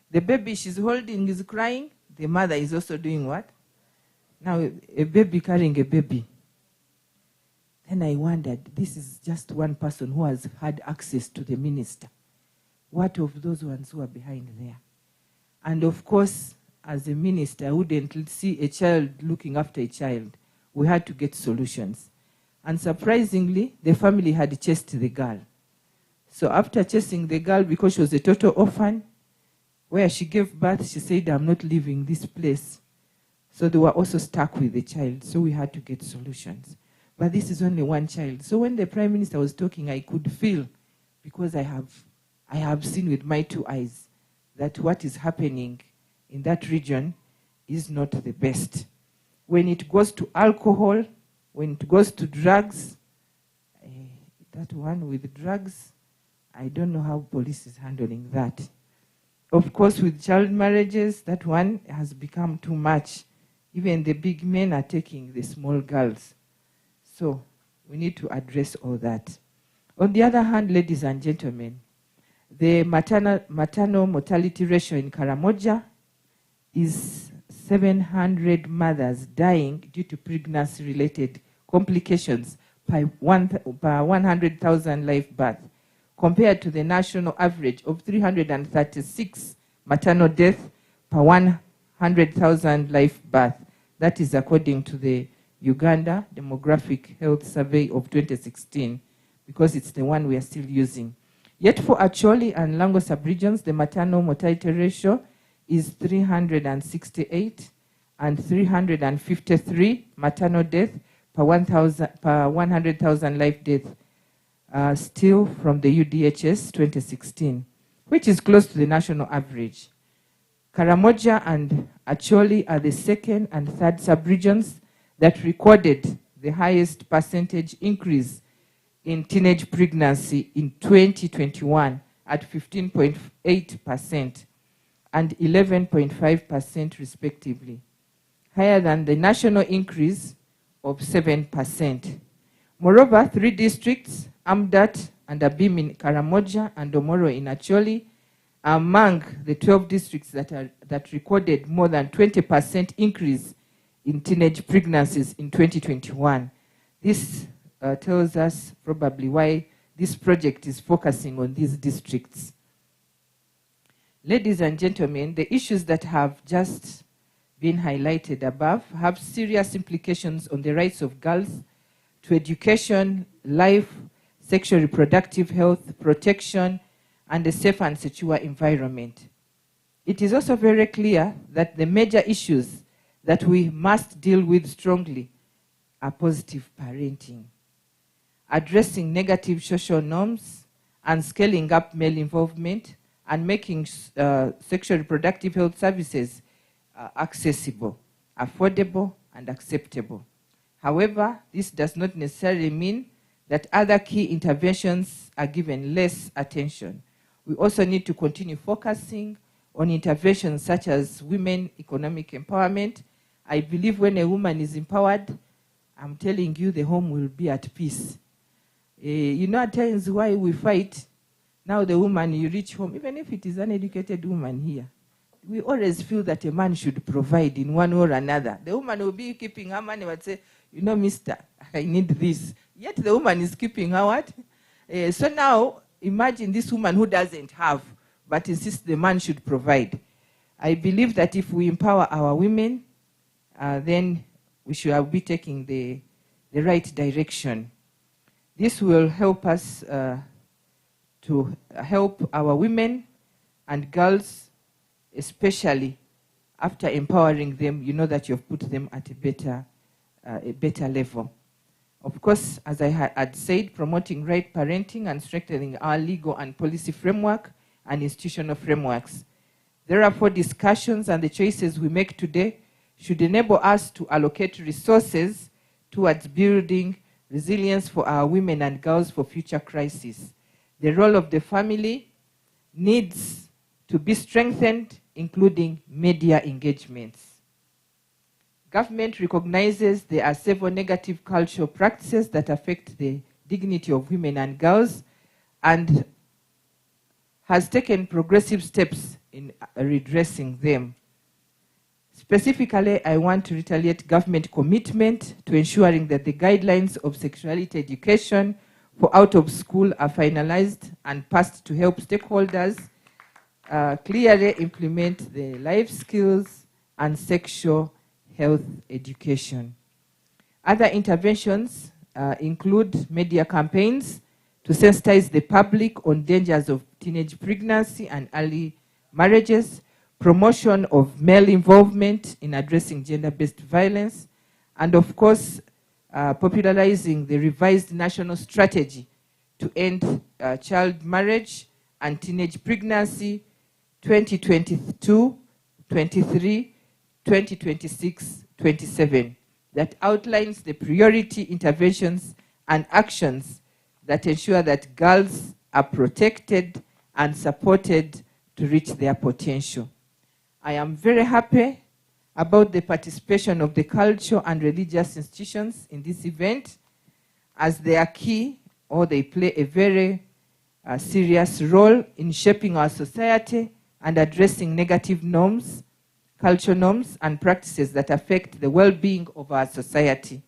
The baby she's holding is crying. The mother is also doing what? Now, a baby carrying a baby. Then I wondered, this is just one person who has had access to the minister. what of those ones who are behind there? And of course, as a minister, I wouldn't see a child looking after a child. We had to get solutions. And surprisingly, the family had chased the girl. So after chasing the girl, because she was a total orphan, where she gave birth, she said, I'm not leaving this place. So they were also stuck with the child. So we had to get solutions. But this is only one child. So when the Prime Minister was talking, I could feel, because I have seen with my 2 eyes, that what is happening in that region is not the best. When it goes to alcohol, when it goes to drugs, that one with drugs, I don't know how police is handling that. Of course, with child marriages, that one has become too much. Even the big men are taking the small girls. So we need to address all that. On the other hand, ladies and gentlemen, the maternal mortality ratio in Karamoja is 700 mothers dying due to pregnancy-related complications per 100,000 live births, compared to the national average of 336 maternal deaths per 100,000 live births. That is according to the Uganda Demographic Health Survey of 2016, because it's the one we are still using. Yet for Acholi and Lango sub-regions, the maternal mortality ratio is 368 and 353 maternal deaths per 100,000 live deaths, still from the UDHS 2016, which is close to the national average. Karamoja and Acholi are the second and third sub-regions that recorded the highest percentage increase in teenage pregnancy in 2021 at 15.8% and 11.5% respectively, higher than the national increase of 7%. Moreover, 3 districts, Amdat and Abim in Karamoja and Omoro in Acholi, are among the 12 districts that recorded more than 20% increase in teenage pregnancies in 2021. This tells us probably why this project is focusing on these districts. Ladies and gentlemen, the issues that have just been highlighted above have serious implications on the rights of girls to education, life, sexual reproductive health, protection, and a safe and secure environment. It is also very clear that the major issues that we must deal with strongly are positive parenting, addressing negative social norms, and scaling up male involvement, and making sexual reproductive health services accessible, affordable, and acceptable. However, this does not necessarily mean that other key interventions are given less attention. We also need to continue focusing on interventions such as women economic empowerment. I believe when a woman is empowered, I'm telling you, the home will be at peace. You know, at times why we fight. Now the woman, you reach home, even if it is an educated woman here, we always feel that a man should provide in one way or another. The woman will be keeping her money, would say, you know, mister, I need this. Yet the woman is keeping her what? So now, imagine this woman who doesn't have, but insists the man should provide. I believe that if we empower our women, then we should be taking the right direction. This will help us to help our women and girls, especially after empowering them. You know that you've put them at a better level. Of course, as I had said, promoting right parenting and strengthening our legal and policy framework and institutional frameworks. Therefore, discussions and the choices we make today should enable us to allocate resources towards building resilience for our women and girls for future crises. The role of the family needs to be strengthened, including media engagements. Government recognizes there are several negative cultural practices that affect the dignity of women and girls and has taken progressive steps in redressing them. Specifically, I want to reiterate government commitment to ensuring that the guidelines of sexuality education for out of school are finalized and passed to help stakeholders clearly implement the life skills and sexual health education. Other interventions include media campaigns to sensitize the public on dangers of teenage pregnancy and early marriages, promotion of male involvement in addressing gender-based violence, and of course, popularizing the revised national strategy to end child marriage and teenage pregnancy 2022, 23, 2026, 27 that outlines the priority interventions and actions that ensure that girls are protected and supported to reach their potential. I am very happy about the participation of the cultural and religious institutions in this event, as they are key, or they play a very serious role in shaping our society and addressing negative norms, cultural norms and practices that affect the well-being of our society.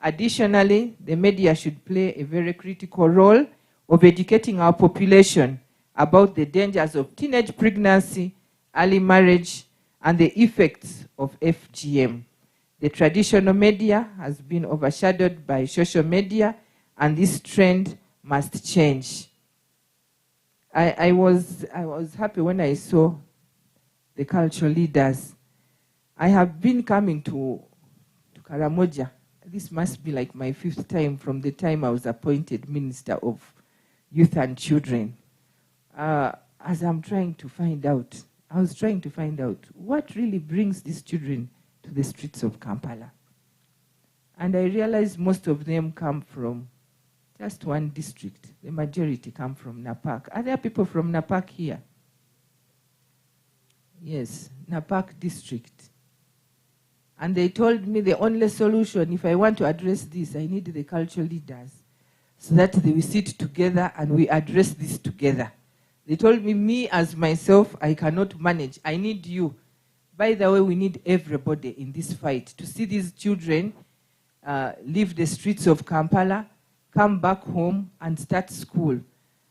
Additionally, the media should play a very critical role of educating our population about the dangers of teenage pregnancy, early marriage, and the effects of FGM. The traditional media has been overshadowed by social media, and this trend must change. I was happy when I saw the cultural leaders. I have been coming to Karamoja. This must be like my 5th time from the time I was appointed Minister of Youth and Children. As I'm trying to find out, I was trying to find out what really brings these children to the streets of Kampala. And I realized most of them come from just one district. The majority come from Napak. Are there people from Napak here? Yes, Napak district. And they told me the only solution, if I want to address this, I need the cultural leaders so that they will sit together and we address this together. They told me as myself, I cannot manage. I need you. By the way, we need everybody in this fight to see these children leave the streets of Kampala, come back home and start school.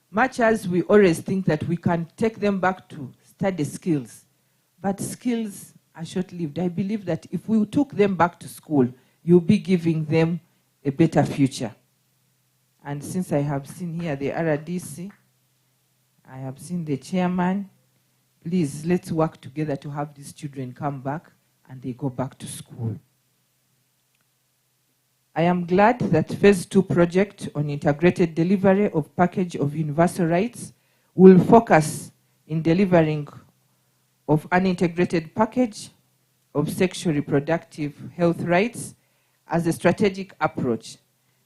Much as we always think that we can take them back to study skills, but skills are short-lived. I believe that if we took them back to school, you'll be giving them a better future. And since I have seen here the RDC, I have seen the chairman, please let's work together to have these children come back and they go back to school. I am glad that Phase 2 project on integrated delivery of package of universal rights will focus in delivering of an integrated package of sexual reproductive health rights as a strategic approach,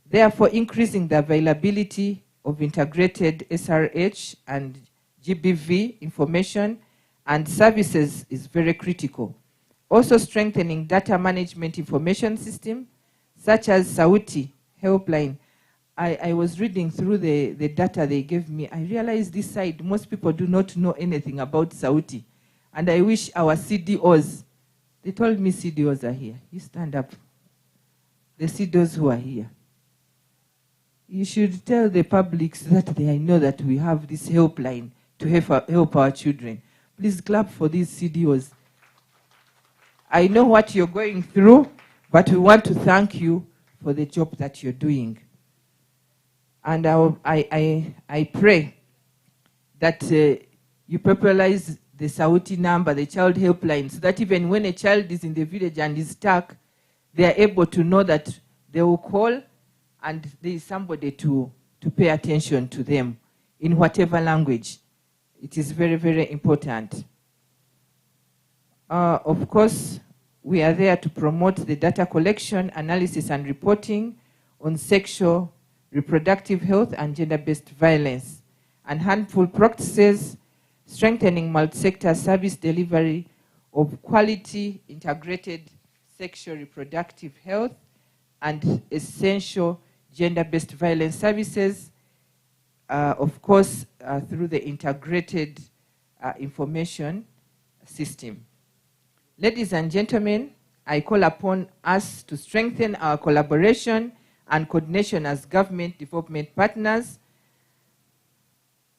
therefore increasing the availability of integrated SRH and GBV information and services is very critical. Also strengthening data management information system, such as Sauti helpline. I was reading through the data they gave me. I realized this side, most people do not know anything about Sauti. And I wish our CDOs, they told me CDOs are here. You stand up. The CDOs who are here. You should tell the public so that they know that we have this helpline to help our children. Please clap for these CDOs. I know what you're going through, but we want to thank you for the job that you're doing. And I pray that you popularize the Sauti number, the child helpline, so that even when a child is in the village and is stuck, they are able to know that they will call and there is somebody to pay attention to them in whatever language. It is very, very important. Of course, we are there to promote the data collection, analysis, and reporting on sexual, reproductive health, and gender-based violence, and harmful practices, strengthening multi-sector service delivery of quality, integrated sexual reproductive health, and essential gender-based violence services, of course, through the integrated information system. Ladies and gentlemen, I call upon us to strengthen our collaboration and coordination as government development partners,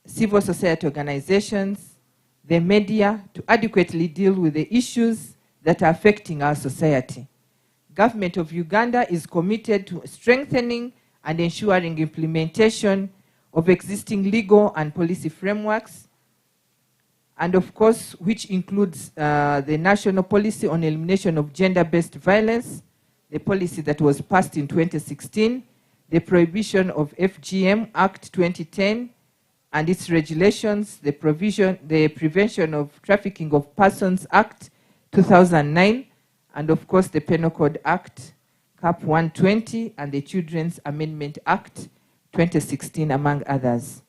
civil society organizations, the media, to adequately deal with the issues that are affecting our society. Government of Uganda is committed to strengthening and ensuring implementation of existing legal and policy frameworks, and of course, which includes the National Policy on Elimination of Gender-Based Violence, the policy that was passed in 2016, the Prohibition of FGM Act 2010, and its regulations, the Prevention of Trafficking of Persons Act 2009, and of course the Penal Code Act, CAP 120, and the Children's Amendment Act 2016, among others.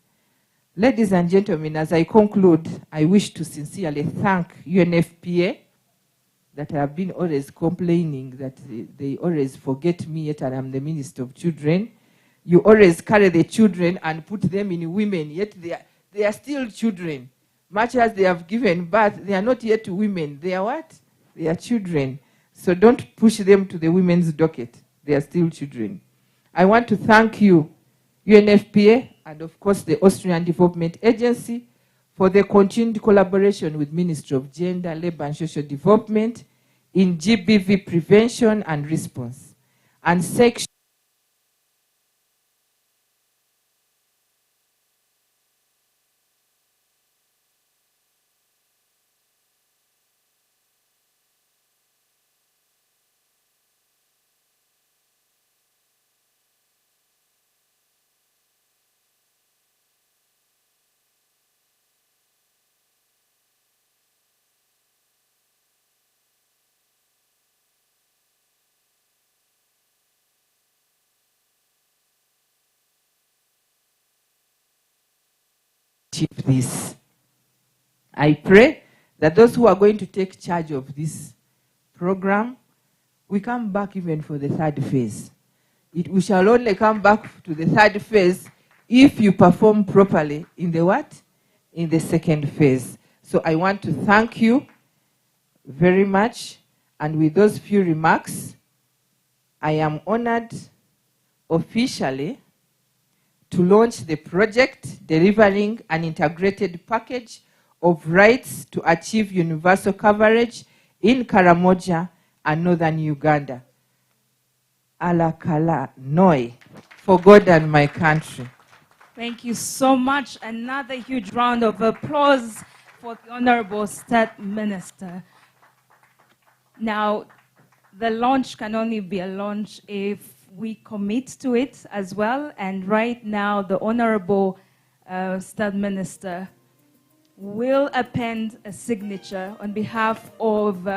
Ladies and gentlemen, as I conclude, I wish to sincerely thank UNFPA, that I have been always complaining that they always forget me, yet I am the Minister of Children. You always carry the children and put them in women, yet they are still children. Much as they have given birth, they are not yet women. They are what? They are children. So don't push them to the women's docket. They are still children. I want to thank you, UNFPA, and of course the Austrian Development Agency, for the continued collaboration with Ministry of Gender, Labour and Social Development in GBV prevention and response, and sexual achieve this. I pray that those who are going to take charge of this program, we come back even for the third phase. We shall only come back to the third phase if you perform properly in the what? In the second phase. So I want to thank you very much. And with those few remarks, I am honored officially to launch the project delivering an integrated package of rights to achieve universal coverage in Karamoja and northern Uganda. Alakala Noi, for God and my country. Thank you so much. Another huge round of applause for the Honorable State Minister. Now, the launch can only be a launch if we commit to it as well. And right now, the Honorable State Minister will append a signature on behalf of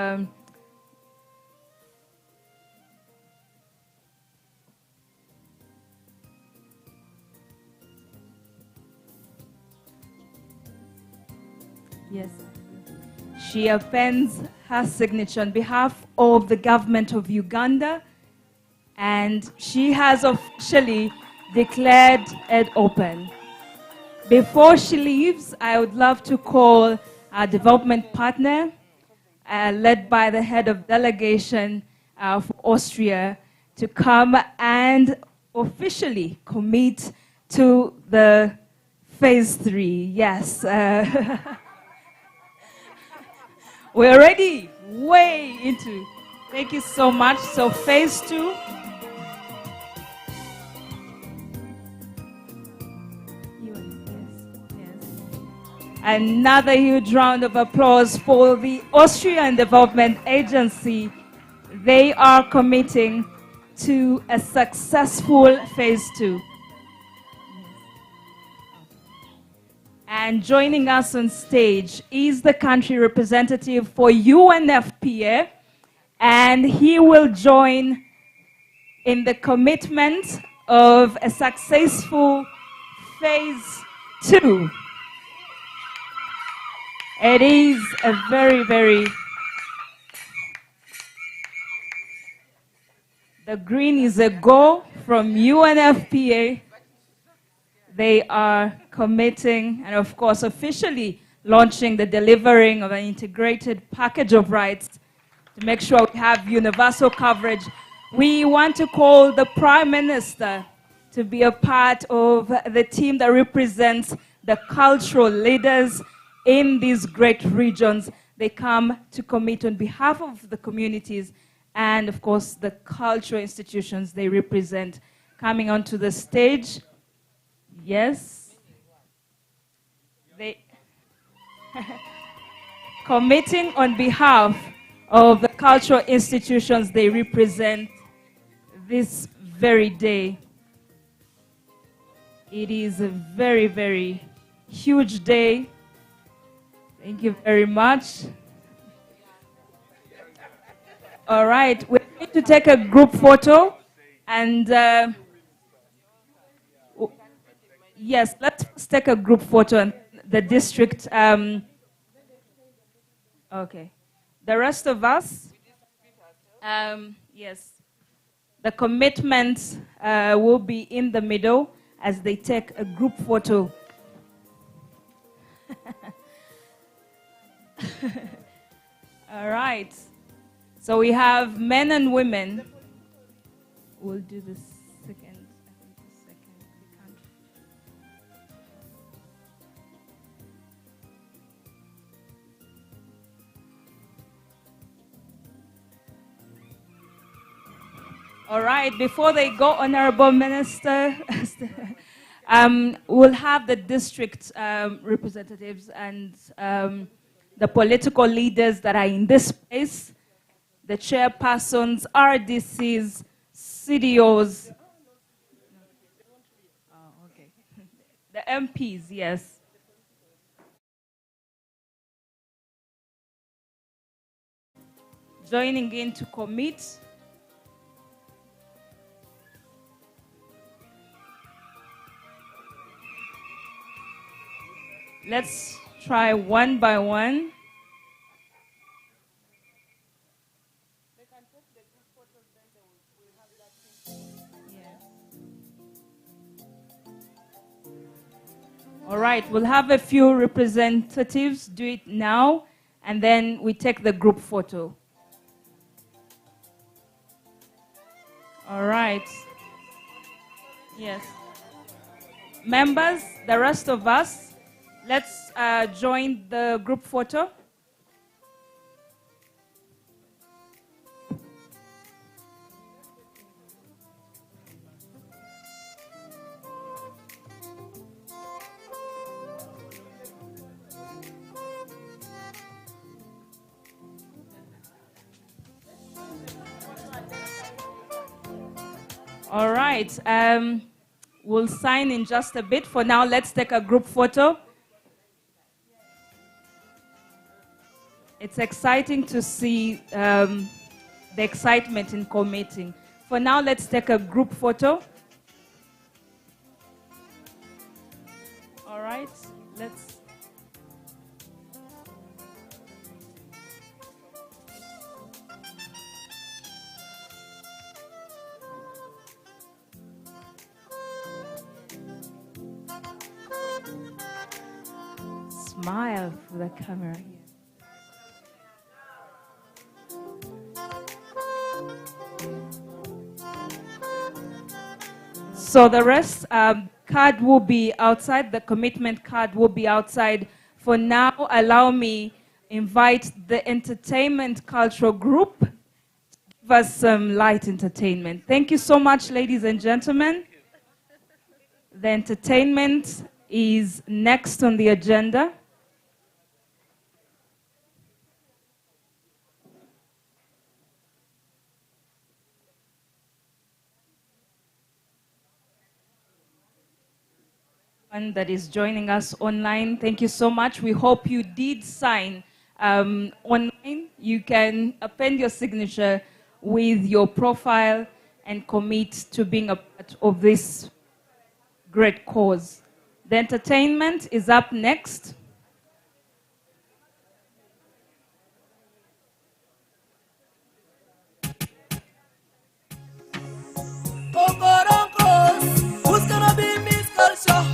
yes. She appends her signature on behalf of the government of Uganda, and she has officially declared it open. Before she leaves, I would love to call our development partner, led by the head of delegation for Austria, to come and officially commit to the phase 3. Yes. We're already way into. Thank you so much. So phase 2. Another huge round of applause for the Austrian Development Agency. They are committing to a successful phase 2. And joining us on stage is the country representative for UNFPA, and he will join in the commitment of a successful phase 2. It is a very, the green is a go from UNFPA. They are committing and, of course, officially launching the delivering of an integrated package of rights to make sure we have universal coverage We want to call the Prime Minister to be a part of the team that represents the cultural leaders in these great regions. They come to commit on behalf of the communities and, of course, the cultural institutions they represent. Coming onto the stage, yes. They committing on behalf of the cultural institutions they represent this very day. It is a very, very huge day. Thank you very much. All right, we're going to take a group photo and yes, let's take a group photo and the district. Okay. The rest of us, yes, the commitment will be in the middle as they take a group photo. All right. So we have men and women. We'll do this second. I think the second. We can't. All right. Before they go, Honorable Minister, we'll have the district representatives and the political leaders that are in this place, the chairpersons, RDCs, CDOs. Oh, okay. The MPs, yes. Joining in to commit. Let's try one by one. All right, we'll have a few representatives do it now, and then we take the group photo. All right. Yes. Members, the rest of us, let's join the group photo. All right. We'll sign in just a bit. For now, let's take a group photo. It's exciting to see the excitement in committing. For now, let's take a group photo. All right, let's. Smile for the camera here. So the rest, card will be outside, the commitment card will be outside. For now, allow me invite the entertainment cultural group to give us some light entertainment. Thank you so much, ladies and gentlemen. The entertainment is next on the agenda. That is joining us online. Thank you so much. We hope you did sign online. You can append your signature with your profile and commit to being a part of this great cause. The entertainment is up next. Who's gonna be Miss Culture?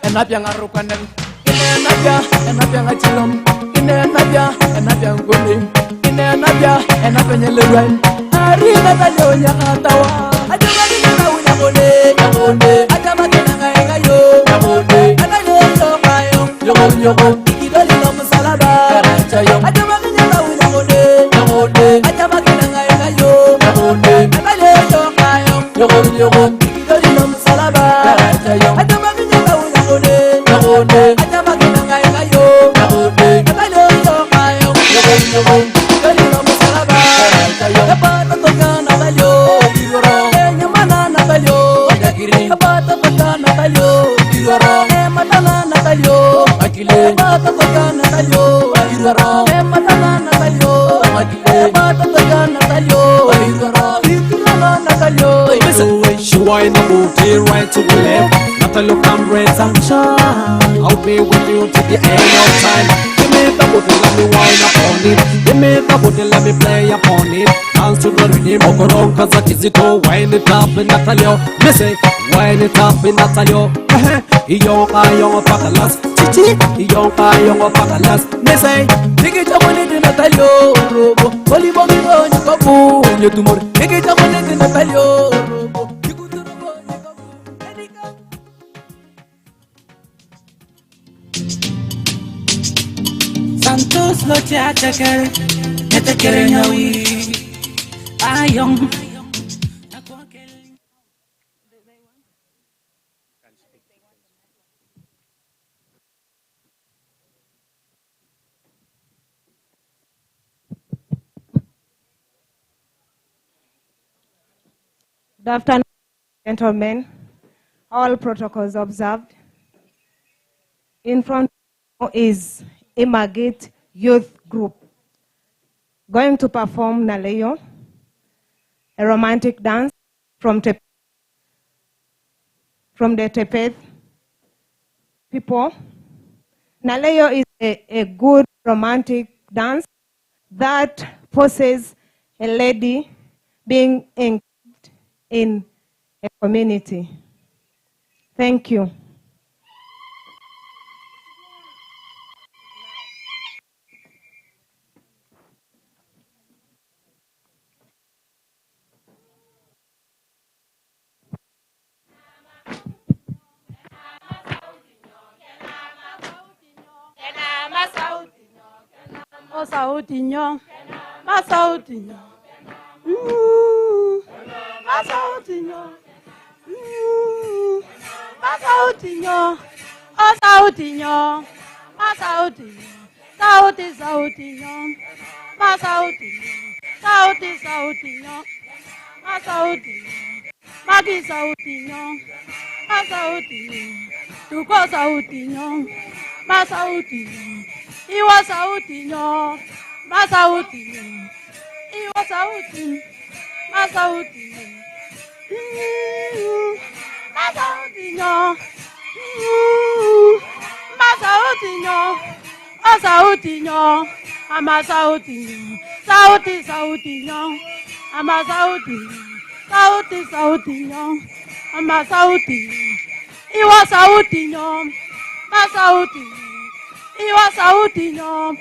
Enapia ngarukanen, enapia ngachilom, enapia ngulin, enapia nyelwen. Ari natalyo nyakatawa, ajamani nyakawunya ngone, ajamani nangayo, natalyo yokayo, yoko, ikidoli no musalaba, ajamani nyakawunya ngone, ajamani nangayo, natalyo yokayo, yoko, ikidoli no musalaba, ajamani She wind up booty right to the left. Natalie come raise and shine. I'll be with you to the end of time. Give me the booty, let me wind up on it. Give me the booty, let me play upon it. Dance to the rhythm, Okoro Kazakiziko. Wind it up in Natalie. Me say, wind it up in Natalie. Iyonka yongo pakalas, chichi. Iyonka yongo pakalas. Me say, Niki jamone de Natalio, robo. Oli bongi go nyakabu, nyetumor. Niki jamone de Natalio, robo. Santos lo chatakere nyawi ayong. Good afternoon, gentlemen. All protocols observed. In front is Imagate Youth Group going to perform Naleyo, a romantic dance from the Tepeth people. Naleyo is a good romantic dance that forces a lady being engaged in a community. Thank you. Masautinho, Masautinho, Masautinho, Masautinho, Masautinho, Masautinho, Sauti Sautinho, Masautinho, Sauti Sautinho, Masautinho, Magi Sautinho, Masautinho, Tuko Sautinho, Masautinho, Iwa Sautinho, Masautinho, Iwa Sautinho, Masautinho, Masautinho, Masautinho, Masautinho, Amasautinho, Sauti Sautinho, Amasautinho, Sauti Sautinho, Amasautinho, Iwa Sautinho, Masautinho, Iwa Sautinho,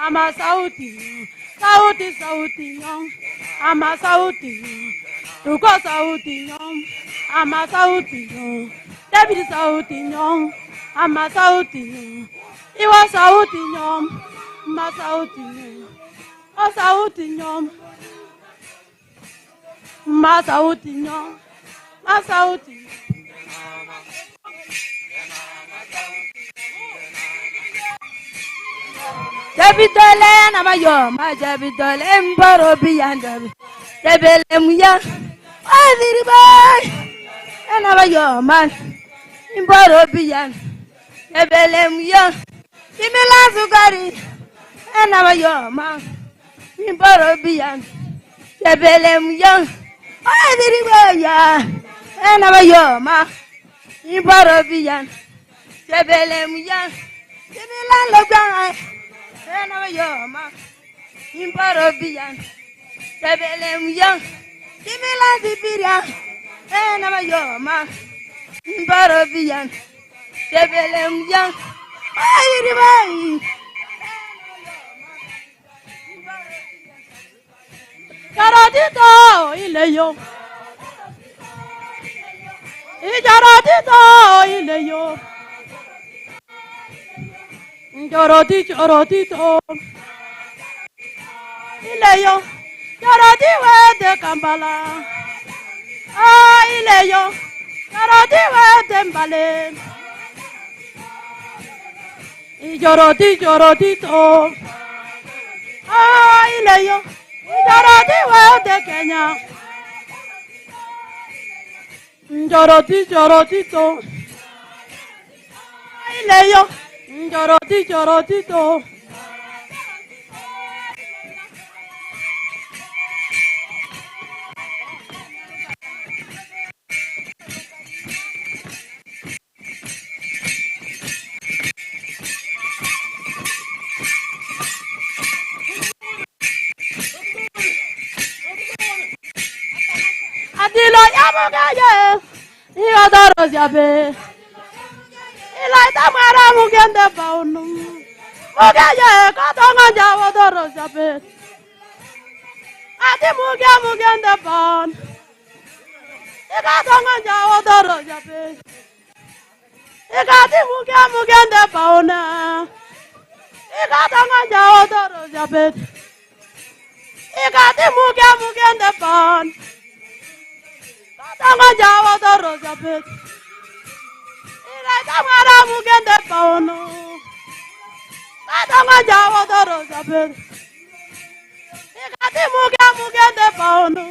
Amasautinho, Sauti Sautinho, Amasautinho, Tuko Sautinho, Amasautinho, David Sautinho, Amasautinho, Iwa Sautinho, Masautinho, O Sautinho, Masautinho, Masautinho. Jabidole na mayo ma jabidole mbaro biyanda. Jabele muya. Adiri bay. Na mayo ma mbaro biyanda. Jabele muya. Kimila sukari. Na mayo ma mbaro biyanda. Jabele muya. Adiri bay ya. Na mayo ma mbaro biyanda. Jabele muya. Kimila logang. Na mayo ma imparo biyan tebelem yang kimila dipiria na mayo ma imparo biyan tebelem yang ayiri bai jaradito ileyo jaradito ileyo jaradito ileyo jarodi wede kambala ileyo jarodi wede mbale jorodi to ileyo jarodi wede Kenya jorodi to ileyo jorodi to Adilo yamugaye, iodoro ziabe. Ilaita mara mugende baunu. Mugaye, katonga jawadoro ziabe. Adi mugende baun. Ikatonga jawadoro ziabe. Ikati mugende bauna. Ikatonga jawadoro ziabe. Ikati mugende baun. Tanga jawa doro japet. Ila tamara mugende pauno. Tanga jawa doro japet. Ikati mugende pauno.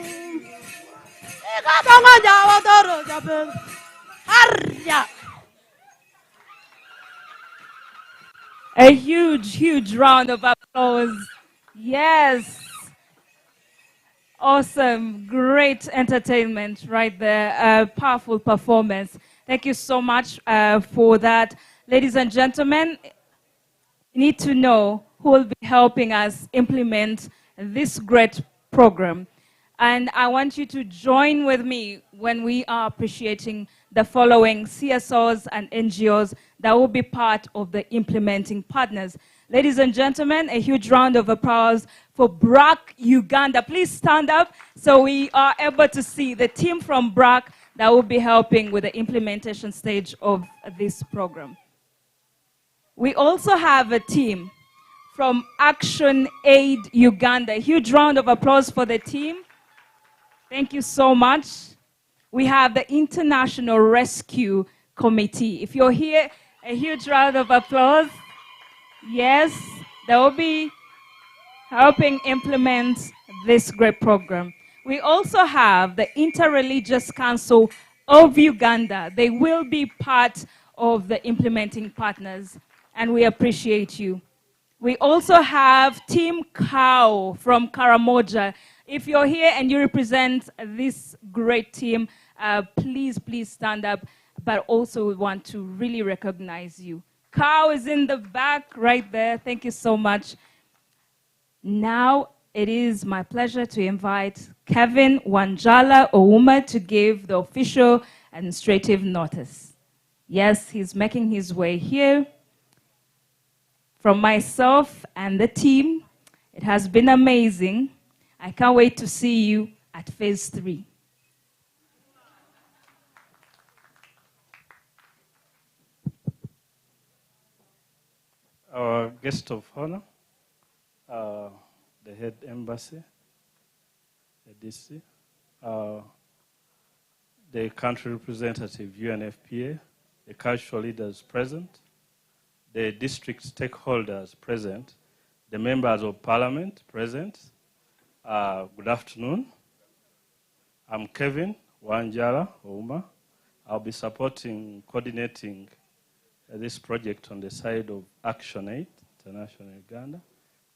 Ikatanga jawa doro japet. Harja. A huge round of applause. Yes. Awesome, great entertainment right there, powerful performance. Thank you so much for that. Ladies and gentlemen, you need to know who will be helping us implement this great program. And I want you to join with me when we are appreciating the following CSOs and NGOs that will be part of the implementing partners. Ladies and gentlemen, a huge round of applause for BRAC Uganda. Please stand up so we are able to see the team from BRAC that will be helping with the implementation stage of this program. We also have a team from Action Aid Uganda. A huge round of applause for the team. Thank you so much. We have the International Rescue Committee. If you're here, a huge round of applause. Yes, they will be helping implement this great program. We also have the Interreligious Council of Uganda. They will be part of the implementing partners, and we appreciate you. We also have Team Cow from Karamoja. If you're here and you represent this great team, please stand up, but also we want to really recognize you. Cow is in the back right there. Thank you so much. Now it is my pleasure to invite Kevin Wanjala Ouma to give the official administrative notice. Yes, he's making his way here. From myself and the team, it has been amazing. I can't wait to see you at phase 3. Our guest of honor, the head embassy, the DC, the country representative, UNFPA, the cultural leaders present, the district stakeholders present, the members of parliament present, good afternoon. I'm Kevin Wanjala Ouma. I'll be coordinating this project on the side of ActionAid International Uganda.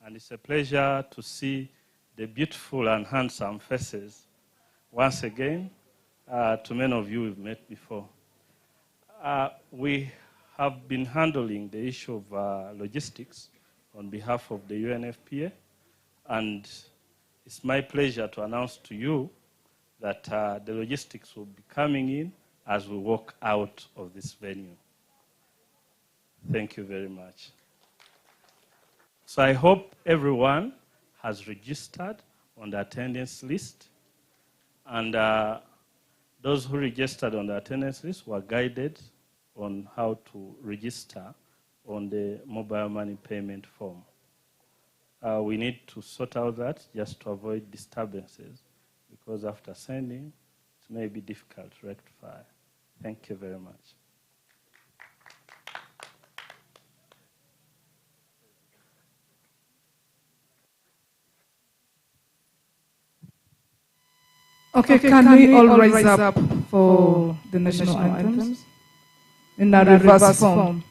And it's a pleasure to see the beautiful and handsome faces once again to many of you we've met before. We have been handling the issue of logistics on behalf of the UNFPA, and it's my pleasure to announce to you that the logistics will be coming in as we walk out of this venue. Thank you very much. So I hope everyone has registered on the attendance list, and those who registered on the attendance list were guided on how to register on the mobile money payment form. We need to sort out that just to avoid disturbances, because after sending, it may be difficult to rectify. Thank you very much. Okay, can we all rise up for the national anthems in a reverse form?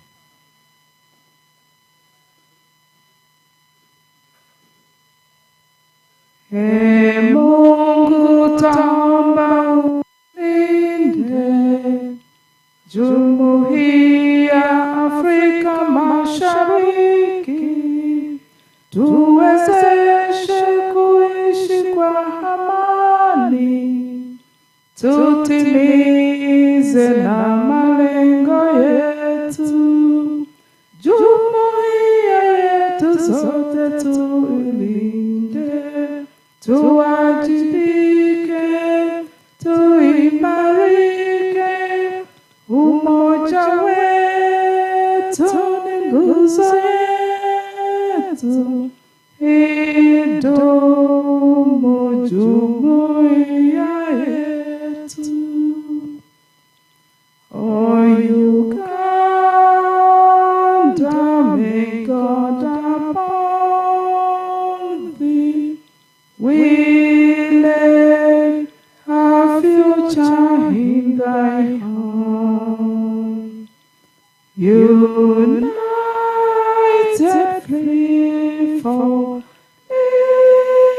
Mungu tamba ulinde Jumuiya Afrika Mashariki, tuwezeshe kuishi kwa amani, tutimize na malengo yetu. Jumuiya yetu zote tuilinde, tuwajibike, tuimarike, umoja wetu ni nguzo yetu, idumu jumuiya yetu. O Uganda, may God uphold thee. We lay our future in thy hand. United free for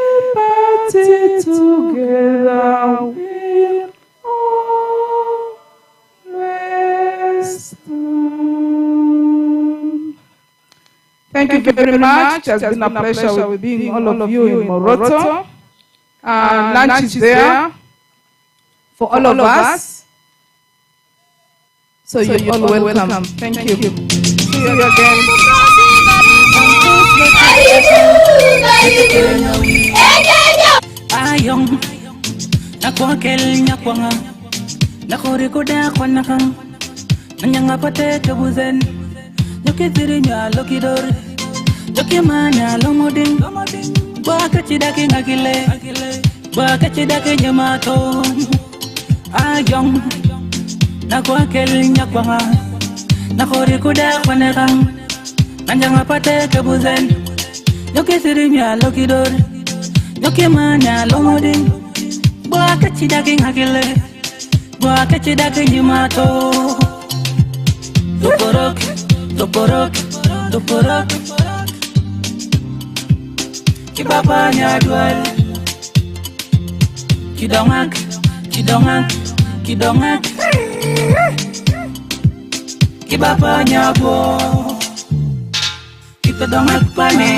liberty, together we'll always stand. Thank you very much. It has been a pleasure with being all of you in Moroto. Lunch is there for all of us. So you're all welcome. Thank you. See you again. Ayong nakwakel nyakwanga nakori koda kwanaka nyanga pate kebuzen nyokitiri nya lokidor nyokimana lomoding baka chidake ngakile baka chidake nyamato. Ayong nakwakel nyakwanga nakori koda kwanaka nyanga pate kebuzen nyokitiri nya lokidor nyokimana lomoding baka chidake ngakile baka chidake nyamato. Toporok, toporok, toporok. Kibaba nyadwal. Kidongak, kidongak, kidongak. Kibaba nyabo. Kitadongak pane.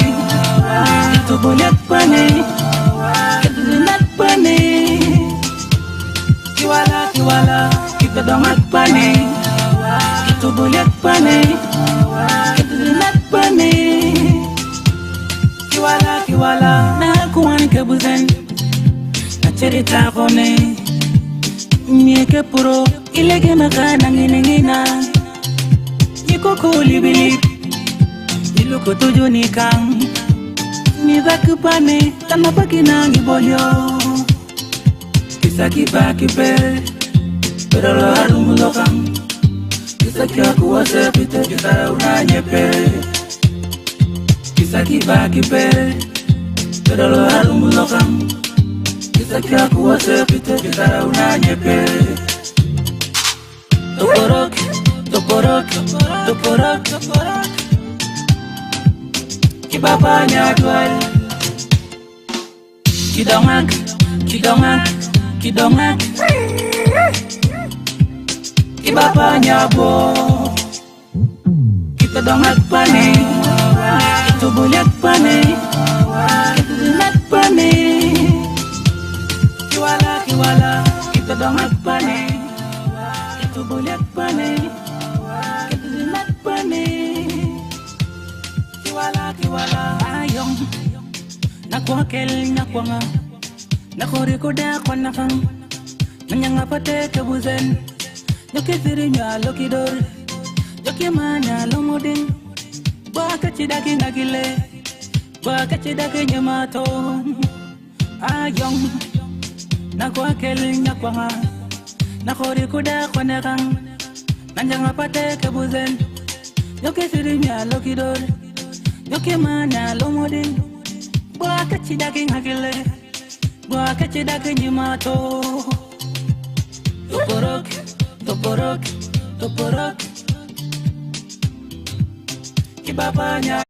Kitubulek pane. Kitudunak pane. Kiwala, kiwala. Kitadongak pane. Kitubulek pane. Kitudunak pane. Kiwala, kiwala. Na kuwani kebuzen. Na cherita kone. Mieke puro. Ilege maka nanginengina. Yiko kulibili. Iluko tujunika. Mizaku pane. Tanapaki na ngibolyo. Kisa kipa kipe. Pero lo harumulokam. Kisa kia kuwase pite. Kisa unanyepe. Kisa kiba kipere Pedalo halumu lokam Kisa kia kuwase pite Kitara unanyepe Toporok Toporok Toporok Toporok Kibaba nyadwal Kidongan Kidongan Kidongan Kibaba nyabo Kita dongat pane Itu bulat pane Kita dinat pane Kiwala kiwala Kita dongat pane Itu bulat pane Kita dinat pane Kiwala kiwala Ayong Nakwakel nakwanga Nakorikoda kwa nakang Nanyangapate kebuzen Yokithiri nyalo kidori Yokimanya lomodin Bwaka chidaki ngagile Bwaka chidaki nyamato Ayong Nakwakeli nyakwanga Nakori kuda kwa nekang Nanjanga pate kebuzen Yokithiri nyalo kidori Yokimanya lomodin Bwaka chidaki ngagile Bwaka chidaki nyamato Toporok Toporok Toporok Kibabanya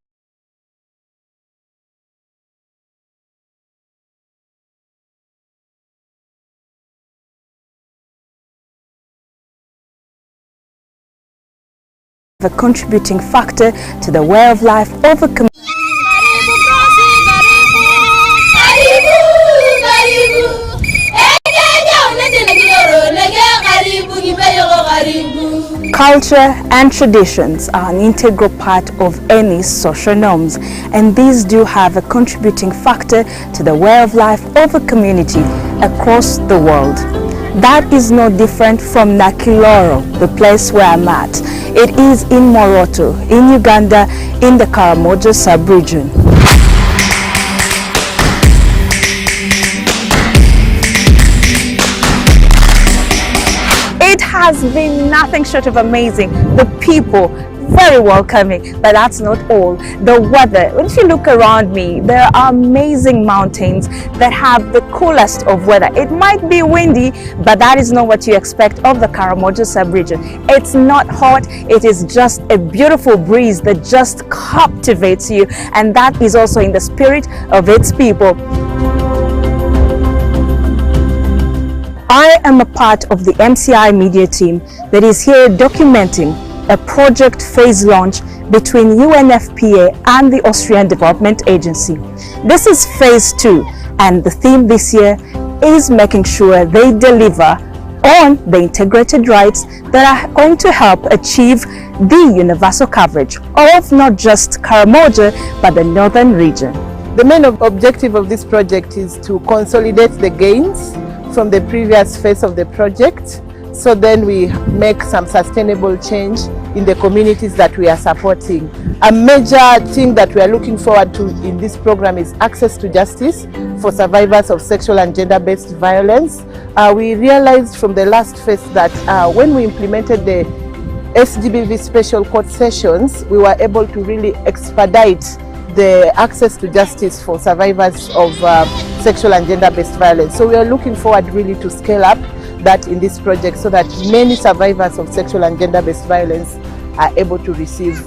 A contributing factor to the way of life of a community. Culture and traditions are an integral part of any social norms, and these do have a contributing factor to the way of life of a community across the world. That is no different from Nakiloro, the place where I'm at. It is in Moroto, in Uganda, in the Karamoja sub-region. It has been nothing short of amazing. The people, very welcoming, but that's not all. The weather, if you look around me, there are amazing mountains that have the coolest of weather. It might be windy, but that is not what you expect of the Karamoja sub-region. It's not hot, it is just a beautiful breeze that just captivates you, and that is also in the spirit of its people. I am a part of the MCI media team that is here documenting a project phase launch between UNFPA and the Austrian Development Agency. This is phase 2, and the theme this year is making sure they deliver on the integrated rights that are going to help achieve the universal coverage of not just Karamoja but the northern region. The main objective of this project is to consolidate the gains from the previous phase of the project, so then we make some sustainable change in the communities that we are supporting. A major thing that we are looking forward to in this program is access to justice for survivors of sexual and gender-based violence. We realized from the last phase that when we implemented the SGBV special court sessions, we were able to really expedite the access to justice for survivors of sexual and gender-based violence. So we are looking forward really to scale up that in this project so that many survivors of sexual and gender-based violence are able to receive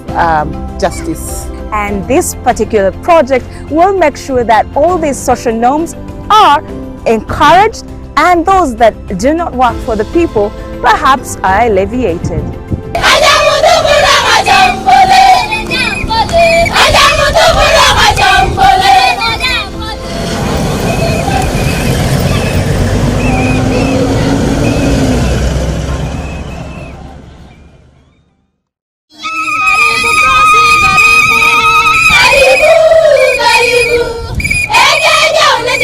justice. And this particular project will make sure that all these social norms are encouraged, and those that do not work for the people perhaps are alleviated. Ajamutubula majambole,